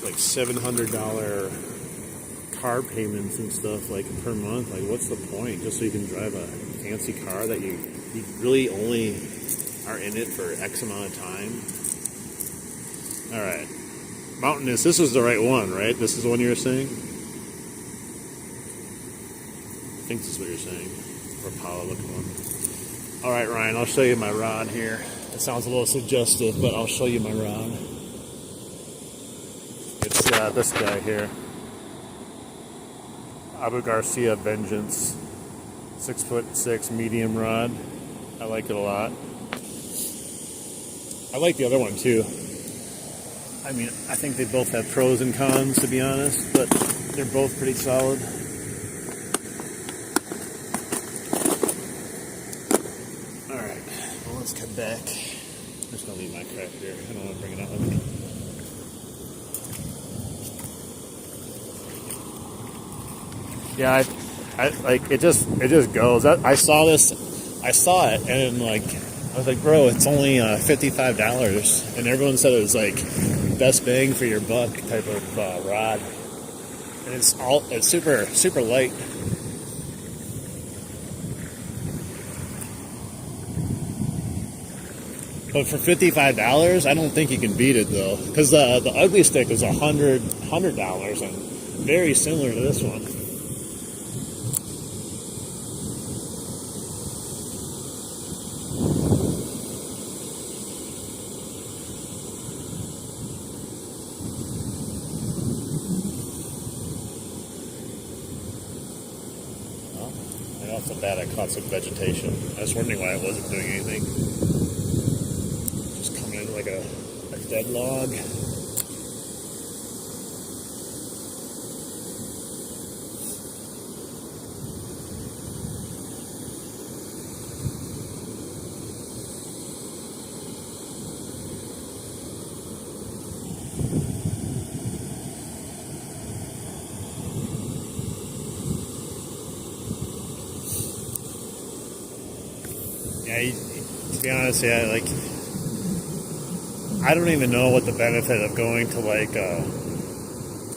like $700 car payments and stuff like per month. Like, what's the point? Just so you can drive a fancy car that you really only are in it for X amount of time. All right, Mountainous. This is the right one, right? This is the one you were saying. I think this is what you're saying. Or Apollo looking one. All right, Ryan, I'll show you my rod here. It sounds a little suggestive, but I'll show you my rod. It's this guy here. Abu Garcia Vengeance. 6'6" medium rod. I like it a lot. I like the other one too. I mean, I think they both have pros and cons, to be honest, but they're both pretty solid. Alright, well, let's come back. I'm just going to leave my crap here. I don't want to bring it out with me. Yeah, like it just goes. I saw this, I saw it, and like I was like, bro, it's only $55, and everyone said it was like best bang for your buck type of rod, and it's super light. But for $55, I don't think you can beat it though, because the ugly stick was $100 and very similar to this one. Well, I also bad I caught some vegetation. I was wondering why I wasn't doing anything. Just coming in like a dead log. Yeah, to be honest, yeah, like I don't even know what the benefit of going to like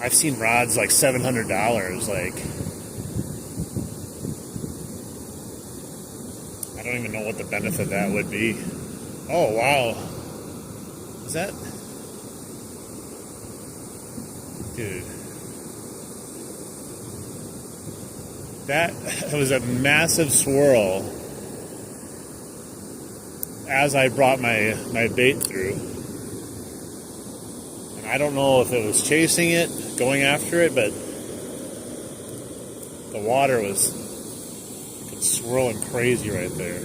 I've seen rods like $700. Like I don't even know what the benefit of that would be. Oh wow, is that, dude? That was a massive swirl as I brought my bait through. And I don't know if it was chasing it, going after it, but the water was swirling crazy right there.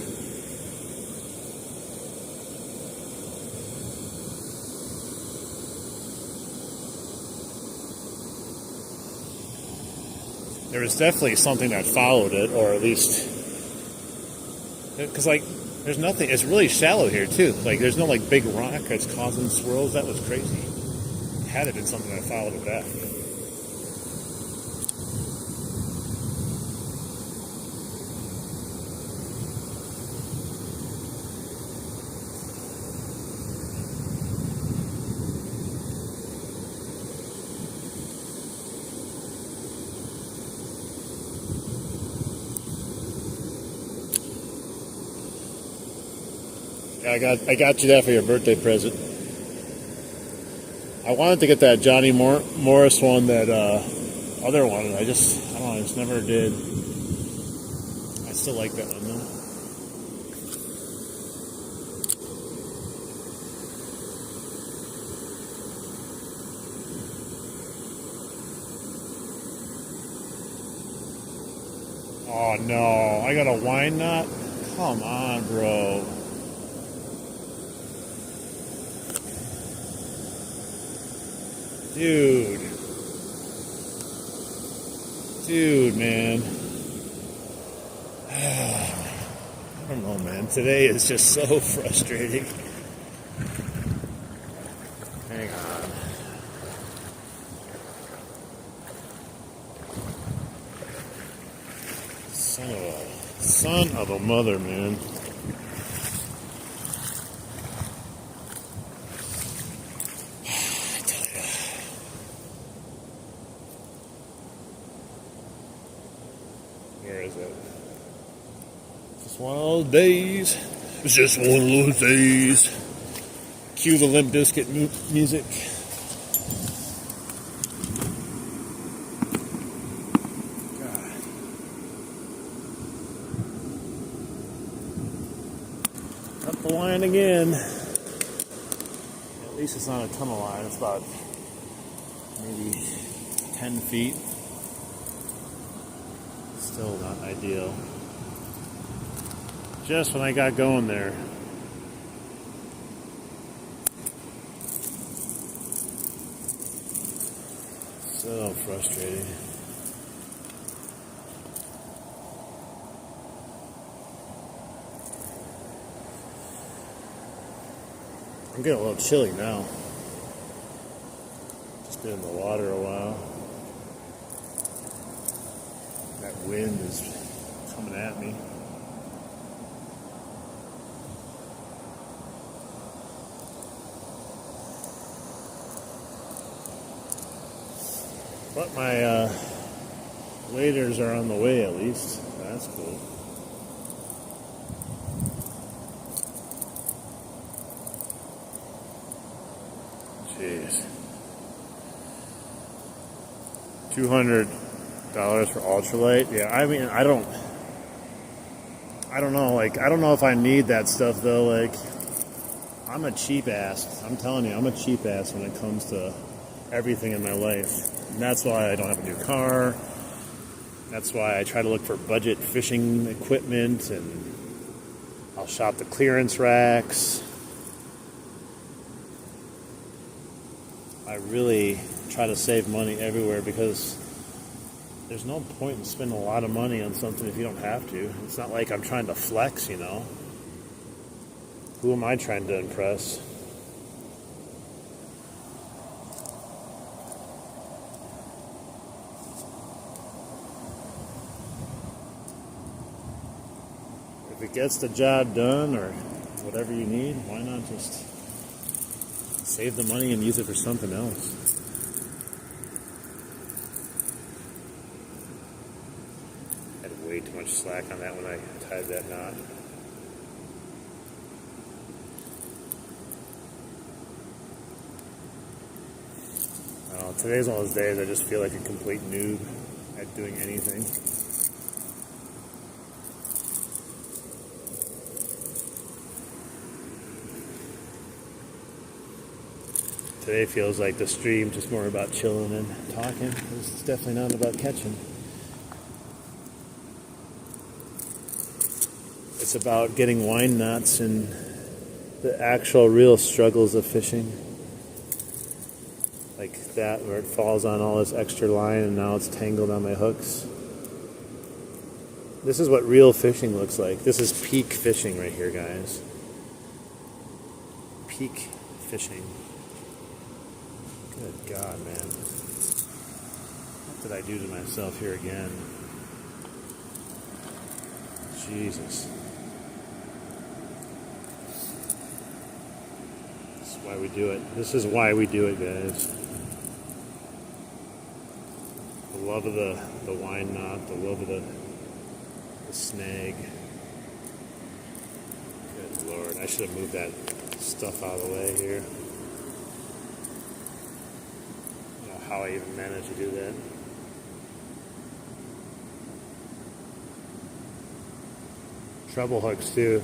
There was definitely something that followed it, or at least, because like there's nothing, it's really shallow here too, like there's no like big rock that's causing swirls. That was crazy. Had it been something that followed it back. I got you that for your birthday present. I wanted to get that Johnny Morris one, that other one. I don't know, I just never did. I still like that one though. Oh no, I got a wine knot? Come on, bro. Dude, man. I don't know, man. Today is just so frustrating. Hang on. Son of a mother, man. Where is it? Just one of those days. It's just one of those days. Cue the Limp Bizkit music. God. Up the line again. At least it's not a tunnel line. It's about maybe 10 feet. Still not ideal. Just when I got going there. So frustrating. I'm getting a little chilly now. Just been in the water a while. That wind is coming at me. But my waders are on the way at least. That's cool. Jeez. $200 for ultralight. Yeah, I mean, I don't know. Like, I don't know if I need that stuff though. Like, I'm a cheap ass. I'm telling you, I'm a cheap ass when it comes to everything in my life. And that's why I don't have a new car. That's why I try to look for budget fishing equipment, and I'll shop the clearance racks. I really try to save money everywhere because there's no point in spending a lot of money on something if you don't have to. It's not like I'm trying to flex, you know. Who am I trying to impress? If it gets the job done or whatever you need, why not just save the money and use it for something else? Had way too much slack on that when I tied that knot. Today's one of those days I just feel like a complete noob at doing anything. Today feels like the stream just more about chilling and talking. It's definitely not about catching. It's about getting wine knots and the actual real struggles of fishing. Like that, where it falls on all this extra line and now it's tangled on my hooks. This is what real fishing looks like. This is peak fishing right here, guys. Peak fishing. Good God, man. What did I do to myself here again? Jesus. This is why we do it. This is why we do it, guys. The love of the wine knot, the love of the snag. Good Lord, I should have moved that stuff out of the way here. I don't know how I even managed to do that. Treble hooks too.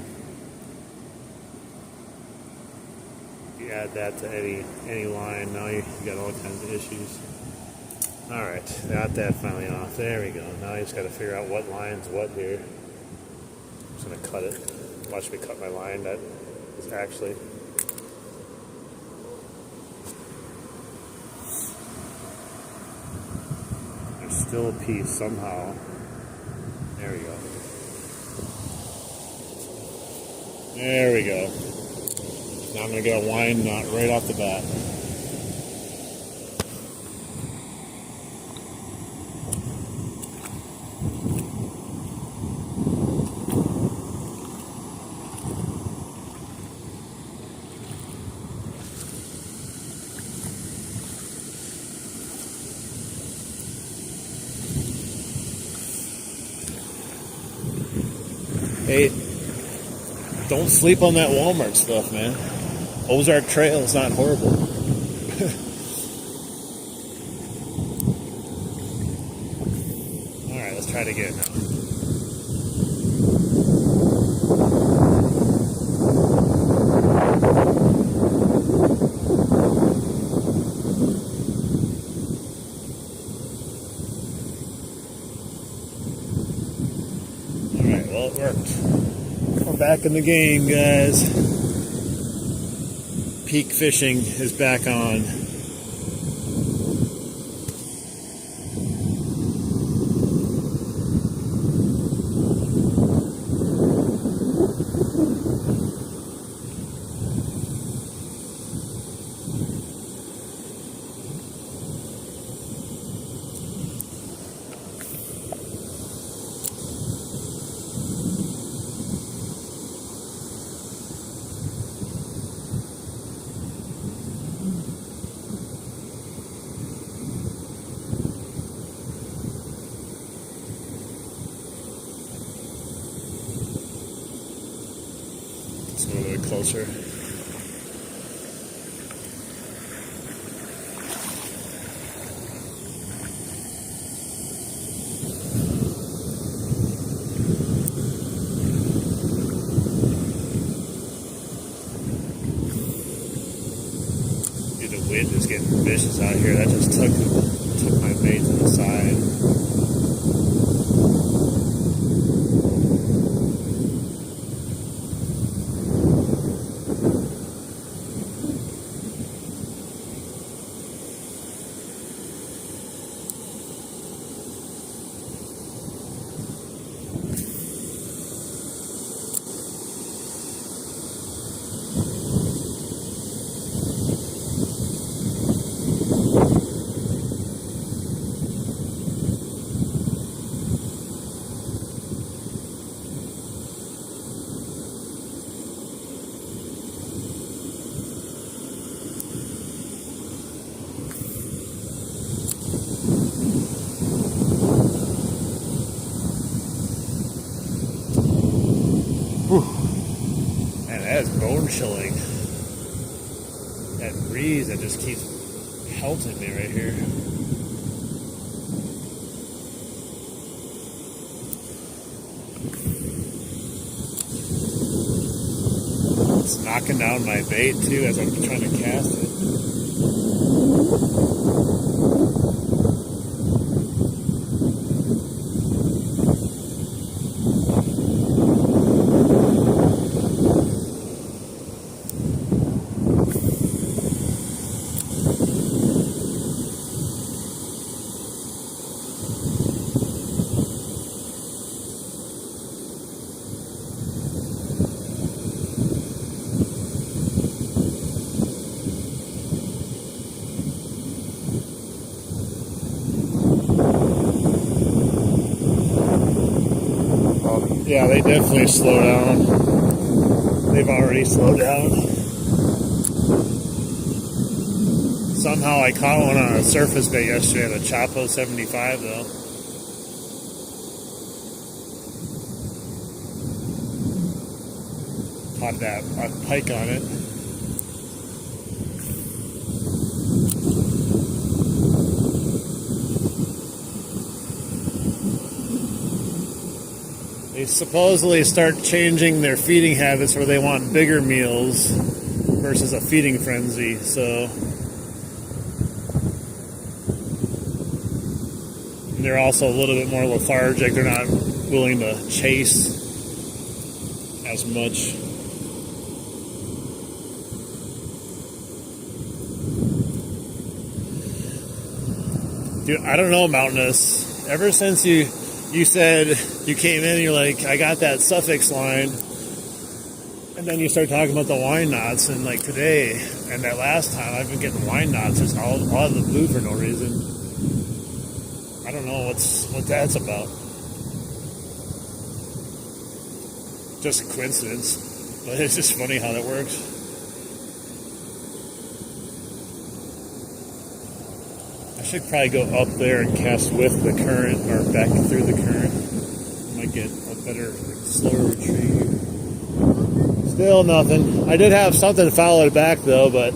You add that to any line, now you got all kinds of issues. Alright, got that finally off. There we go. Now I just got to figure out what line's what here. I'm just going to cut it. Watch me cut my line. That is actually... There's still a piece somehow. There we go. There we go. Now I'm going to get a wine knot right off the bat. Hey, don't sleep on that Walmart stuff, man. Ozark Trail is not horrible. Alright, let's try it again now. Alright, well, it worked. We're back in the game, guys. Peak fishing is back on. closer. Dude, the wind is getting vicious out here. That just took my bait to the side. Man, that is bone chilling. That breeze that just keeps pelting me right here. It's knocking down my bait too as I'm trying to cast it. Yeah, they definitely slow down. They've already slowed down. Somehow I caught one on a surface bait yesterday at a Chapo 75 though. Caught that pike on it. They supposedly start changing their feeding habits where they want bigger meals versus a feeding frenzy, so and they're also a little bit more lethargic. They're not willing to chase as much. Dude, I don't know, Mountainous. Ever since you said you came in and you're like, I got that suffix line, and then you start talking about the wine knots, and like today and that last time I've been getting wine knots just all out of the blue for no reason. I don't know what that's about. Just a coincidence, but it's just funny how that works. I should probably go up there and cast with the current or back through the current. Might get a better, slower retrieve. Still nothing. I did have something followed back though, but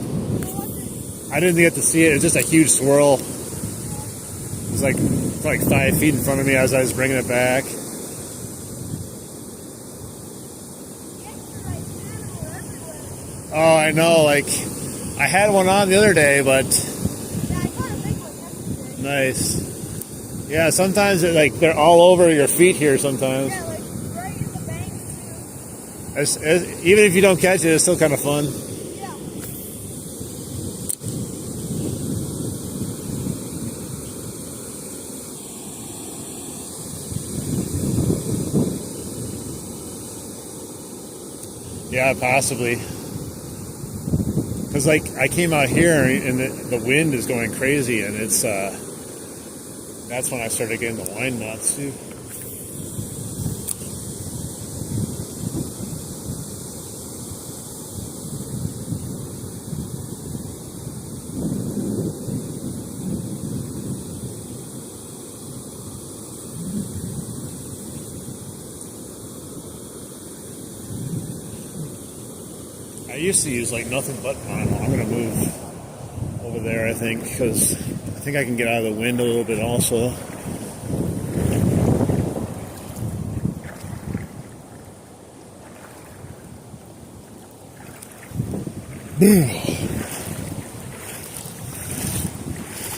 I didn't get to see it. It was just a huge swirl. It was like 5 feet in front of me as I was bringing it back. Oh, I know. Like, I had one on the other day, but nice. Yeah, sometimes they're all over your feet here sometimes. Yeah, like right in the bank too. Even if you don't catch it, it's still kind of fun. Yeah, possibly. Because I came out here and the wind is going crazy, and it's that's when I started getting the wine knots too. used to use like nothing but mono. I'm going to move over there, I think, because I think I can get out of the wind a little bit also. I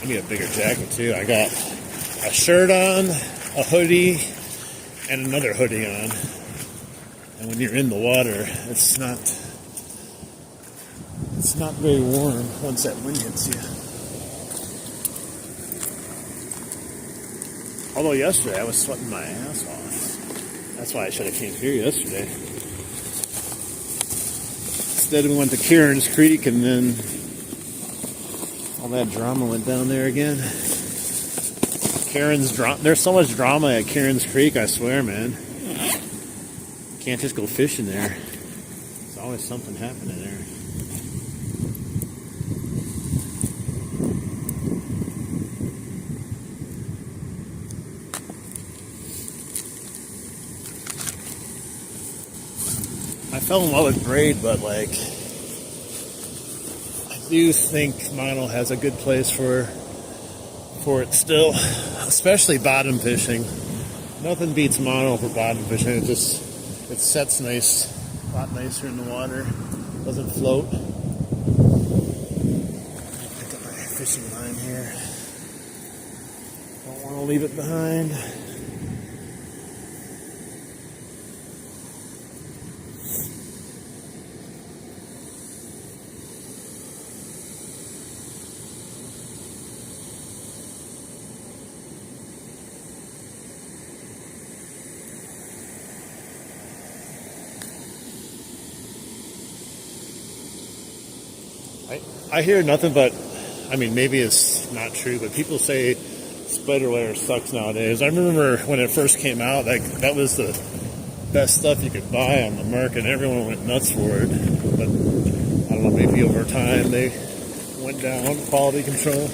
need a bigger jacket too. I got a shirt on, a hoodie, and another hoodie on. And when you're in the water, it's not very warm once that wind hits you. Although yesterday I was sweating my ass off. That's why I should have came here yesterday. Instead we went to Kieran's Creek and then all that drama went down there again. There's so much drama at Kieran's Creek, I swear, man. You can't just go fishing there. There's always something happening there. I fell in love with braid, but like, I do think mono has a good place for it still, especially bottom fishing. Nothing beats mono for bottom fishing. It sets nice, a lot nicer in the water. Doesn't float. Pick up my fishing line here. Don't want to leave it behind. I hear nothing but, I mean, maybe it's not true, but people say spider wire sucks nowadays. I remember when it first came out, that was the best stuff you could buy on the market. Everyone went nuts for it. But I don't know, maybe over time they went down, quality control.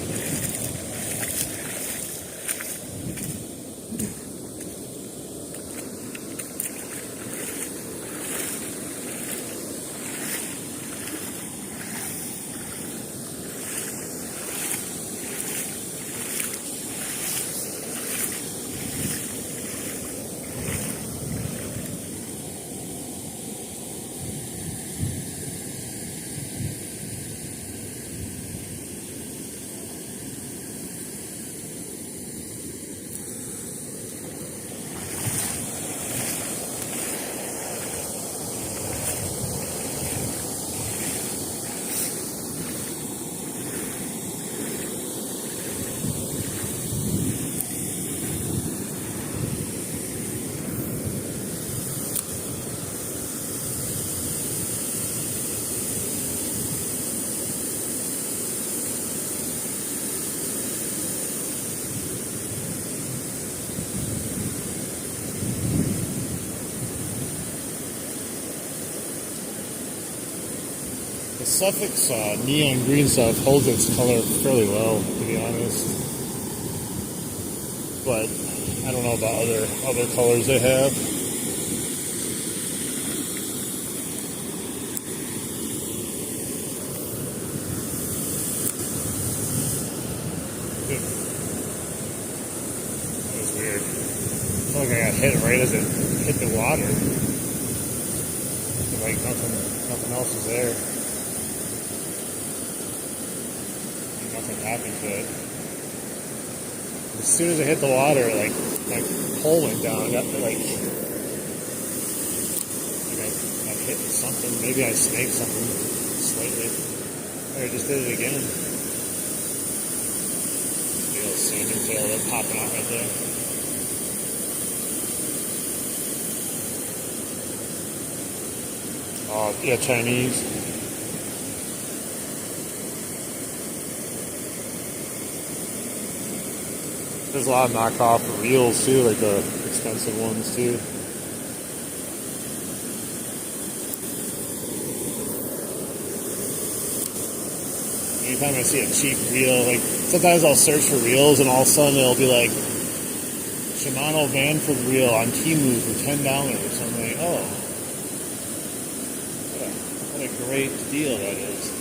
The Suffix neon green stuff holds its color fairly well, to be honest. But I don't know about other colors they have. That was weird. I feel like I got hit right as it hit the water. Like nothing else is there. Nothing happened to it. As soon as I hit the water, like my pole went down. I got I hit something. Maybe I snaked something slightly. Or I just did it again. Big old salmon tail that's popping out right there. Oh yeah, Chinese. There's a lot of knockoff reels too, like the expensive ones too. Anytime I see a cheap reel, like sometimes I'll search for reels and all of a sudden it'll be like Shimano Vanford reel on Temu for $10. I'm like, oh, what a a great deal, that is.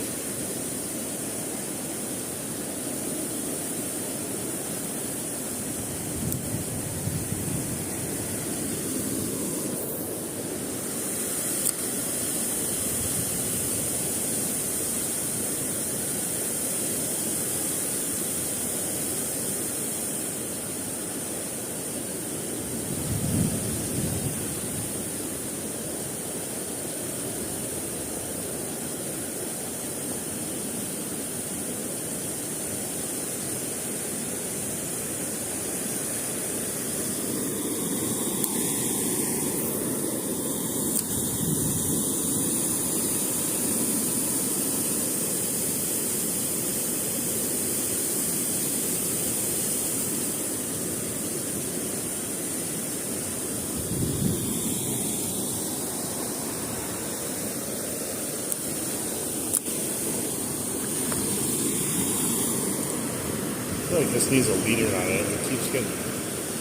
I feel like this needs a leader on it. It keeps getting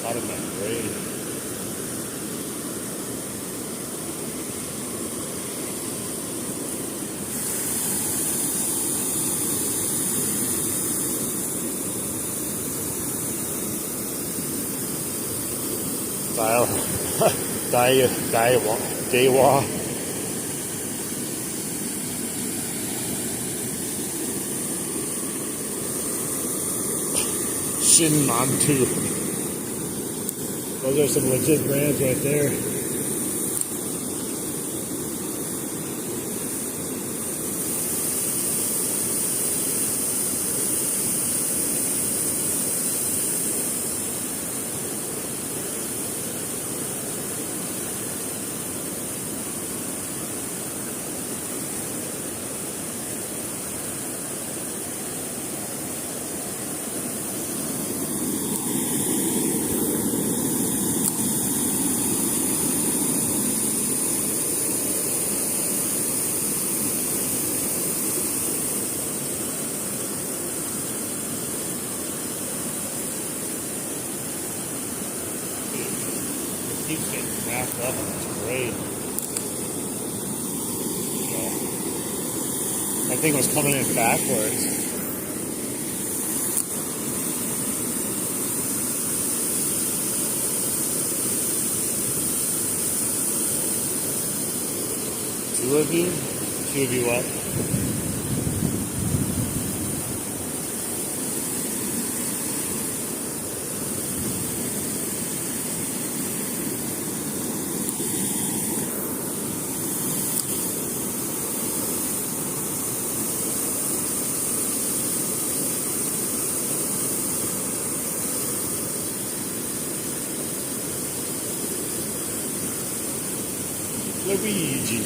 caught in that braid. Daiwa. Shinmantu. Those are some legit brands right there. Keeps getting wrapped up in this braid. That thing was coming in backwards. Two of you? Two of you what? Luigi.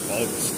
Bugs.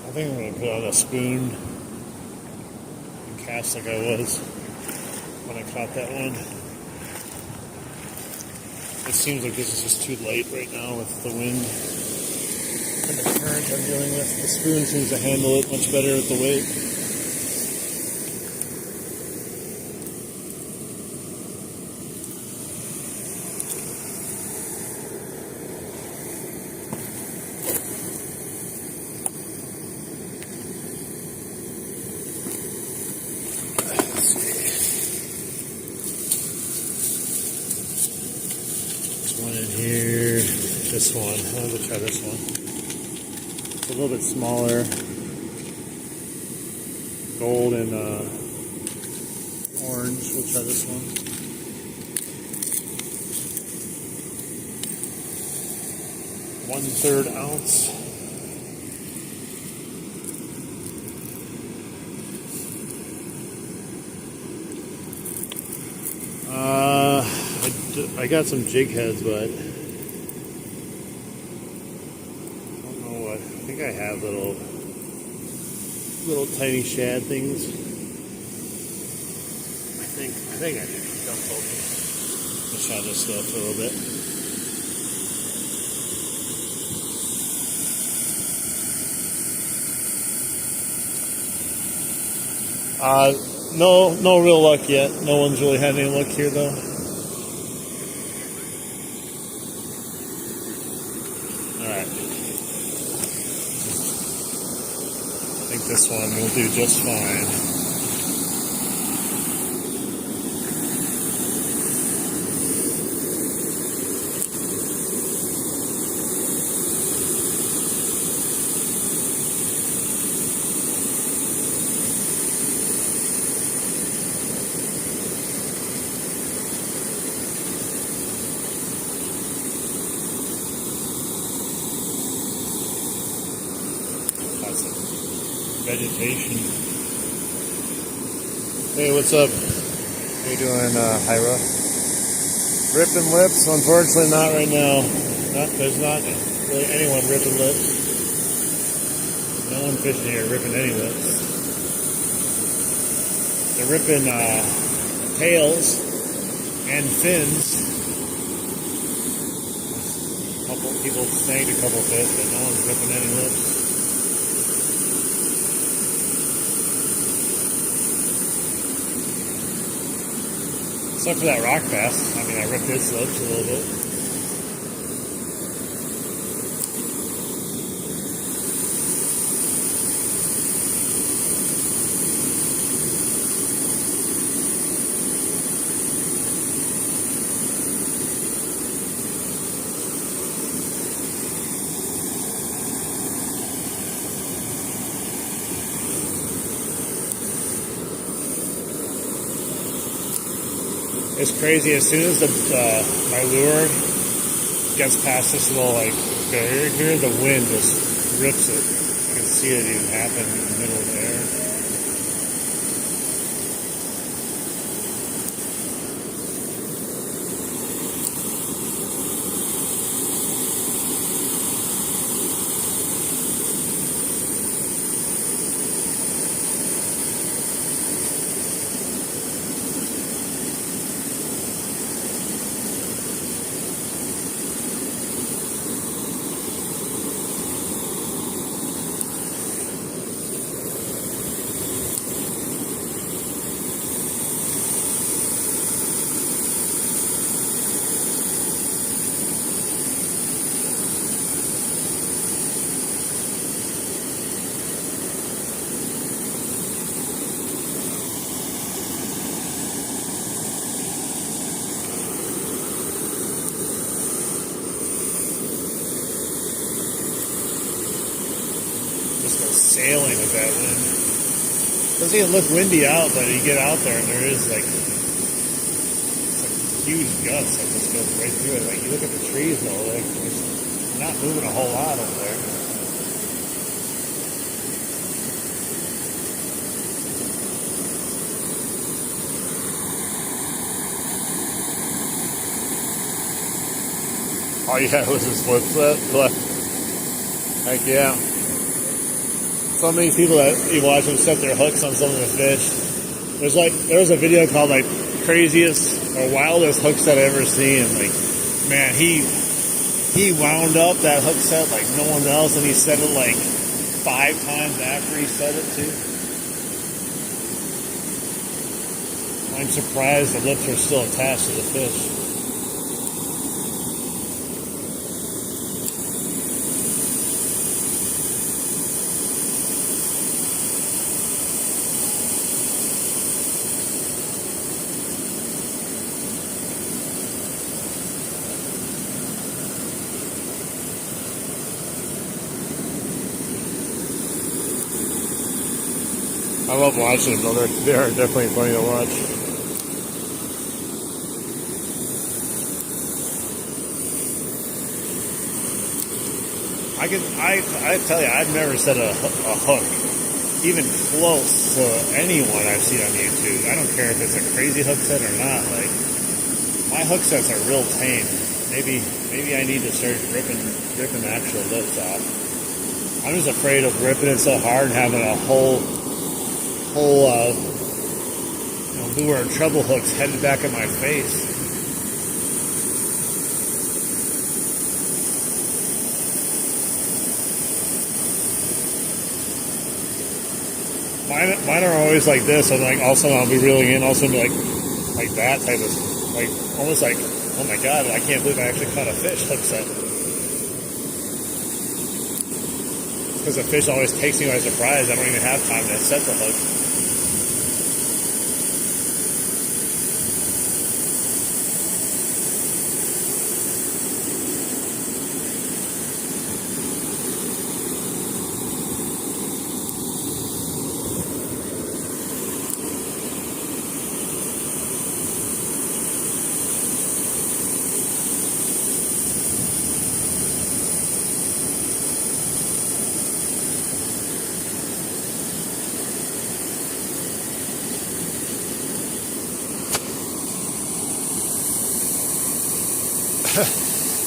I think I'm going to put on a spoon and cast like I was. when I caught that one. It seems like this is just too late right now with the wind and the current I'm dealing with. The spoon seems to handle it much better with the weight. One in here, this one. I'm going to try this one. It's a little bit smaller. Gold and orange. We'll try this one. One-third ounce. I got some jig heads, but I don't know what. I think I have little tiny shad things. I think I did. Dump open. Let's try this stuff for a little bit. No real luck yet. No one's really had any luck here though. Alright. I think this one will do just fine. Vegetation. Hey, what's up? How you doing, Hyra? Ripping lips? Unfortunately, not right now. There's not really anyone ripping lips. No one fishing here ripping any lips. They're ripping tails and fins. A couple people snagged a couple fish, but no one's ripping any lips. Except for that rock bass. I mean, I ripped his lips a little bit. It's crazy. As soon as my lure gets past this little barrier here, the wind just rips it. You can see it even happen in the middle of the air. Just go sailing with that wind. Doesn't even look windy out, but you get out there and there is it's huge gusts that just goes right through it. Like you look at the trees though, it's not moving a whole lot over there. All you had was this flip. Heck yeah. So many people that you watch them set their hooks on some of the fish. There was a video called craziest or wildest hook set I've ever seen. Like, man, he wound up that hook set like no one else, and he set it like 5 times after he set it too. I'm surprised the lips are still attached to the fish. I love watching them, though. They are definitely funny to watch. I tell you, I've never set a hook even close to anyone I've seen on YouTube. I don't care if it's a crazy hook set or not. Like, my hook sets are real tame. Maybe I need to start ripping actual lips off. I'm just afraid of ripping it so hard and having a whole lure and treble hooks headed back at my face. Mine are always like this. I'm like, all of a sudden I'll be reeling in, all of a sudden like that type of, like, almost like, oh my god, I can't believe I actually caught a fish hook set. Because the fish always takes me by surprise. I don't even have time to set the hook.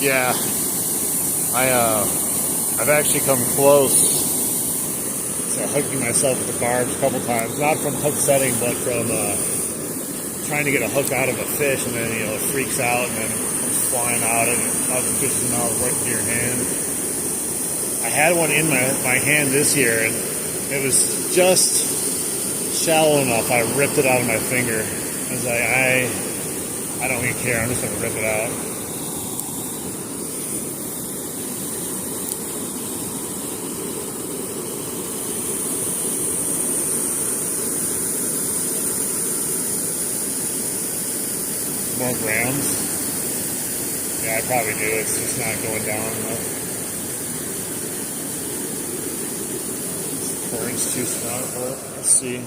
Yeah, I've actually come close to hooking myself with the barbs a couple times. Not from hook setting, but from trying to get a hook out of a fish, and then it freaks out and then comes flying out and out of the fish's mouth right into your hand. I had one in my hand this year, and it was just shallow enough. I ripped it out of my finger. I was like, I don't even care. I'm just gonna rip it out. More grams? Yeah, I probably do. It's just not going down enough. This current's too strong for it. Let's see. I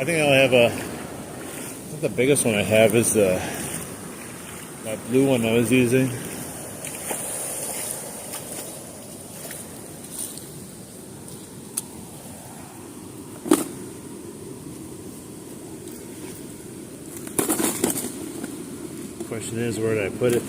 think I only have I think the biggest one I have is that blue one I was using. Question is, where did I put it?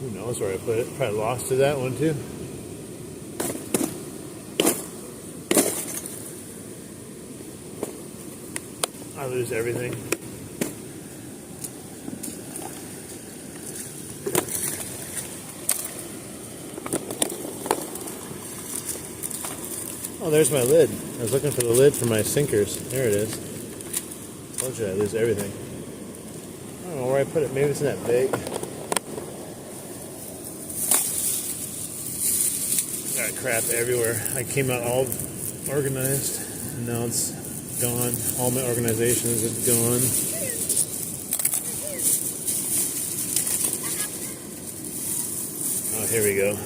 Who knows where I put it? Probably lost to that one too. I lose everything. Oh, there's my lid. I was looking for the lid for my sinkers. There it is. Told you I lose everything. I don't know where I put it. Maybe it's in that bag. Got crap everywhere. I came out all organized, and now it's gone. All my organizations are gone. Oh, here we go.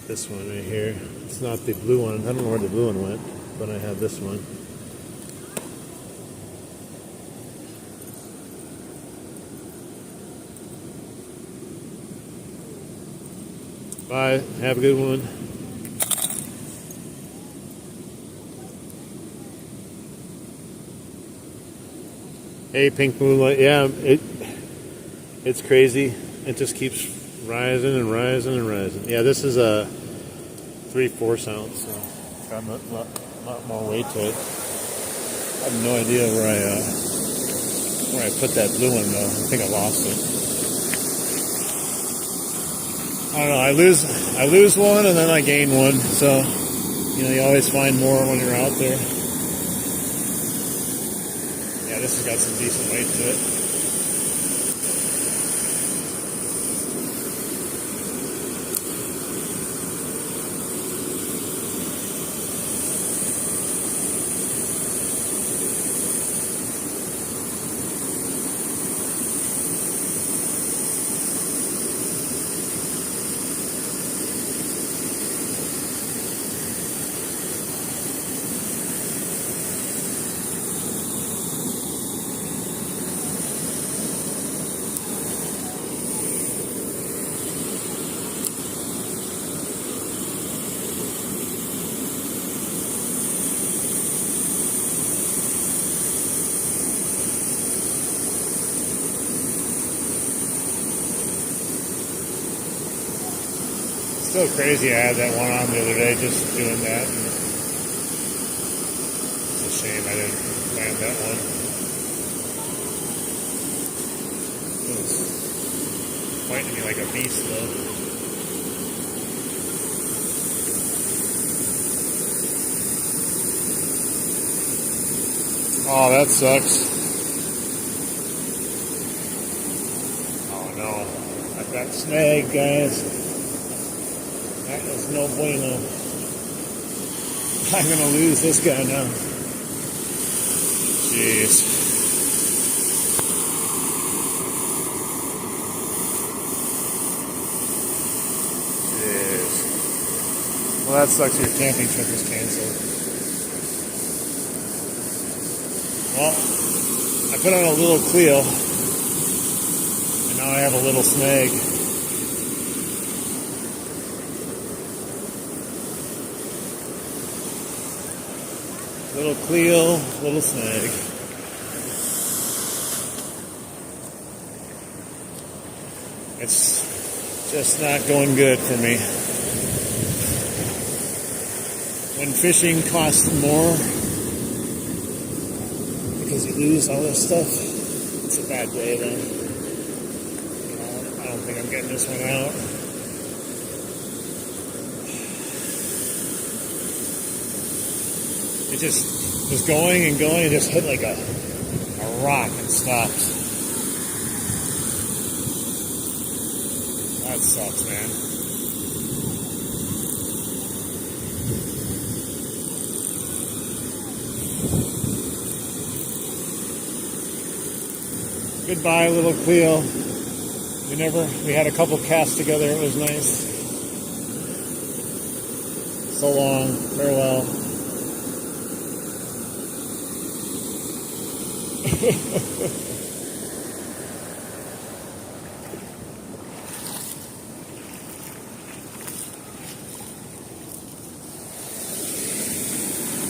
This one right here. It's not the blue one. I don't know where the blue one went, but I have this one. Bye. Have a good one. Hey, pink moonlight. Yeah, it's crazy. It just keeps rising and rising and rising. Yeah, this is a 3/4 ounce, so got a lot more weight to it. I have no idea where I put that blue one though. I think I lost it. I don't know. I lose one and then I gain one. So you always find more when you're out there. Yeah, this has got some decent weight to it. Still crazy. I had that one on the other day just doing that. And it's a shame I didn't land that one. It was fighting me like a beast though. Oh, that sucks. Oh no. I got snagged, guys. That is no bueno. I'm gonna lose this guy now. Jeez. Well, that sucks. Your camping trip is canceled. Well, I put on a little Clio, and now I have a little snag. Little Clio, little snag. It's just not going good for me. When fishing costs more because you lose all this stuff, it's a bad day then. I don't think I'm getting this one out. It just was going and going and just hit like a rock and stopped. That sucks, man. Goodbye, little Cleo. We had a couple casts together. It was nice. So long. Farewell.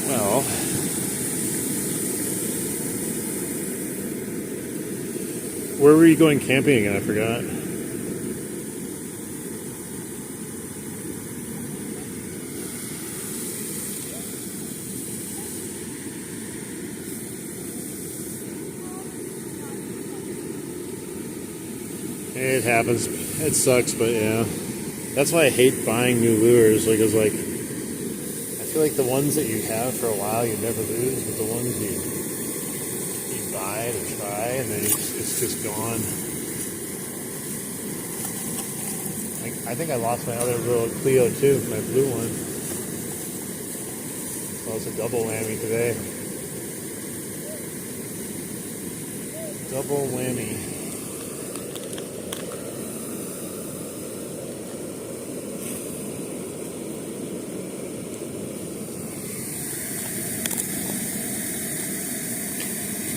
Well, where were you going camping again? I forgot. It happens. It sucks, but yeah. That's why I hate buying new lures. I feel like the ones that you have for a while you never lose, but the ones you buy to try and then it's just gone. I think I lost my other little Clio too, my blue one. So it's a double whammy today. Double whammy.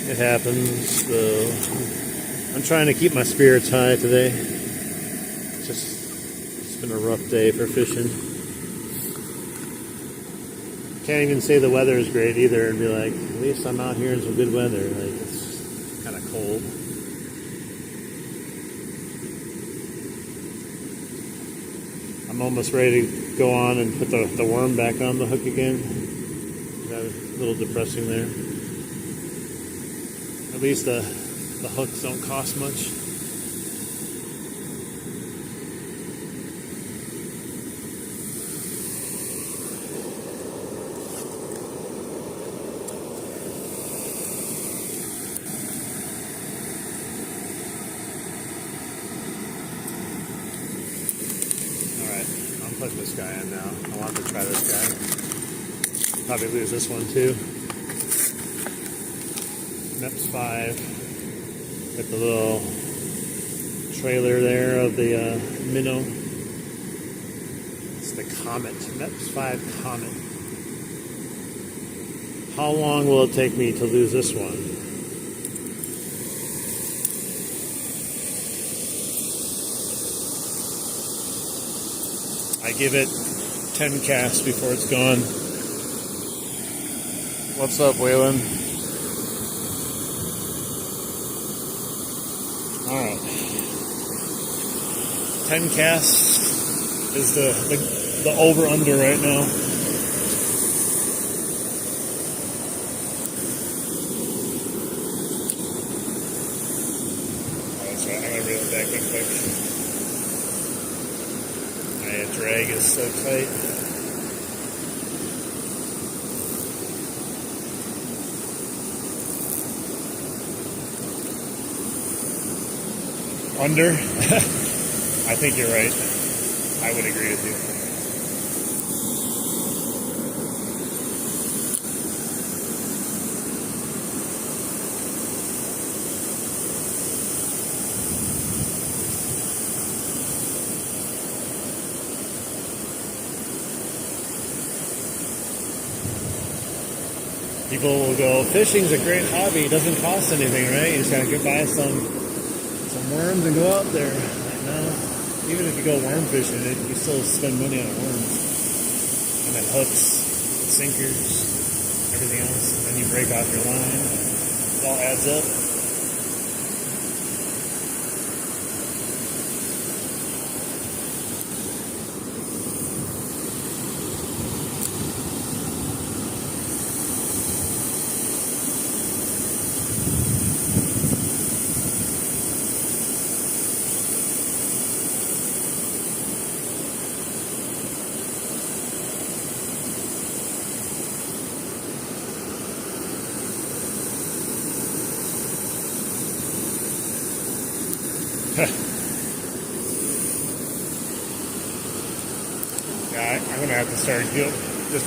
It happens, though. I'm trying to keep my spirits high today. It's been a rough day for fishing. Can't even say the weather is great either and be like, at least I'm out here in some good weather. It's kind of cold. I'm almost ready to go on and put the worm back on the hook again. That was a little depressing there. At least the hooks don't cost much. Put this guy in now. I want to try this guy. Probably lose this one too. Neps 5 with the little trailer there of the minnow. It's the Comet. Neps 5 Comet. How long will it take me to lose this one? I give it 10 casts before it's gone. What's up, Waylon? Alright. 10 casts is the over-under right now. Oh, that's right. I'm going to reel it back in quick. My drag is so tight. Under? I think you're right. I would agree with you. People will go, fishing's a great hobby. It doesn't cost anything, right? You just gotta get buy some worms and go out there. No, even if you go worm fishing, you still spend money on worms. And then hooks, sinkers, everything else. And then you break off your line. It all adds up. Yeah, I'm gonna have to start just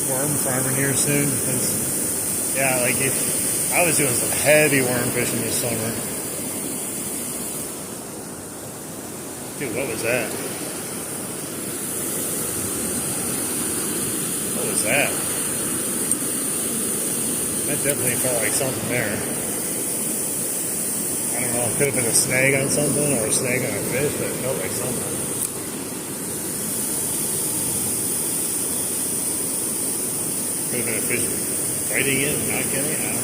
worm farming here soon. Cause, yeah, like I was doing some heavy worm fishing this summer. Dude, what was that? What was that? That definitely felt like something there. I don't know, it could have been a snag on something or a snag on a fish, but it felt like something. Could have been a fish biting it, not getting it, I don't know.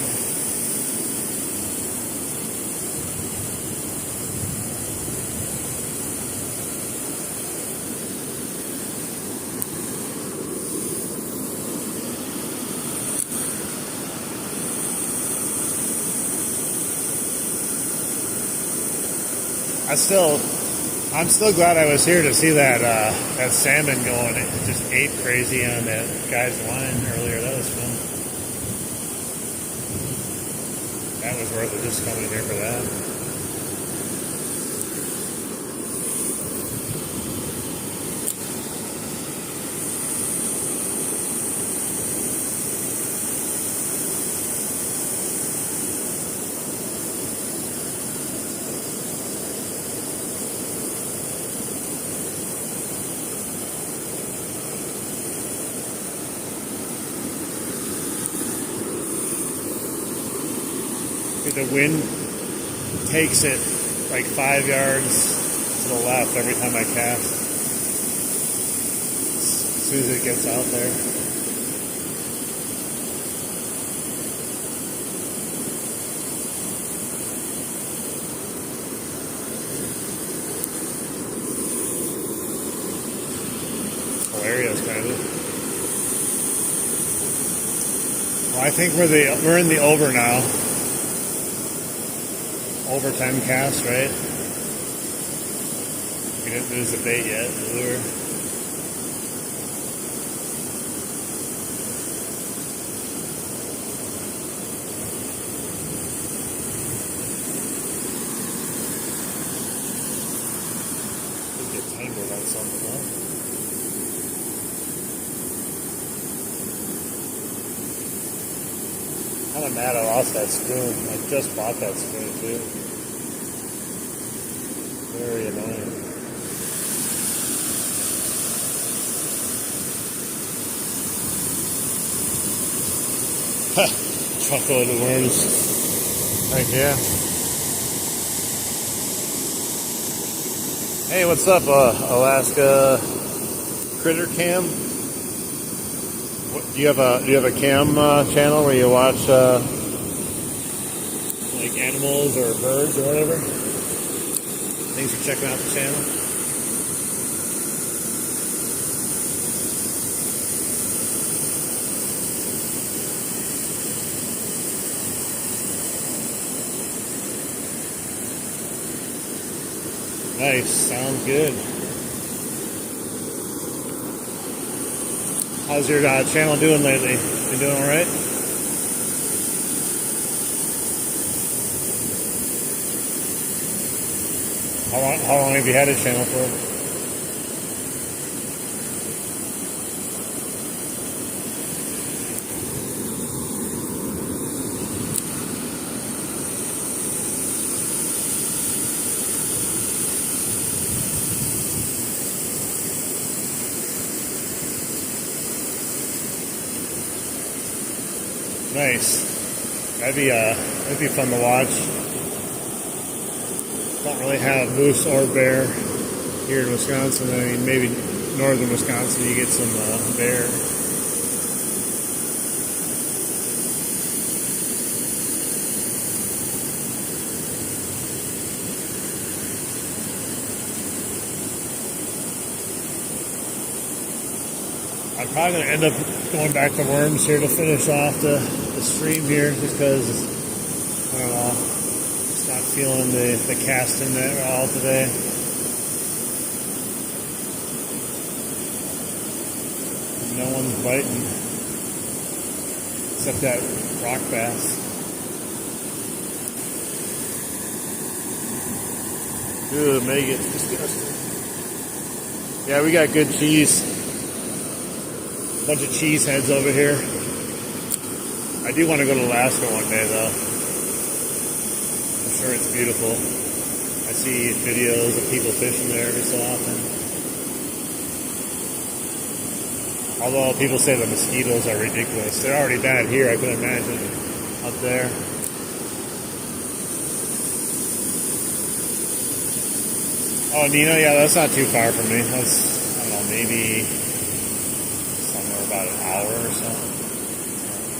I'm still glad I was here to see that salmon going. It just ate crazy on that guy's line earlier. That was fun. That was worth it just coming here for that. The wind takes it like 5 yards to the left every time I cast. As soon as it gets out there. I think we're in the over now. Over 10 cast, right? We didn't lose the bait yet, the lure. Could get tangled on something, huh? Kind of mad I lost that spoon. I just bought that spoon too. Very annoying. Truckload of worms. Right here. Hey, what's up, Alaska Critter Cam? Do you have a cam channel where you watch like animals or birds or whatever? Thanks for checking out the channel. Nice, sounds good. How's your channel doing lately? You doing all right? How long have you had a channel for? Nice. That'd be fun to watch. Don't really have moose or bear here in Wisconsin. I mean, maybe northern Wisconsin you get some bear. I'm probably going to end up going back to worms here to finish off the stream here, just because, I don't know, just not feeling the casting that all today. No one's biting, except that rock bass. Good, maggots, disgusting. Yeah, we got good cheese. Bunch of cheese heads over here. I do want to go to Alaska one day though. I'm sure it's beautiful. I see videos of people fishing there every so often. Although people say the mosquitoes are ridiculous. They're already bad here, I could imagine up there. Oh, Nina, yeah, that's not too far from me. That's, I don't know, maybe somewhere about an hour or so.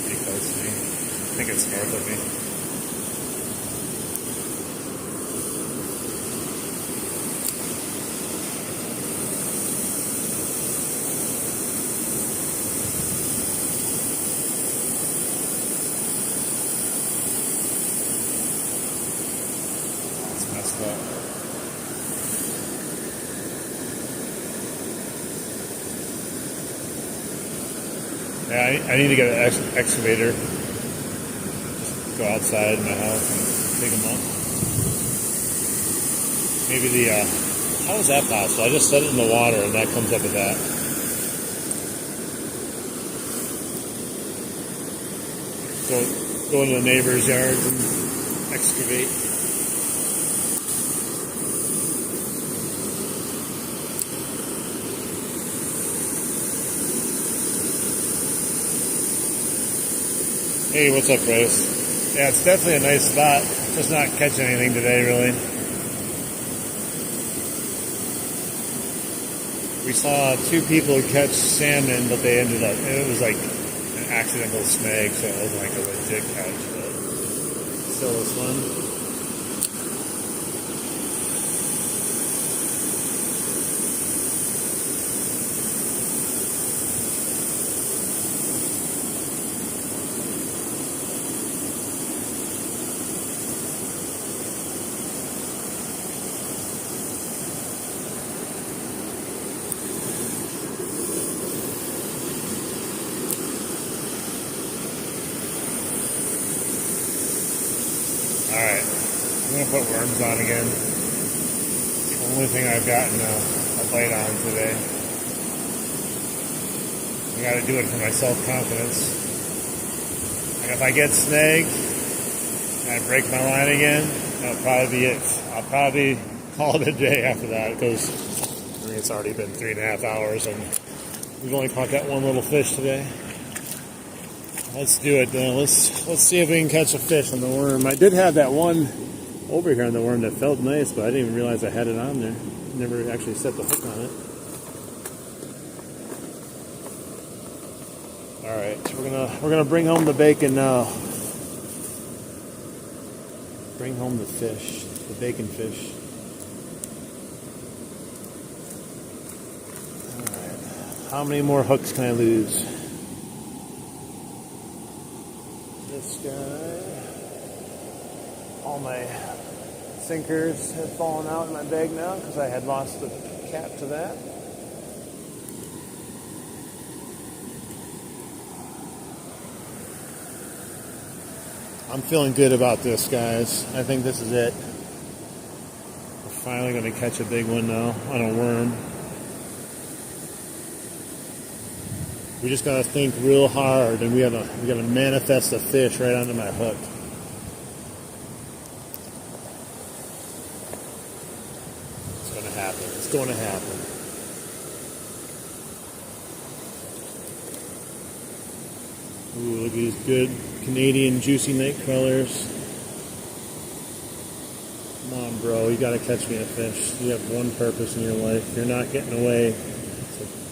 Pretty close to me. I think it's north of me. It's messed up. Yeah, I need to get an excavator. Just go outside my house and dig them up. Maybe how is that possible? I just set it in the water and that comes up with that. So go into the neighbor's yards and excavate. Hey, what's up, Bryce? Yeah, it's definitely a nice spot. Just not catching anything today, really. We saw two people catch salmon, but they ended up, it was like an accidental snag, so it wasn't like a legit catch, but still was fun. Alright, I'm going to put worms on again. It's the only thing I've gotten a bite on today. I got to do it for my self-confidence. And if I get snagged and I break my line again, that'll probably be it. I'll probably call it a day after that because it's already been 3.5 hours and we've only caught that one little fish today. Let's do it then. Let's see if we can catch a fish on the worm. I did have that one over here on the worm that felt nice, but I didn't even realize I had it on there. Never actually set the hook on it. All right, so we're gonna bring home the bacon now. Bring home the fish, the bacon fish. All right, how many more hooks can I lose? This guy. All my sinkers have fallen out in my bag now because I had lost the cap to that. I'm feeling good about this, guys. I think this is it. We're finally going to catch a big one now on a worm. We just got to think real hard, and we got to manifest a fish right onto my hook. It's going to happen. It's going to happen. Ooh, look at these good Canadian juicy night crawlers. Come on, bro. You got to catch me a fish. You have one purpose in your life. You're not getting away.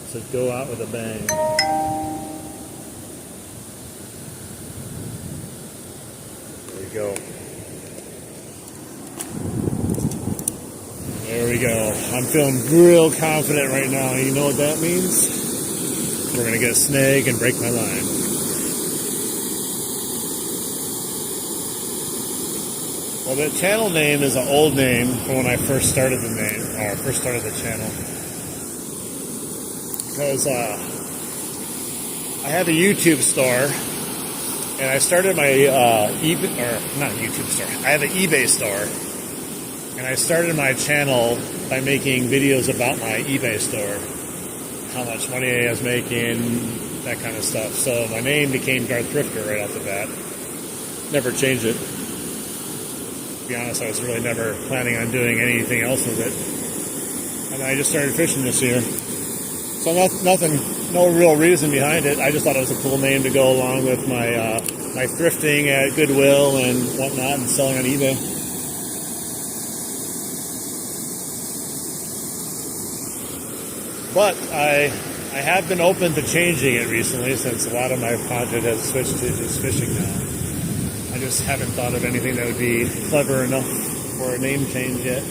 So go out with a bang. There we go. There we go. I'm feeling real confident right now. You know what that means? We're going to get a snag and break my line. Well, the channel name is an old name from when I first started the channel. Because I have a YouTube store, and I started my I have an eBay store, and I started my channel by making videos about my eBay store, how much money I was making, that kind of stuff. So my name became Darth Thrifter right off the bat. Never changed it. To be honest, I was really never planning on doing anything else with it. And I just started fishing this year. So no real reason behind it. I just thought it was a cool name to go along with my my thrifting at Goodwill and whatnot and selling on eBay. But I have been open to changing it recently since a lot of my content has switched to just fishing now. I just haven't thought of anything that would be clever enough for a name change yet.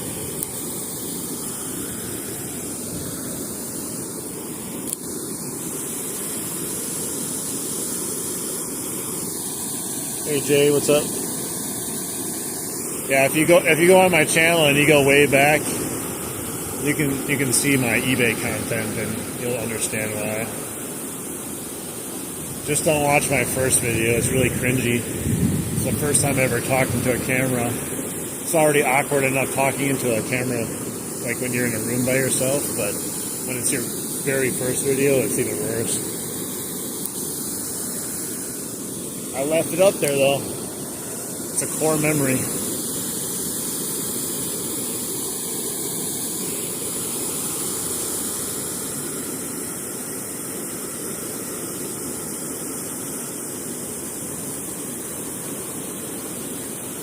Hey Jay, what's up? Yeah, if you go on my channel and you go way back, you can see my eBay content and you'll understand why. Just don't watch my first video. It's really cringy. It's the first time I ever talked into a camera. It's already awkward enough talking into a camera, like when you're in a room by yourself, but when it's your very first video, it's even worse. I left it up there though. It's a core memory.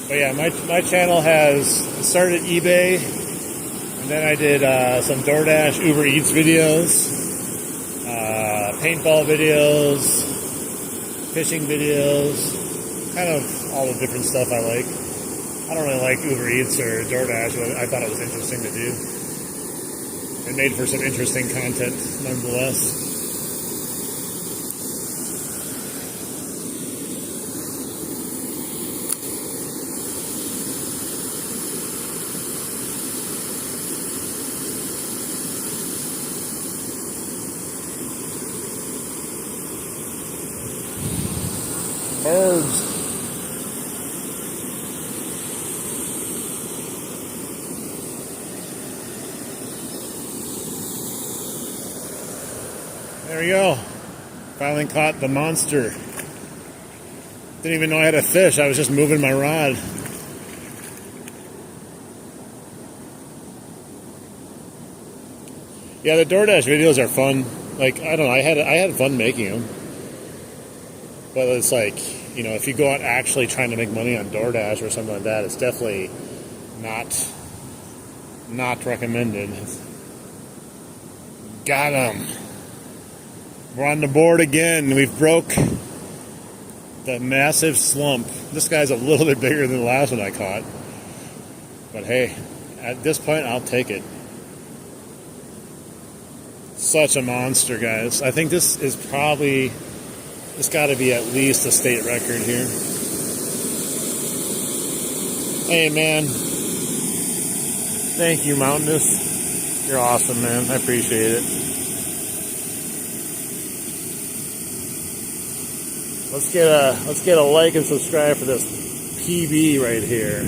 But yeah, my channel has started eBay, and then I did some DoorDash, Uber Eats videos, paintball videos, fishing videos, kind of all the different stuff I like. I don't really like Uber Eats or DoorDash, but I thought it was interesting to do. It made for some interesting content nonetheless. Birds. There we go. Finally caught the monster. Didn't even know I had a fish. I was just moving my rod. Yeah, the DoorDash videos are fun. Like, I don't know, I had fun making them. But it's like, you know, if you go out actually trying to make money on DoorDash or something like that, it's definitely not recommended. Got him. We're on the board again. We've broke the massive slump. This guy's a little bit bigger than the last one I caught. But hey, at this point, I'll take it. Such a monster, guys. I think this is probably, it's got to be at least a state record here. Hey, man. Thank you, Mountainous. You're awesome, man. I appreciate it. Let's get a like and subscribe for this PB right here.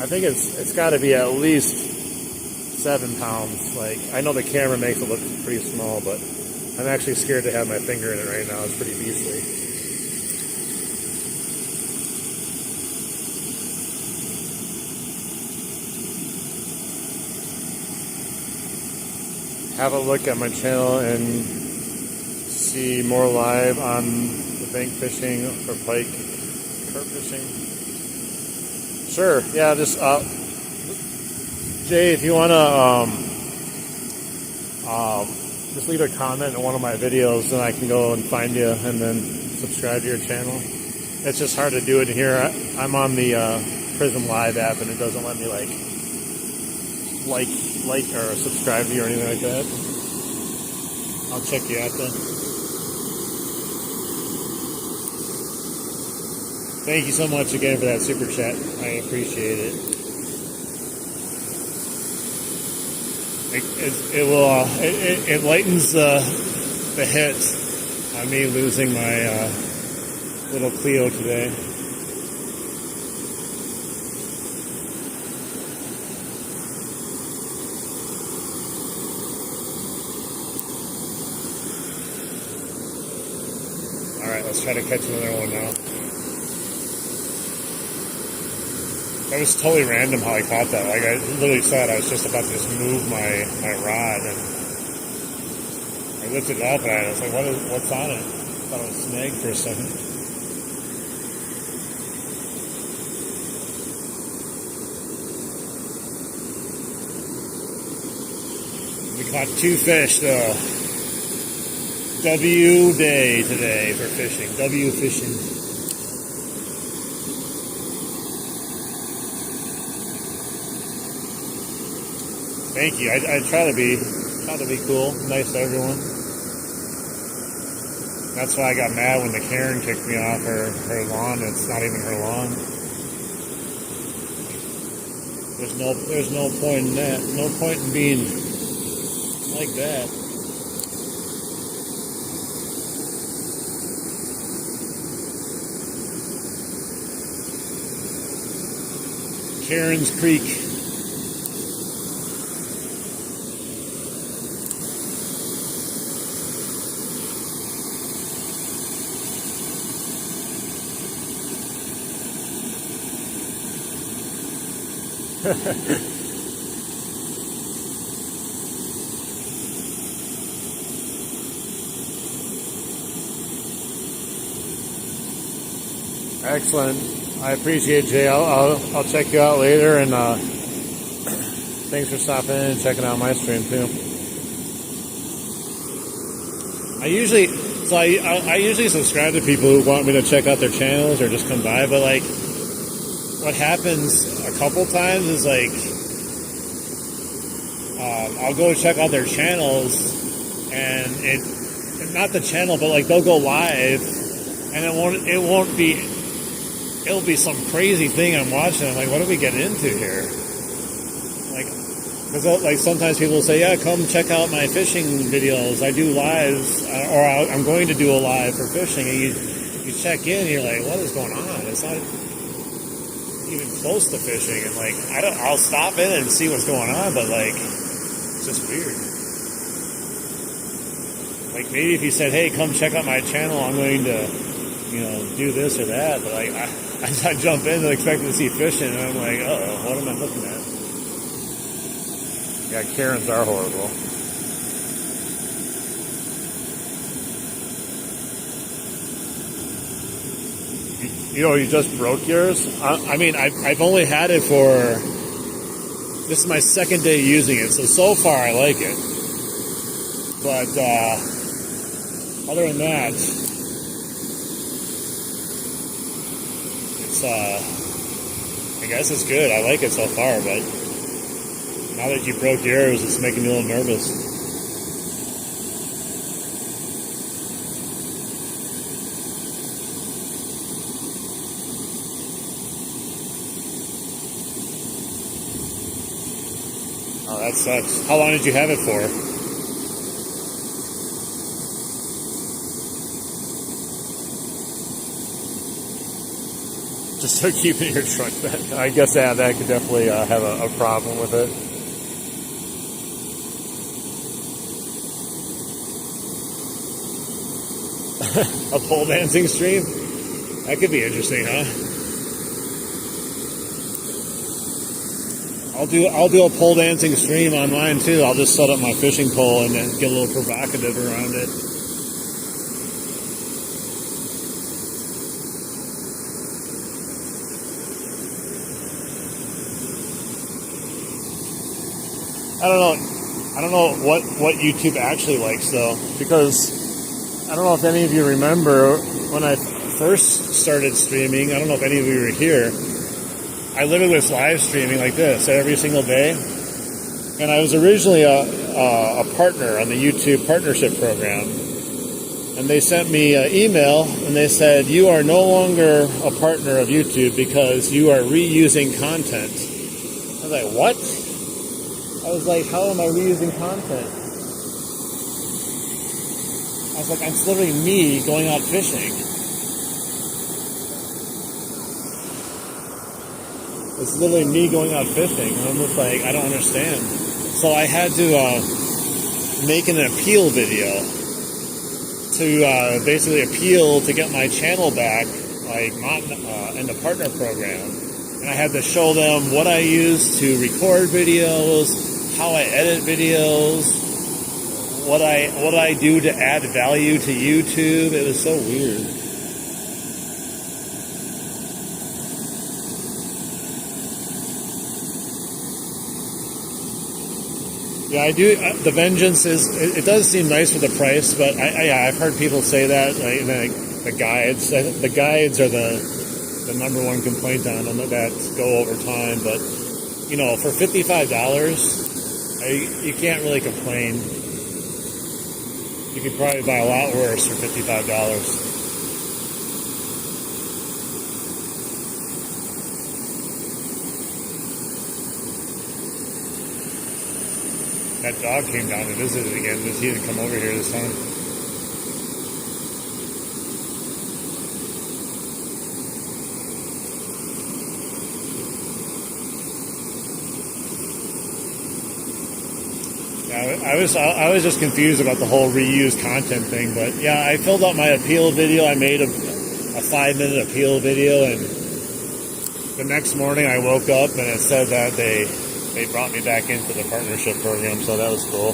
I think it's got to be at least 7 pounds. Like, I know the camera makes it look pretty small, but I'm actually scared to have my finger in it right now. It's pretty beastly. Have a look at my channel and see more live on the bank fishing or pike carp fishing. Sure, yeah, just Jay, if you want to just leave a comment in one of my videos, then I can go and find you and then subscribe to your channel. It's just hard to do it here. I'm on the Prism Live app and it doesn't let me like or subscribe to you or anything like that. I'll check you out then. Thank you so much again for that super chat. I appreciate it. It lightens the hit on me losing my little Clio today. All right, let's try to catch another one now. That was totally random how I caught that. Like, I literally said I was just about to just move my rod, and I lifted it up, and I was like, what's on it? I thought it was a snag for a second. We caught 2 fish, though. W day today for fishing. W fishing. Thank you. I try to be cool, nice to everyone. That's why I got mad when the Karen kicked me off her lawn. It's not even her lawn. There's no point in that. No point in being like that. Karen's Creek. Excellent. I appreciate it, Jay. I'll check you out later, and thanks for stopping in and checking out my stream too. I usually subscribe to people who want me to check out their channels or just come by, but like, what happens a couple times is like, I'll go check out their channels, and not the channel, but like they'll go live, and it'll be some crazy thing I'm watching. I'm like, what do we get into here? Like, because like sometimes people will say, yeah, come check out my fishing videos. I do lives, or I'm going to do a live for fishing, and you check in, and you're like, what is going on? It's not even close to fishing, and like, I'll stop in and see what's going on, but like, it's just weird. like maybe if you said, hey, come check out my channel, I'm going to, do this or that. But like, I jump in and expecting to see fishing, and I'm like, uh-oh, what am I looking at? Yeah, Karens are horrible. You just broke yours? I mean, I've only had it for, this is my second day using it, so far I like it. But, other than that, it's, I guess it's good. I like it so far, but now that you broke yours, it's making me a little nervous. Oh, that sucks. How long did you have it for? Just to keep it in your truck. I guess that could definitely have a problem with it. A pole dancing stream? That could be interesting, huh? I'll do a pole dancing stream on mine too. I'll just set up my fishing pole and then get a little provocative around it. I don't know what YouTube actually likes though, because I don't know if any of you remember when I first started streaming. I don't know if any of you were here. I literally was live streaming like this every single day, and I was originally a partner on the YouTube partnership program, and they sent me an email and they said, you are no longer a partner of YouTube because you are reusing content. I was like, what? I was like, how am I reusing content? I was like, it's literally me going out fishing. It's literally me going out fishing. And I'm just like, I don't understand. So I had to make an appeal video to basically appeal to get my channel back, like not in the partner program. And I had to show them what I use to record videos, how I edit videos, what I do to add value to YouTube. It was so weird. Yeah, I do. The Vengeance it does seem nice for the price, but I've heard people say that. Like the guides are the number one complaint on them that go over time. But for $55, you can't really complain. You could probably buy a lot worse for $55. That dog came down to visit it again. He didn't come over here this time. Yeah, I was just confused about the whole reused content thing. But yeah, I filled out my appeal video. I made a 5-minute appeal video, and the next morning I woke up and it said that they brought me back into the partnership program, so that was cool.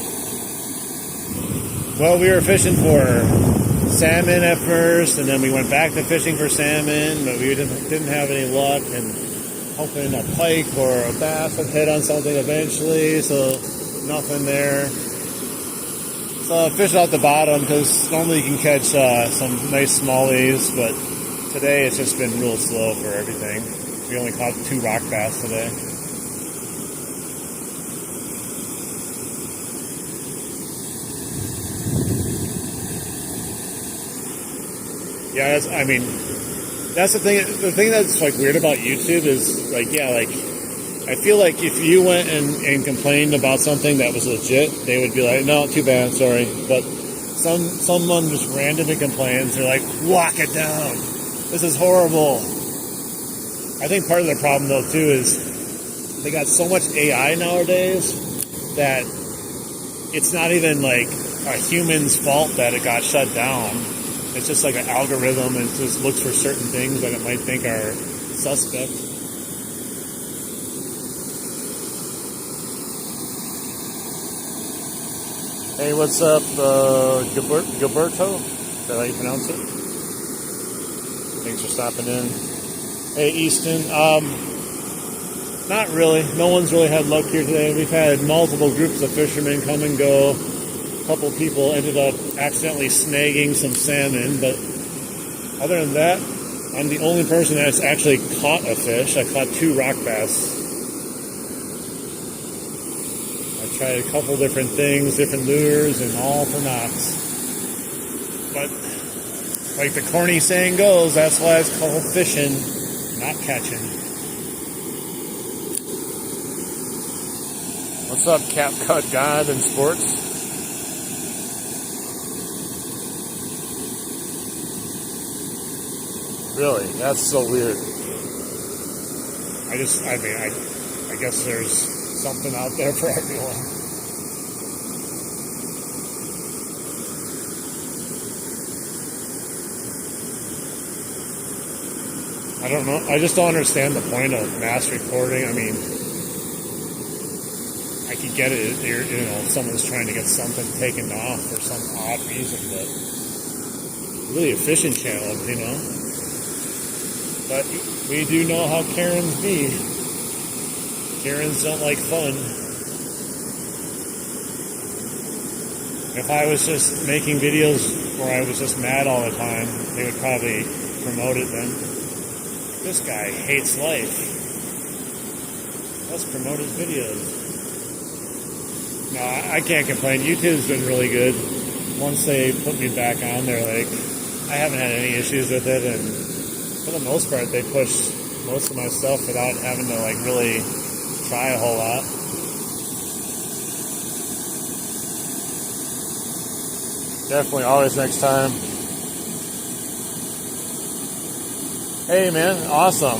Well, we were fishing for salmon at first, and then we went back to fishing for salmon, but we didn't have any luck, and hoping a pike or a bass would hit on something eventually, so nothing there. So I fished out the bottom, because normally you can catch some nice smallies, but today it's just been real slow for everything. We only caught 2 rock bass today. Yeah, that's the thing. The thing that's like weird about YouTube is I feel like if you went and complained about something that was legit, they would be like, no, too bad, sorry. But someone just randomly complains, they're like, lock it down. This is horrible. I think part of the problem though too is they got so much AI nowadays that it's not even like a human's fault that it got shut down. It's just like an algorithm, and it just looks for certain things that it might think are suspect. Hey, what's up, Gilberto? Is that how you pronounce it? Thanks for stopping in. Hey, Easton. Not really. No one's really had luck here today. We've had multiple groups of fishermen come and go. A couple people ended up accidentally snagging some salmon, but other than that, I'm the only person that's actually caught a fish. I caught 2 rock bass. I tried a couple different things, different lures, and all for knots. But like the corny saying goes, that's why it's called fishing, not catching. What's up, Cap Cut God in sports? Really? That's so weird. I guess there's something out there for everyone. I don't know. I just don't understand the point of mass recording. I mean, I could get it, if someone's trying to get something taken off for some odd reason, but really a fishing channel, But we do know how Karens be. Karens don't like fun. If I was just making videos where I was just mad all the time, they would probably promote it then. This guy hates life. Let's promote his videos. No, I can't complain. YouTube's been really good. Once they put me back on there, I haven't had any issues with it, and for the most part, they push most of my stuff without having to really try a whole lot. Definitely always next time. Hey man, awesome.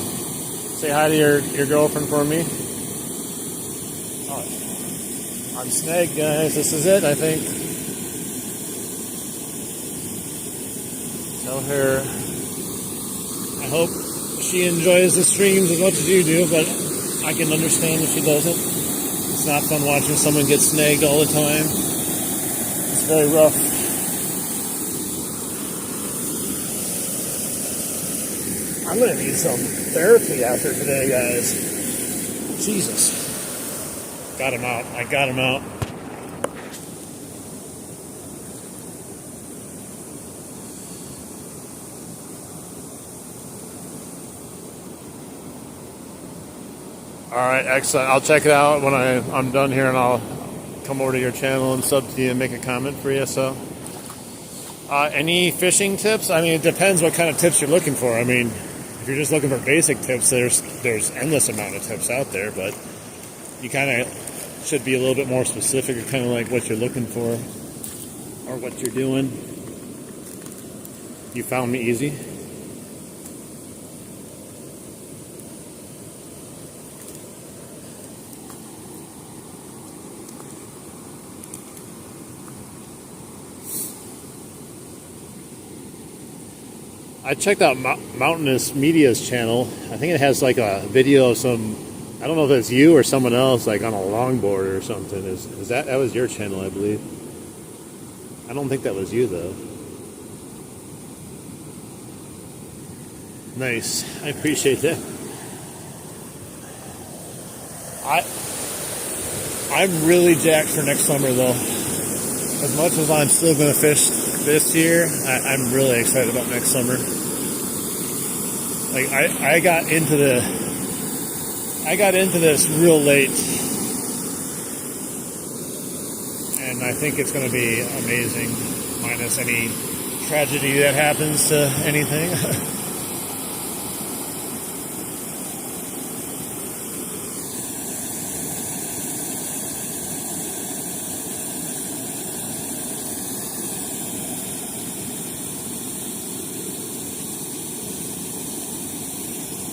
Say hi to your girlfriend for me. Oh, I'm snagged, guys. This is it, I think. Tell her I hope she enjoys the streams as much as you do, but I can understand if she doesn't. It's not fun watching someone get snagged all the time. It's very rough. I'm going to need some therapy after today, guys. Jesus. Got him out. I got him out. Alright, excellent. I'll check it out when I'm done here, and I'll come over to your channel and sub to you and make a comment for you. So, any fishing tips? I mean, it depends what kind of tips you're looking for. I mean, if you're just looking for basic tips, there's endless amount of tips out there, but you kind of should be a little bit more specific, or kind of like what you're looking for or what you're doing. You found me easy. I checked out Mountainous Media's channel. I think it has a video of some, I don't know if it's you or someone else, on a longboard or something. Is that was your channel, I believe. I don't think that was you though. Nice. I appreciate that. I'm really jacked for next summer though. As much as I'm still going to fish this year, I'm really excited about next summer. I got into this real late, and I think it's going to be amazing, minus any tragedy that happens to anything.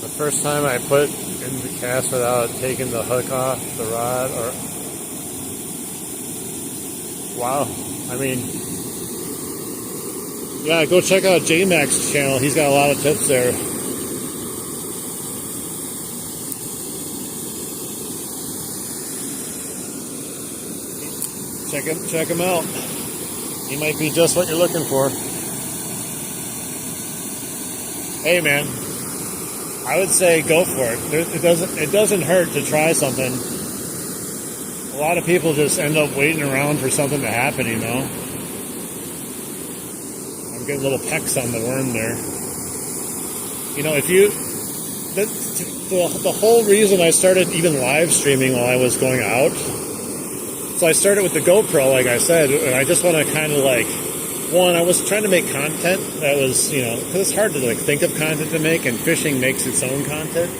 The first time I put in the cast without taking the hook off the rod, wow, I I mean, yeah, go check out J-Mac's channel. He's got a lot of tips there. Check him out. He might be just what you're looking for. Hey, man, I would say go for it. It doesn't hurt to try something. A lot of people just end up waiting around for something to happen, you know. I'm getting little pecks on the worm there. You know, if you the whole reason I started even live streaming while I was going out. So I started with the GoPro, like I said, and I just want to kind of like, one, I was trying to make content that was, you know, because it's hard to like think of content to make, and fishing makes its own content.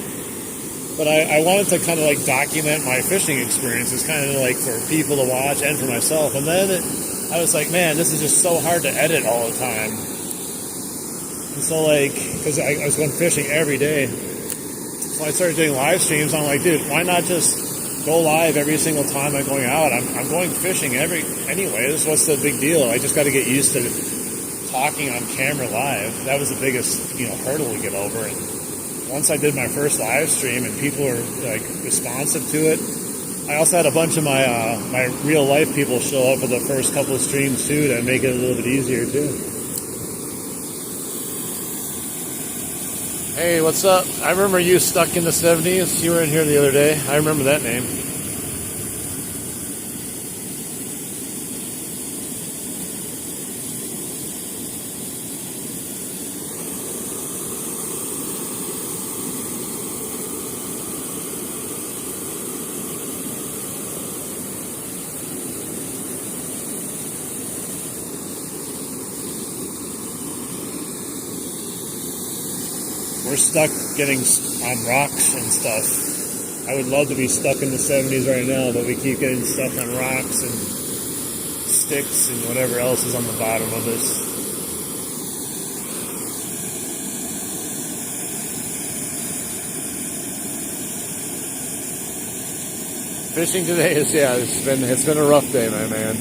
But I wanted to kind of like document my fishing experiences, kind of like for people to watch and for myself. And then I was like, man, this is just so hard to edit all the time. And so like, because I was going fishing every day. So I started doing live streams. I'm like, dude, why not just go live every single time I'm going out? I'm going fishing anyway. What's the big deal? I just got to get used to talking on camera live. That was the biggest, you know, hurdle to get over. And once I did my first live stream and people were like responsive to it, I also had a bunch of my my real life people show up for the first couple of streams too, to make it a little bit easier too. Hey, what's up? I remember you stuck in the 70s. You were in here the other day. I remember that name. We're stuck getting on rocks and stuff. I would love to be stuck in the 70s right now, but we keep getting stuck on rocks and sticks and whatever else is on the bottom of this. Fishing today is, yeah, it's been a rough day, my man.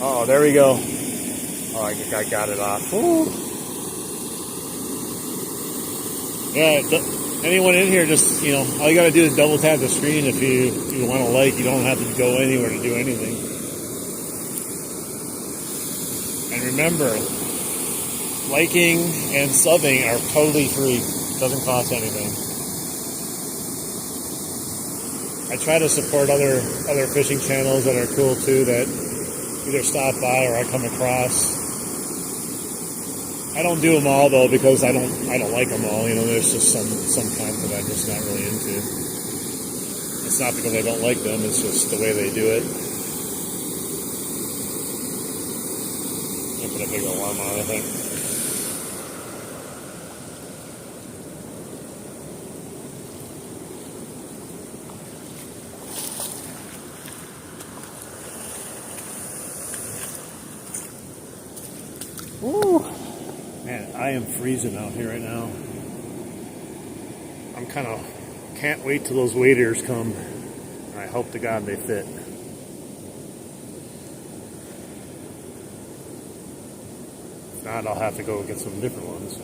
Oh, there we go. Oh, I got it off. Ooh. Yeah, anyone in here, just, you know, all you got to do is double tap the screen if you want to like. You don't have to go anywhere to do anything. And remember, liking and subbing are totally free. Doesn't cost anything. I try to support other fishing channels that are cool too, that either stop by or I come across. I don't do them all though, because I don't like them all. You know, there's just some content I'm just not really into. It's not because I don't like them; it's just the way they do it. I put a big alarm on it, I think. Woo! Man, I am freezing out here right now. I'm can't wait till those waders come. And I hope to God they fit. If not, I'll have to go get some different ones.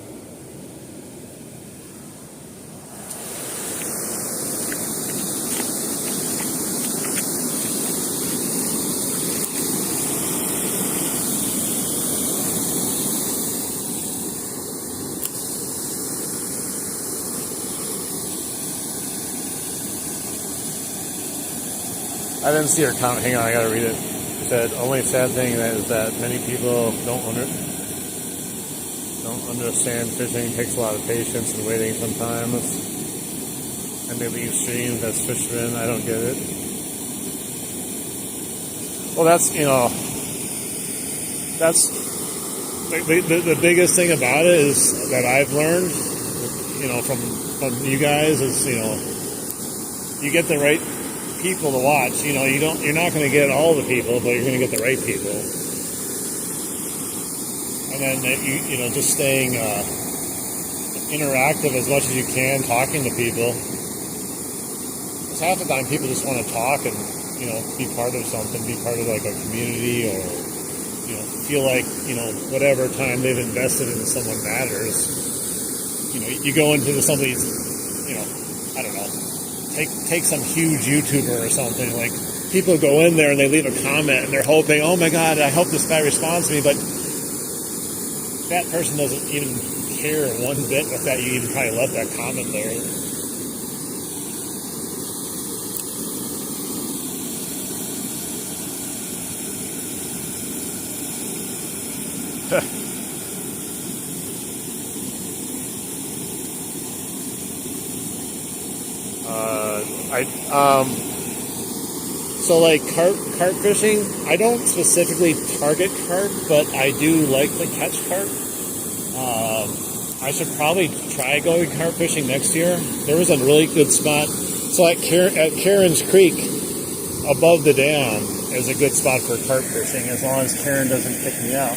I didn't see her comment. Hang on, I gotta read it. It said, only sad thing is that many people don't understand fishing takes a lot of patience and waiting sometimes. And they leave streams as fishermen. I don't get it. Well, that's, you know, that's the biggest thing about it is that I've learned, you know, from you guys is, you know, you get the right people to watch. You know, you're not going to get all the people, but you're going to get the right people. And then you know, just staying interactive as much as you can, talking to people. Because half the time people just want to talk and, you know, be part of something, be part of like a community or, you feel like, whatever time they've invested into someone matters. You go into somebody's, I don't know, take some huge YouTuber or something. Like, people go in there and they leave a comment and they're hoping, oh my God, I hope this guy responds to me, but that person doesn't even care one bit with that you even probably left that comment there. So like carp fishing, I don't specifically target carp, but I do like to catch carp. I should probably try going carp fishing next year. There was a really good spot. So at Karen's Creek, above the dam, is a good spot for carp fishing, as long as Karen doesn't pick me up.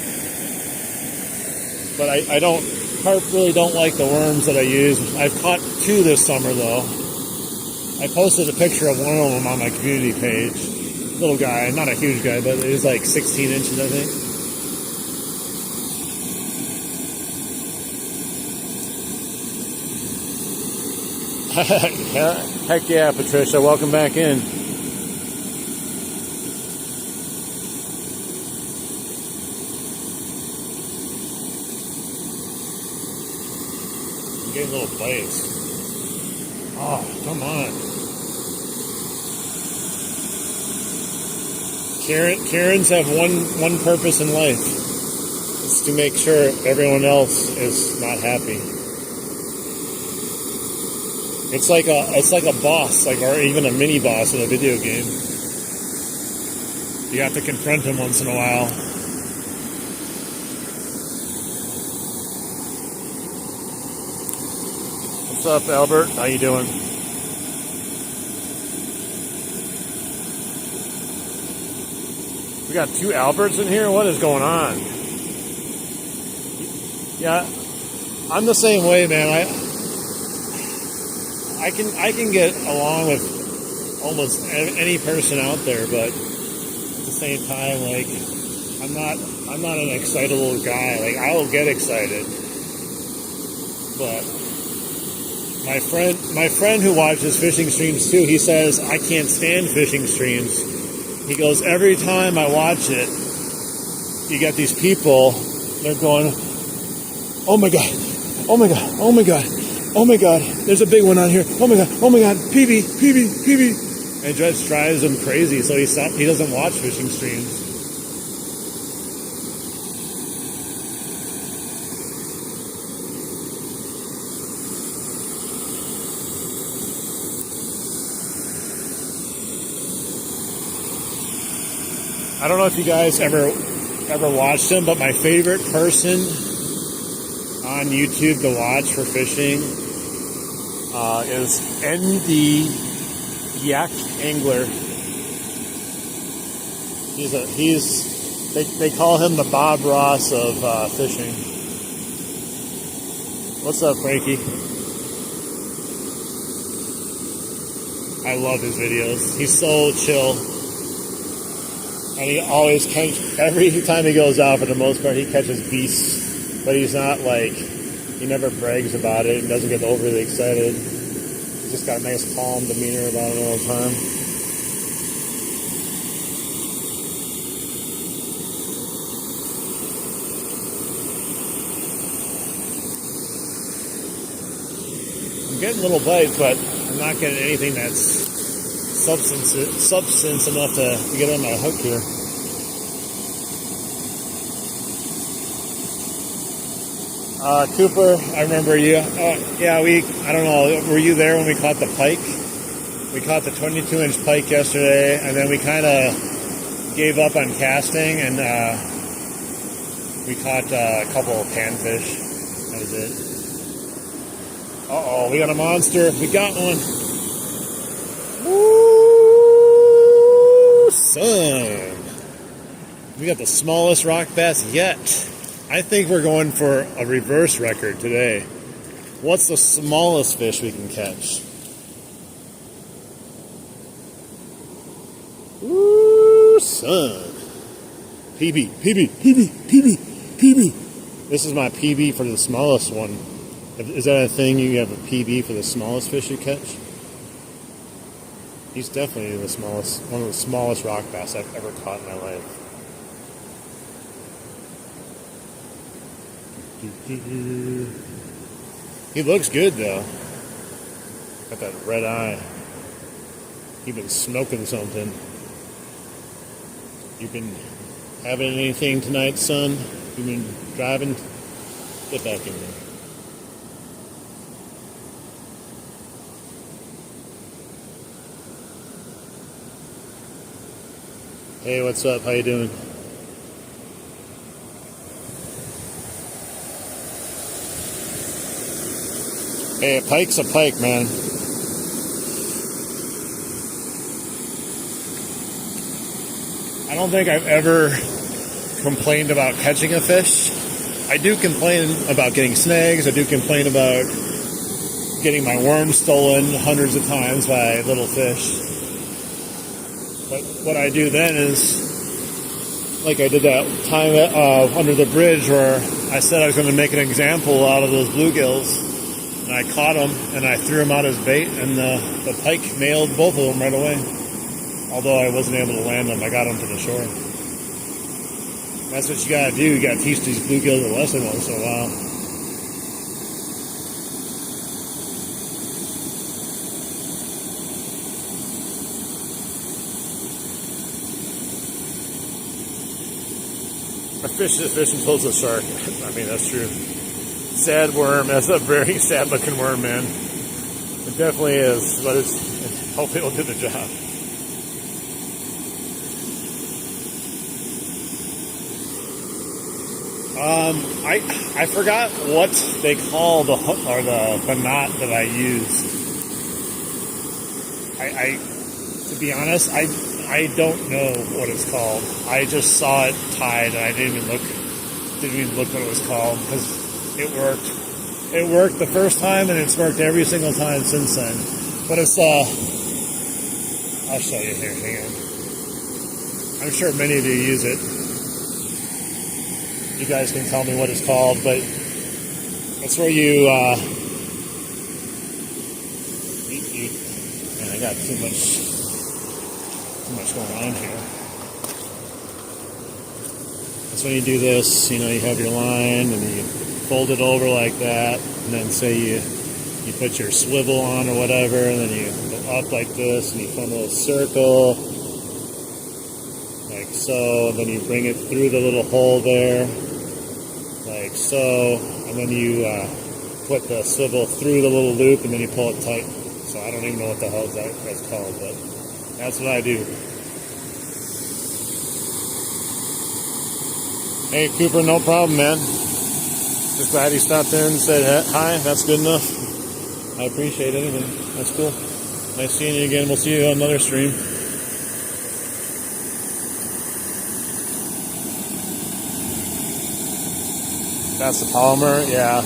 But carp really don't like the worms that I use. I've caught 2 this summer though. I posted a picture of one of them on my community page. Little guy, not a huge guy, but it was like 16 inches, I think. Heck yeah, Patricia, welcome back in. I'm getting little bites. Oh, come on. Karens have one purpose in life. It's to make sure everyone else is not happy. It's like a boss, or even a mini boss in a video game. You have to confront him once in a while. What's up, Albert? How you doing? We got 2 Alberts in here? What is going on? Yeah, I'm the same way, man. I can get along with almost any person out there, but at the same time, like, I'm not an excitable guy. Like, I will get excited, but my friend who watches fishing streams too, he says, I can't stand fishing streams. He goes, every time I watch it, you get these people, they're going, oh my God, oh my God, oh my God, oh my God, there's a big one on here, oh my God, PB, and it just drives him crazy, so he doesn't watch fishing streams. I don't know if you guys ever watched him, but my favorite person on YouTube to watch for fishing is ND Yak Angler. They call him the Bob Ross of fishing. What's up, Frankie? I love his videos. He's so chill. And he always every time he goes out, for the most part, he catches beasts. But he's not like, he never brags about it and doesn't get overly excited. He's just got a nice calm demeanor about it all the time. I'm getting little bites, but I'm not getting anything that's substance enough to get on my hook here. Cooper, I remember you. Yeah, I don't know, were you there when we caught the pike? We caught the 22-inch pike yesterday, and then we kind of gave up on casting, and we caught a couple of panfish. That was it. Uh-oh, we got a monster. We got one. Woo, son. We got the smallest rock bass yet. I think we're going for a reverse record today. What's the smallest fish we can catch? Ooh, son. PB, PB, PB, PB, PB. This is my PB for the smallest one. Is that a thing? You have a PB for the smallest fish you catch? He's definitely the smallest, one of the smallest rock bass I've ever caught in my life. He looks good though. Got that red eye. You've been smoking something. You've been having anything tonight, son? You've been driving? Get back in there. Hey, what's up? How you doing? Hey, a pike's a pike, man. I don't think I've ever complained about catching a fish. I do complain about getting snags. I do complain about getting my worm stolen hundreds of times by little fish. But what I do then is, like I did that time under the bridge where I said I was going to make an example out of those bluegills. And I caught them, and I threw them out as bait, and the pike nailed both of them right away. Although I wasn't able to land them, I got them to the shore. That's what you gotta do. You gotta teach these bluegills a lesson once in a while. A fish is a fish until it's a shark. I mean, that's true. Sad worm. That's a very sad looking worm, man. It definitely is, but it's hopefully it'll do the job. I forgot what they call the hook or the knot that I used. To be honest, I don't know what it's called. I just saw it tied and I didn't even look what it was called because it worked. It worked the first time and it's worked every single time since then. But it's I'll show you here. Hang on. I'm sure many of you use it. You guys can tell me what it's called, but it's where you man, I got too much going on here. That's when you do this, you have your line and you fold it over like that, and then say you put your swivel on or whatever, and then you go up like this and you form a little circle like so, and then you bring it through the little hole there like so, and then you put the swivel through the little loop and then you pull it tight. So I don't even know what the hell that's called, but that's what I do. Hey Cooper, no problem, man. Just glad he stopped in and said hi. That's good enough. I appreciate anything. That's cool. Nice seeing you again. We'll see you on another stream. That's the polymer. Yeah.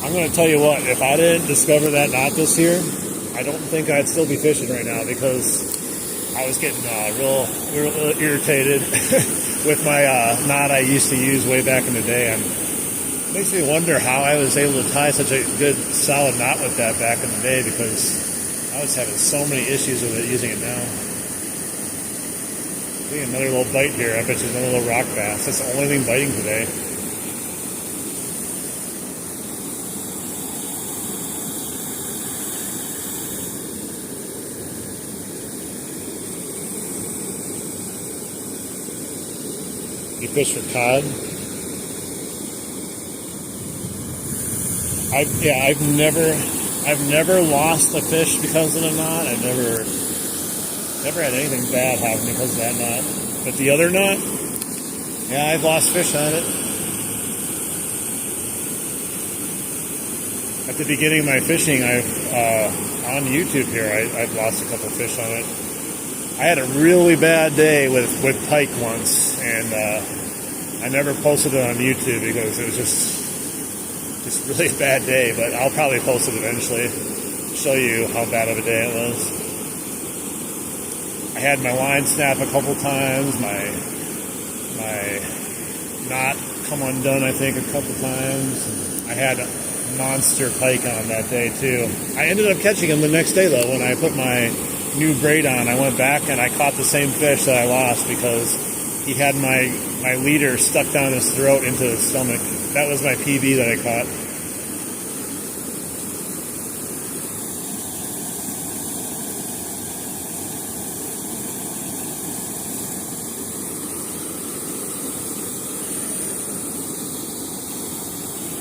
I'm going to tell you what. If I didn't discover that knot this year, I don't think I'd still be fishing right now because I was getting real irritated with my knot I used to use way back in the day. And it makes me wonder how I was able to tie such a good, solid knot with that back in the day because I was having so many issues with it using it now. I think another little bite here. I bet you another little rock bass. That's the only thing biting today. You fish for cod? I've never lost a fish because of the knot. I've never had anything bad happen because of that knot. But the other knot, yeah, I've lost fish on it. At the beginning of my fishing, on YouTube here, I've lost a couple fish on it. I had a really bad day with pike once, and I never posted it on YouTube because it was just really a bad day, but I'll probably post it eventually, show you how bad of a day it was. I had my line snap a couple times, my knot come undone, I think, a couple times. I had a monster pike on that day too. I ended up catching him the next day though. When I put my new braid on, I went back and I caught the same fish that I lost because he had my leader stuck down his throat into his stomach. That was my PB that I caught.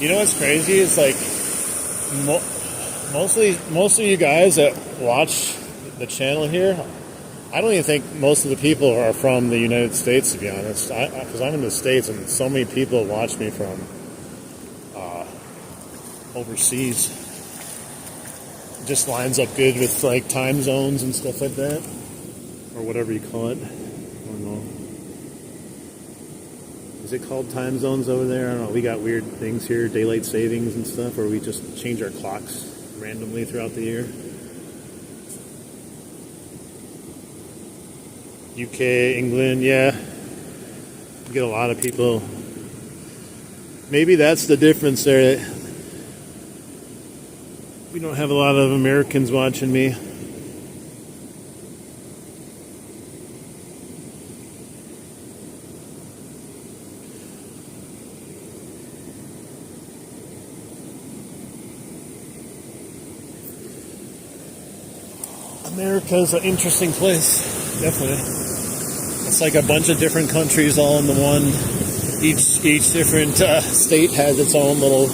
You know what's crazy? It's like most of you guys that watch the channel here, I don't even think most of the people are from the United States, to be honest. Because I'm in the States, and so many people watch me from overseas. It just lines up good with like time zones and stuff like that, or whatever you call it. I don't know. Is it called time zones over there? I don't know. We got weird things here, daylight savings and stuff, or we just change our clocks randomly throughout the year. UK, England, yeah. You get a lot of people. Maybe that's the difference there. We don't have a lot of Americans watching me. America's an interesting place, definitely. It's like a bunch of different countries all in the one. Each different state has its own little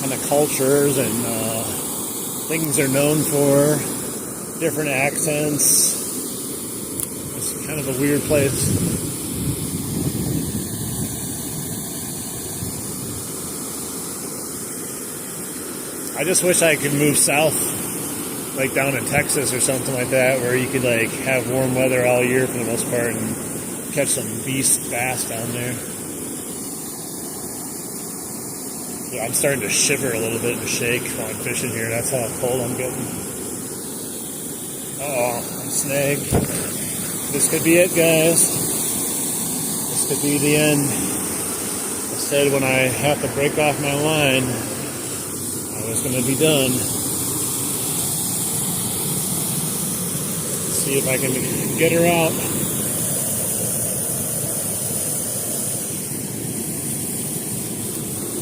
kind of cultures and things they're known for, different accents. It's kind of a weird place. I just wish I could move south, like down in Texas or something like that, where you could like have warm weather all year for the most part and catch some beast bass down there. Yeah, I'm starting to shiver a little bit and shake while I'm fishing here. That's how cold I'm getting. Uh-oh, I'm snagged. This could be it, guys. This could be the end. I said when I have to break off my line, I was going to be done. See if I can get her out.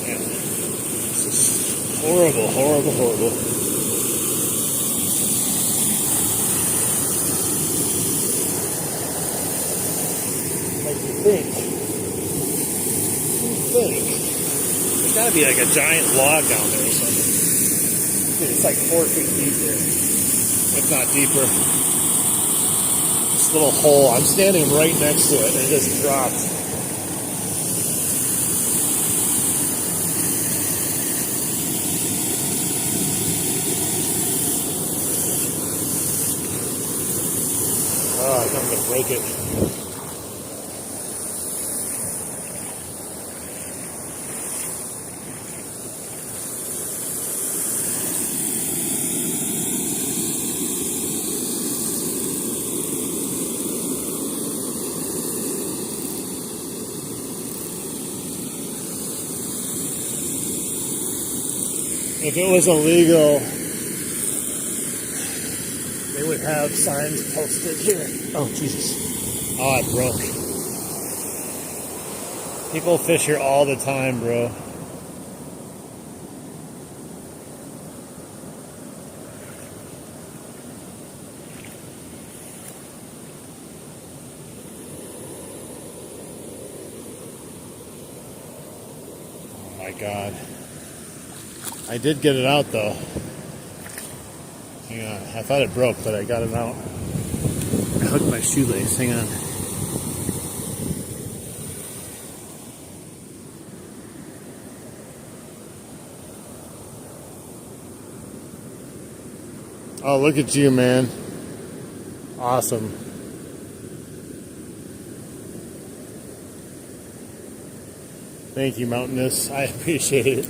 Man, this is horrible, horrible, horrible. Like you think. There's gotta be like a giant log down there or something. Dude, it's like 4 feet deep there, if not deeper. This little hole, I'm standing right next to it and it just dropped. Oh, I think I'm gonna break it. If it was illegal, they would have signs posted here. Oh, Jesus. Oh, it broke. People fish here all the time, bro. Oh, my God. I did get it out though. Hang on, I thought it broke, but I got it out. I hooked my shoelace, hang on. Oh, look at you, man. Awesome. Thank you, Mountainous. I appreciate it.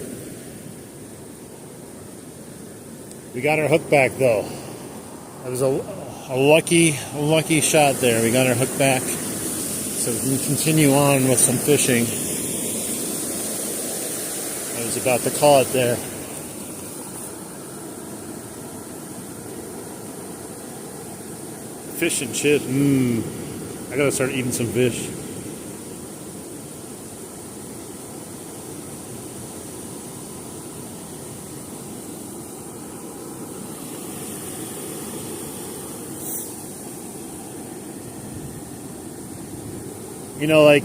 We got our hook back though. It was a lucky shot there. We got our hook back, so we can continue on with some fishing. I was about to call it there. Fish and chips. I gotta start eating some fish. You know, like,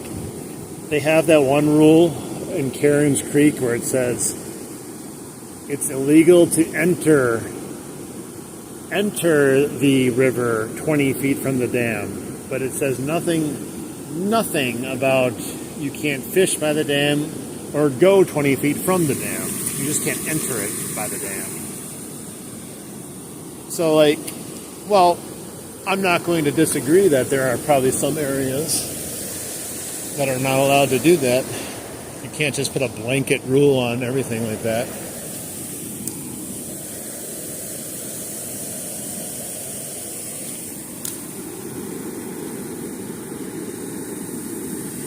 they have that one rule in Cairns Creek where it says it's illegal to enter the river 20 feet from the dam, but it says nothing about you can't fish by the dam or go 20 feet from the dam. You just can't enter it by the dam. So, like, well, I'm not going to disagree that there are probably some areas that are not allowed to do that. You can't just put a blanket rule on everything like that.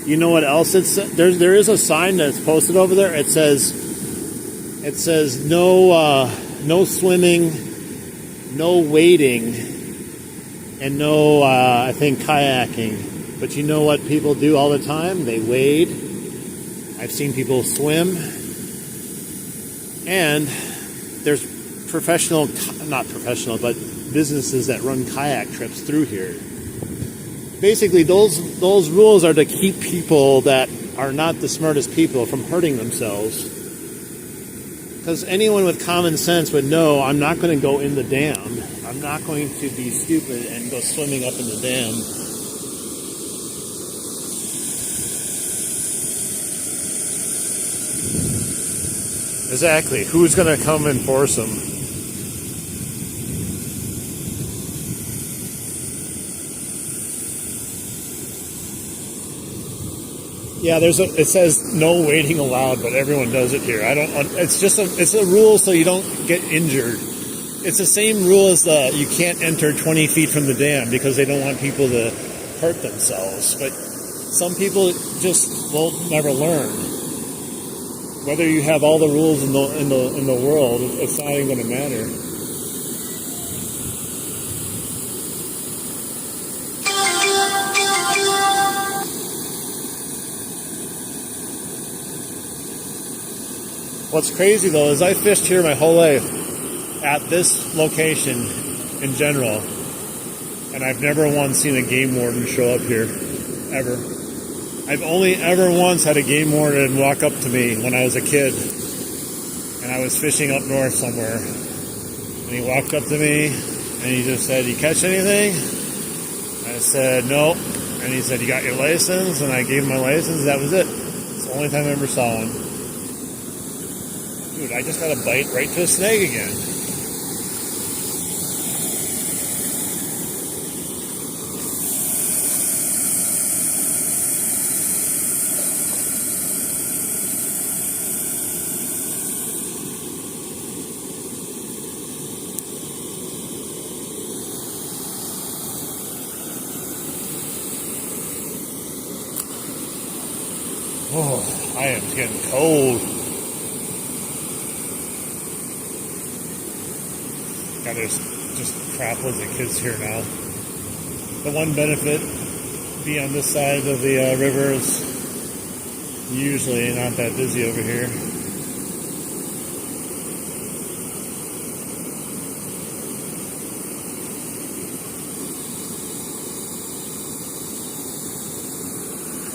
You know what else there is a sign that's posted over there. It says no swimming, no wading, and no I think kayaking. But you know what people do all the time? They wade. I've seen people swim. And there's not professional, but businesses that run kayak trips through here. Basically, those rules are to keep people that are not the smartest people from hurting themselves. Because anyone with common sense would know I'm not going to go in the dam. I'm not going to be stupid and go swimming up in the dam. Exactly. Who's going to come and force them? Yeah, it says no wading allowed, but everyone does it here. It's a rule so you don't get injured. It's the same rule as you can't enter 20 feet from the dam because they don't want people to hurt themselves. But some people just will never learn. Whether you have all the rules in the world, it's not even going to matter. What's crazy though is I fished here my whole life at this location in general, and I've never once seen a game warden show up here, ever. I've only ever once had a game warden walk up to me when I was a kid, and I was fishing up north somewhere, and he walked up to me, and he just said, "You catch anything?" I said, "No," and he said, "You got your license?" And I gave him my license. That was it. It's the only time I ever saw one. Dude, I just got a bite right to a snake again. Oh, I am getting cold. God, there's just crap loads of kids here now. The one benefit being on this side of the river is usually not that busy over here.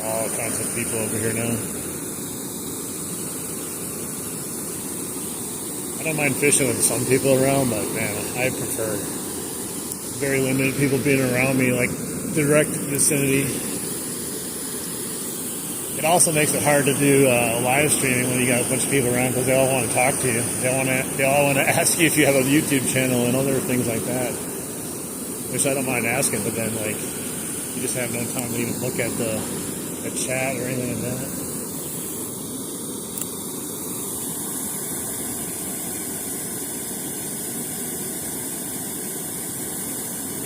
All kinds of people over here now. I don't mind fishing with some people around, but man, I prefer very limited people being around me, like direct vicinity. It also makes it hard to do live streaming when you got a bunch of people around because they all want to talk to you. They all want to ask you if you have a YouTube channel and other things like that, which I don't mind asking. But then, like, you just have no time to even look at the chat or anything like that.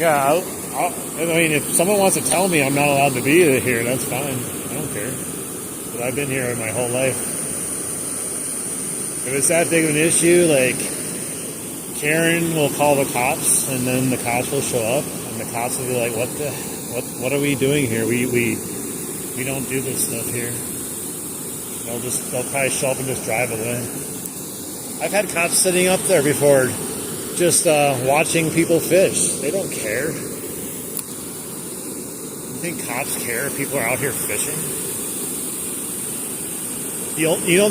Yeah, I mean, if someone wants to tell me I'm not allowed to be here, that's fine. I don't care. But I've been here my whole life. If it's that big of an issue, like, Karen will call the cops, and then the cops will show up, and the cops will be like, what are we doing here? We don't do this stuff here. They'll probably show up and just drive away. I've had cops sitting up there before, just watching people fish. They don't care. You think cops care if people are out here fishing? You know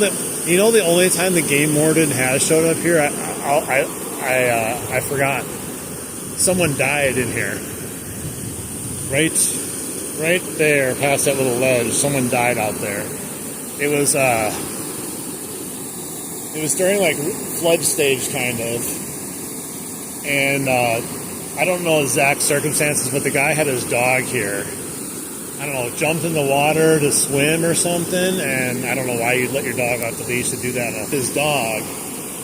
the only time the game warden has showed up here, I forgot. Someone died in here. Right there, past that little ledge. Someone died out there. It was during like flood stage kind of, and I don't know exact circumstances, but the guy had his dog here. I don't know, jumped in the water to swim or something, and I don't know why you'd let your dog off the leash to do that. His dog,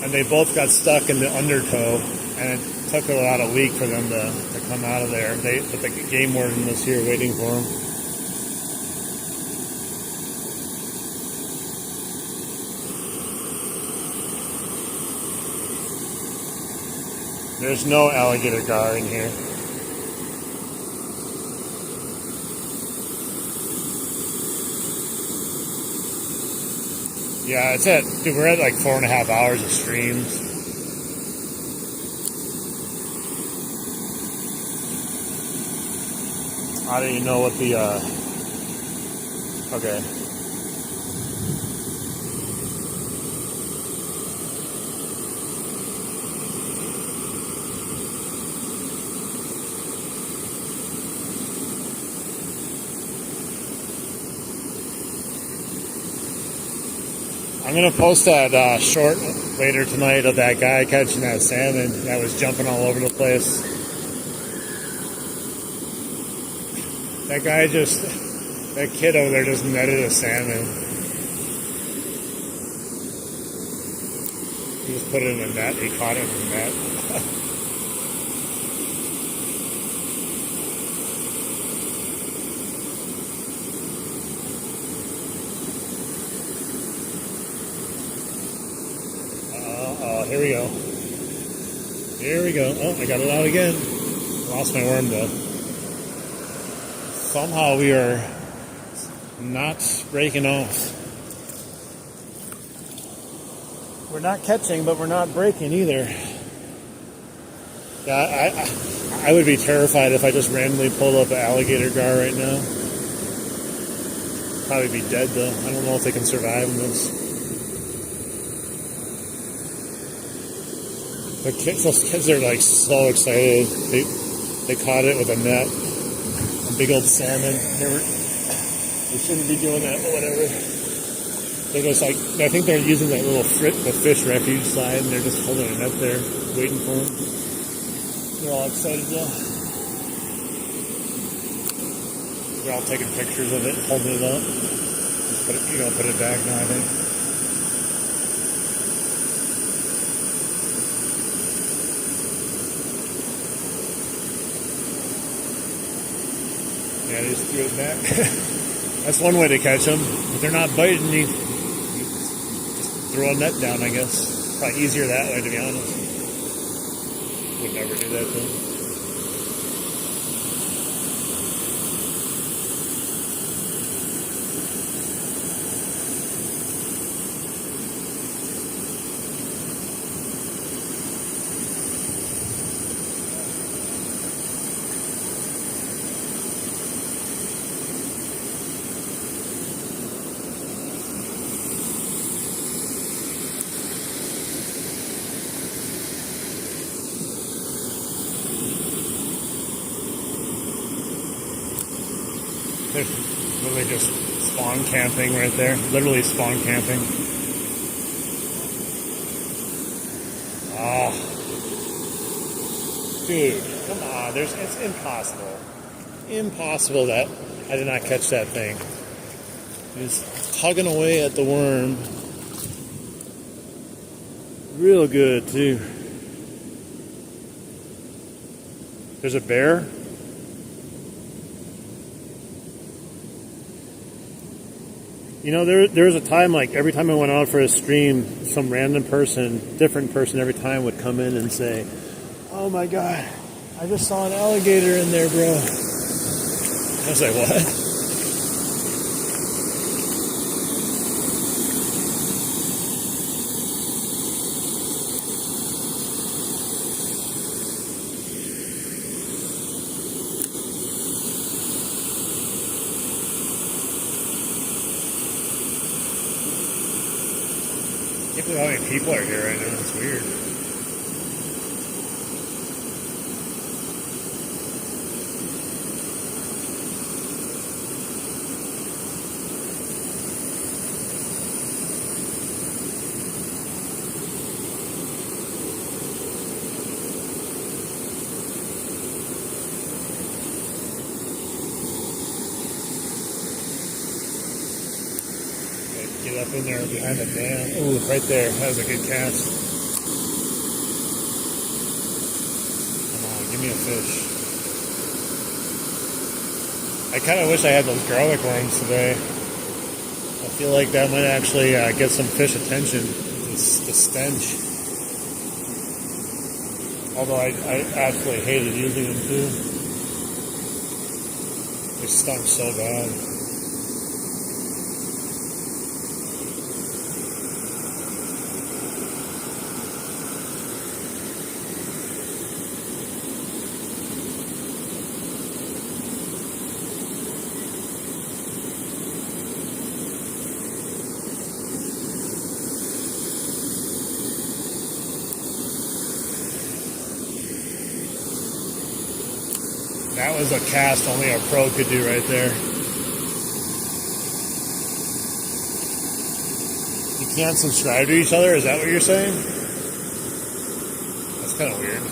and they both got stuck in the undertow, and it took about a week for them to come out of there. But the game warden was here waiting for them. There's no alligator gar in here. Yeah, we're at like 4.5 hours of streams. I don't even know what the, okay. I'm going to post that short later tonight of that guy catching that salmon that was jumping all over the place. That guy that kid over there just netted a salmon. He just put it in a net. He caught it in a net. Here we go. Here we go. Oh, I got it out again. Lost my worm though. Somehow we are not breaking off. We're not catching, but we're not breaking either. Yeah, I would be terrified if I just randomly pulled up an alligator gar right now. Probably be dead though. I don't know if they can survive in this. Those kids are like so excited. They caught it with a net, a big old salmon. They shouldn't be doing that, but whatever. They're just like, I think they're using that little the fish refuge slide, and they're just holding a net there, waiting for them. They're all excited though. They're all taking pictures of it, holding it up. Put it back now, I think. Yeah, they just threw it back. That's one way to catch them. If they're not biting, you just throw a net down, I guess. Probably easier that way, to be honest. Would never do that though. They're literally just spawn camping right there. Literally spawn camping. Oh. Dude, come on. It's impossible. Impossible that I did not catch that thing. He's tugging away at the worm. Real good, too. There's a bear? You know, there was a time, like, every time I went out for a stream, some random person, different person every time would come in and say, "Oh my God, I just saw an alligator in there, bro." I was like, what? I can't believe how many people are here right now. It's weird. Get up in there behind the dam. Ooh, right there. That was a good cast. Come on, give me a fish. I kind of wish I had those garlic worms today. I feel like that might actually get some fish attention. The stench. Although I absolutely hated using them too. They stunk so bad. That was a cast only a pro could do right there. You can't subscribe to each other? Is that what you're saying? That's kind of weird.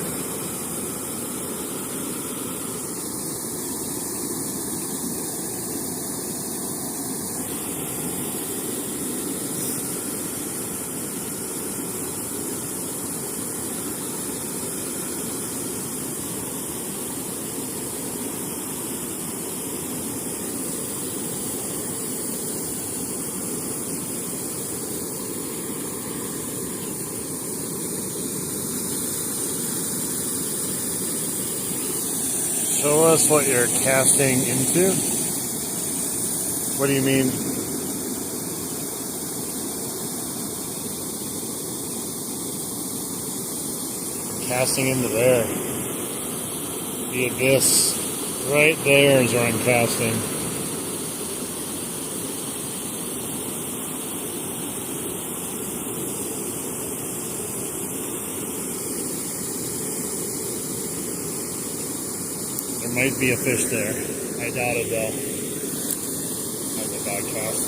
Show us what you're casting into. What do you mean? Casting into there. The abyss. Right there is where I'm casting. There might be a fish there. I doubt it though. That was a bad cast.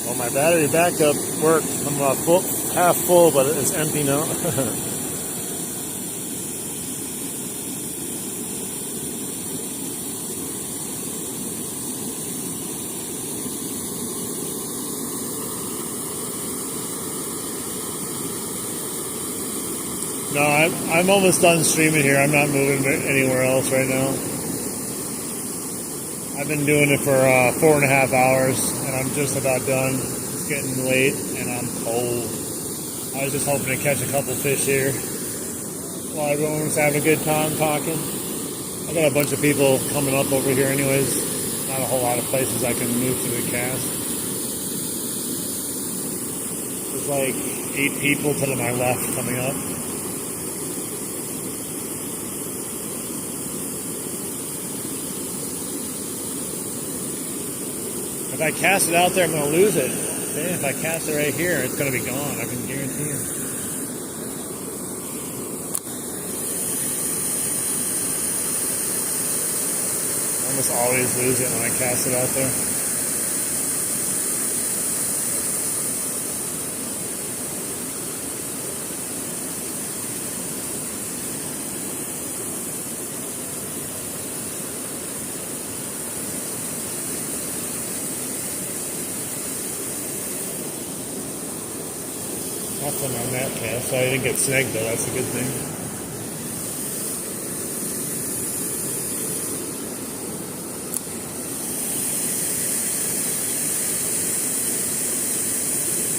Well, my battery backup worked. I'm half full, but it's empty now. No, I'm almost done streaming here. I'm not moving anywhere else right now. I've been doing it for 4.5 hours, and I'm just about done. It's getting late, and I'm cold. I was just hoping to catch a couple fish here while everyone was having a good time talking. I got a bunch of people coming up over here anyways. Not a whole lot of places I can move to the cast. There's like 8 people to my left coming up. If I cast it out there, I'm going to lose it. Then if I cast it right here, it's going to be gone. I can guarantee you. I almost always lose it when I cast it out there. Nothing on that cast. So I didn't get snagged though. That's a good thing.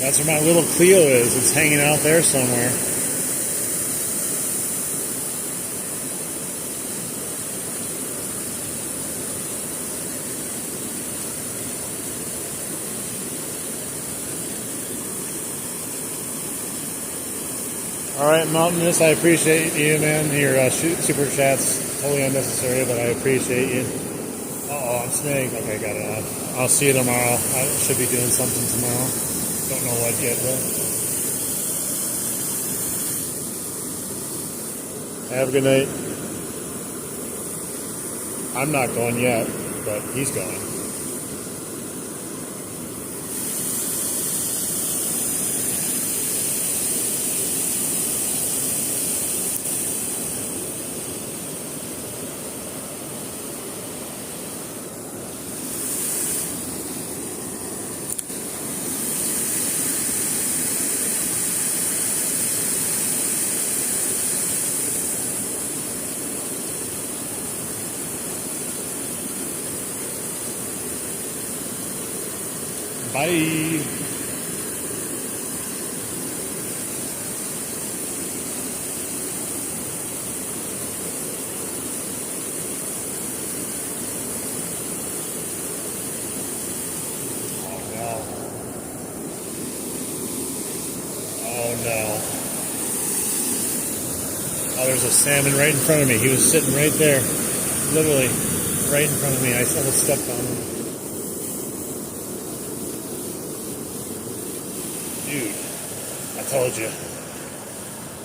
That's where my little Clio is. It's hanging out there somewhere. Alright, Mountainous, I appreciate you, man. Your super chat's totally unnecessary, but I appreciate you. Uh-oh, I'm snagged. Okay, got it off. I'll see you tomorrow. I should be doing something tomorrow. Don't know what yet, though. Have a good night. I'm not going yet, but he's going. Bye. Oh no. Oh, there's a salmon right in front of me. He was sitting right there. Literally right in front of me. I almost stepped on him. Dude, I told you.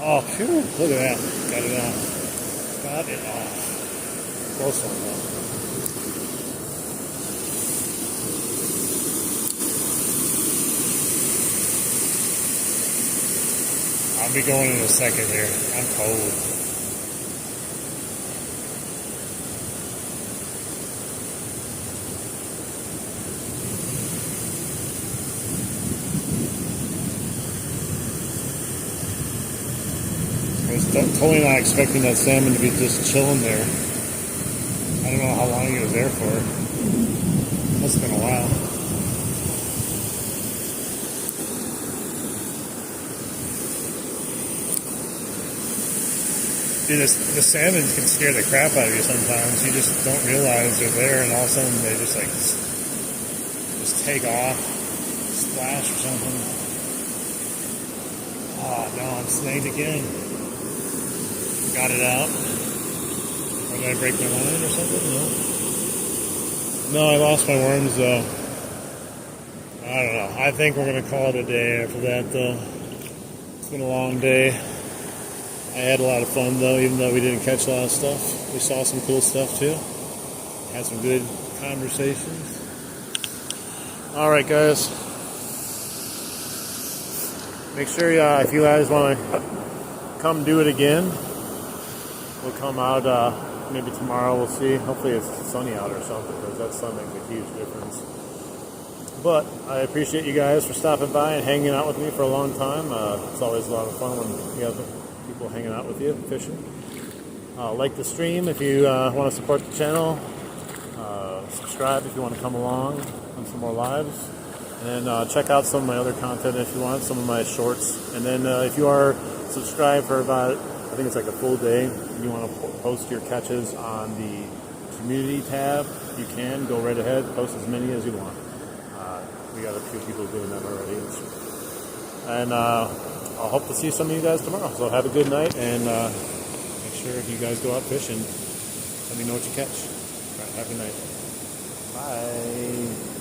Oh, phew, look at that. Got it off. Got it off. Close one though. I'll be going in a second here. I'm cold. I was totally not expecting that salmon to be just chilling there. I don't know how long he was there for. Must have been a while. Dude, the salmon can scare the crap out of you sometimes. You just don't realize they're there, and all of a sudden they just like just take off, splash or something. Oh no, I'm snagged again. Got it out. Or did I break my line or something? No. No, I lost my worms though. I don't know. I think we're gonna call it a day after that though. It's been a long day. I had a lot of fun though, even though we didn't catch a lot of stuff. We saw some cool stuff too. Had some good conversations. Alright guys. Make sure if you guys want to come do it again, we'll come out maybe tomorrow, we'll see. Hopefully it's sunny out or something, because that sun makes a huge difference. But I appreciate you guys for stopping by and hanging out with me for a long time. It's always a lot of fun when you have people hanging out with you, fishing. Like the stream if you want to support the channel. Subscribe if you want to come along on some more lives. And check out some of my other content if you want, some of my shorts. And then if you are subscribed for about, I think it's like a full day, and you want to post your catches on the community tab, you can. Go right ahead, post as many as you want. We got a few people doing that already. And I'll hope to see some of you guys tomorrow. So have a good night, and make sure if you guys go out fishing, let me know what you catch. All right, have a good night. Bye.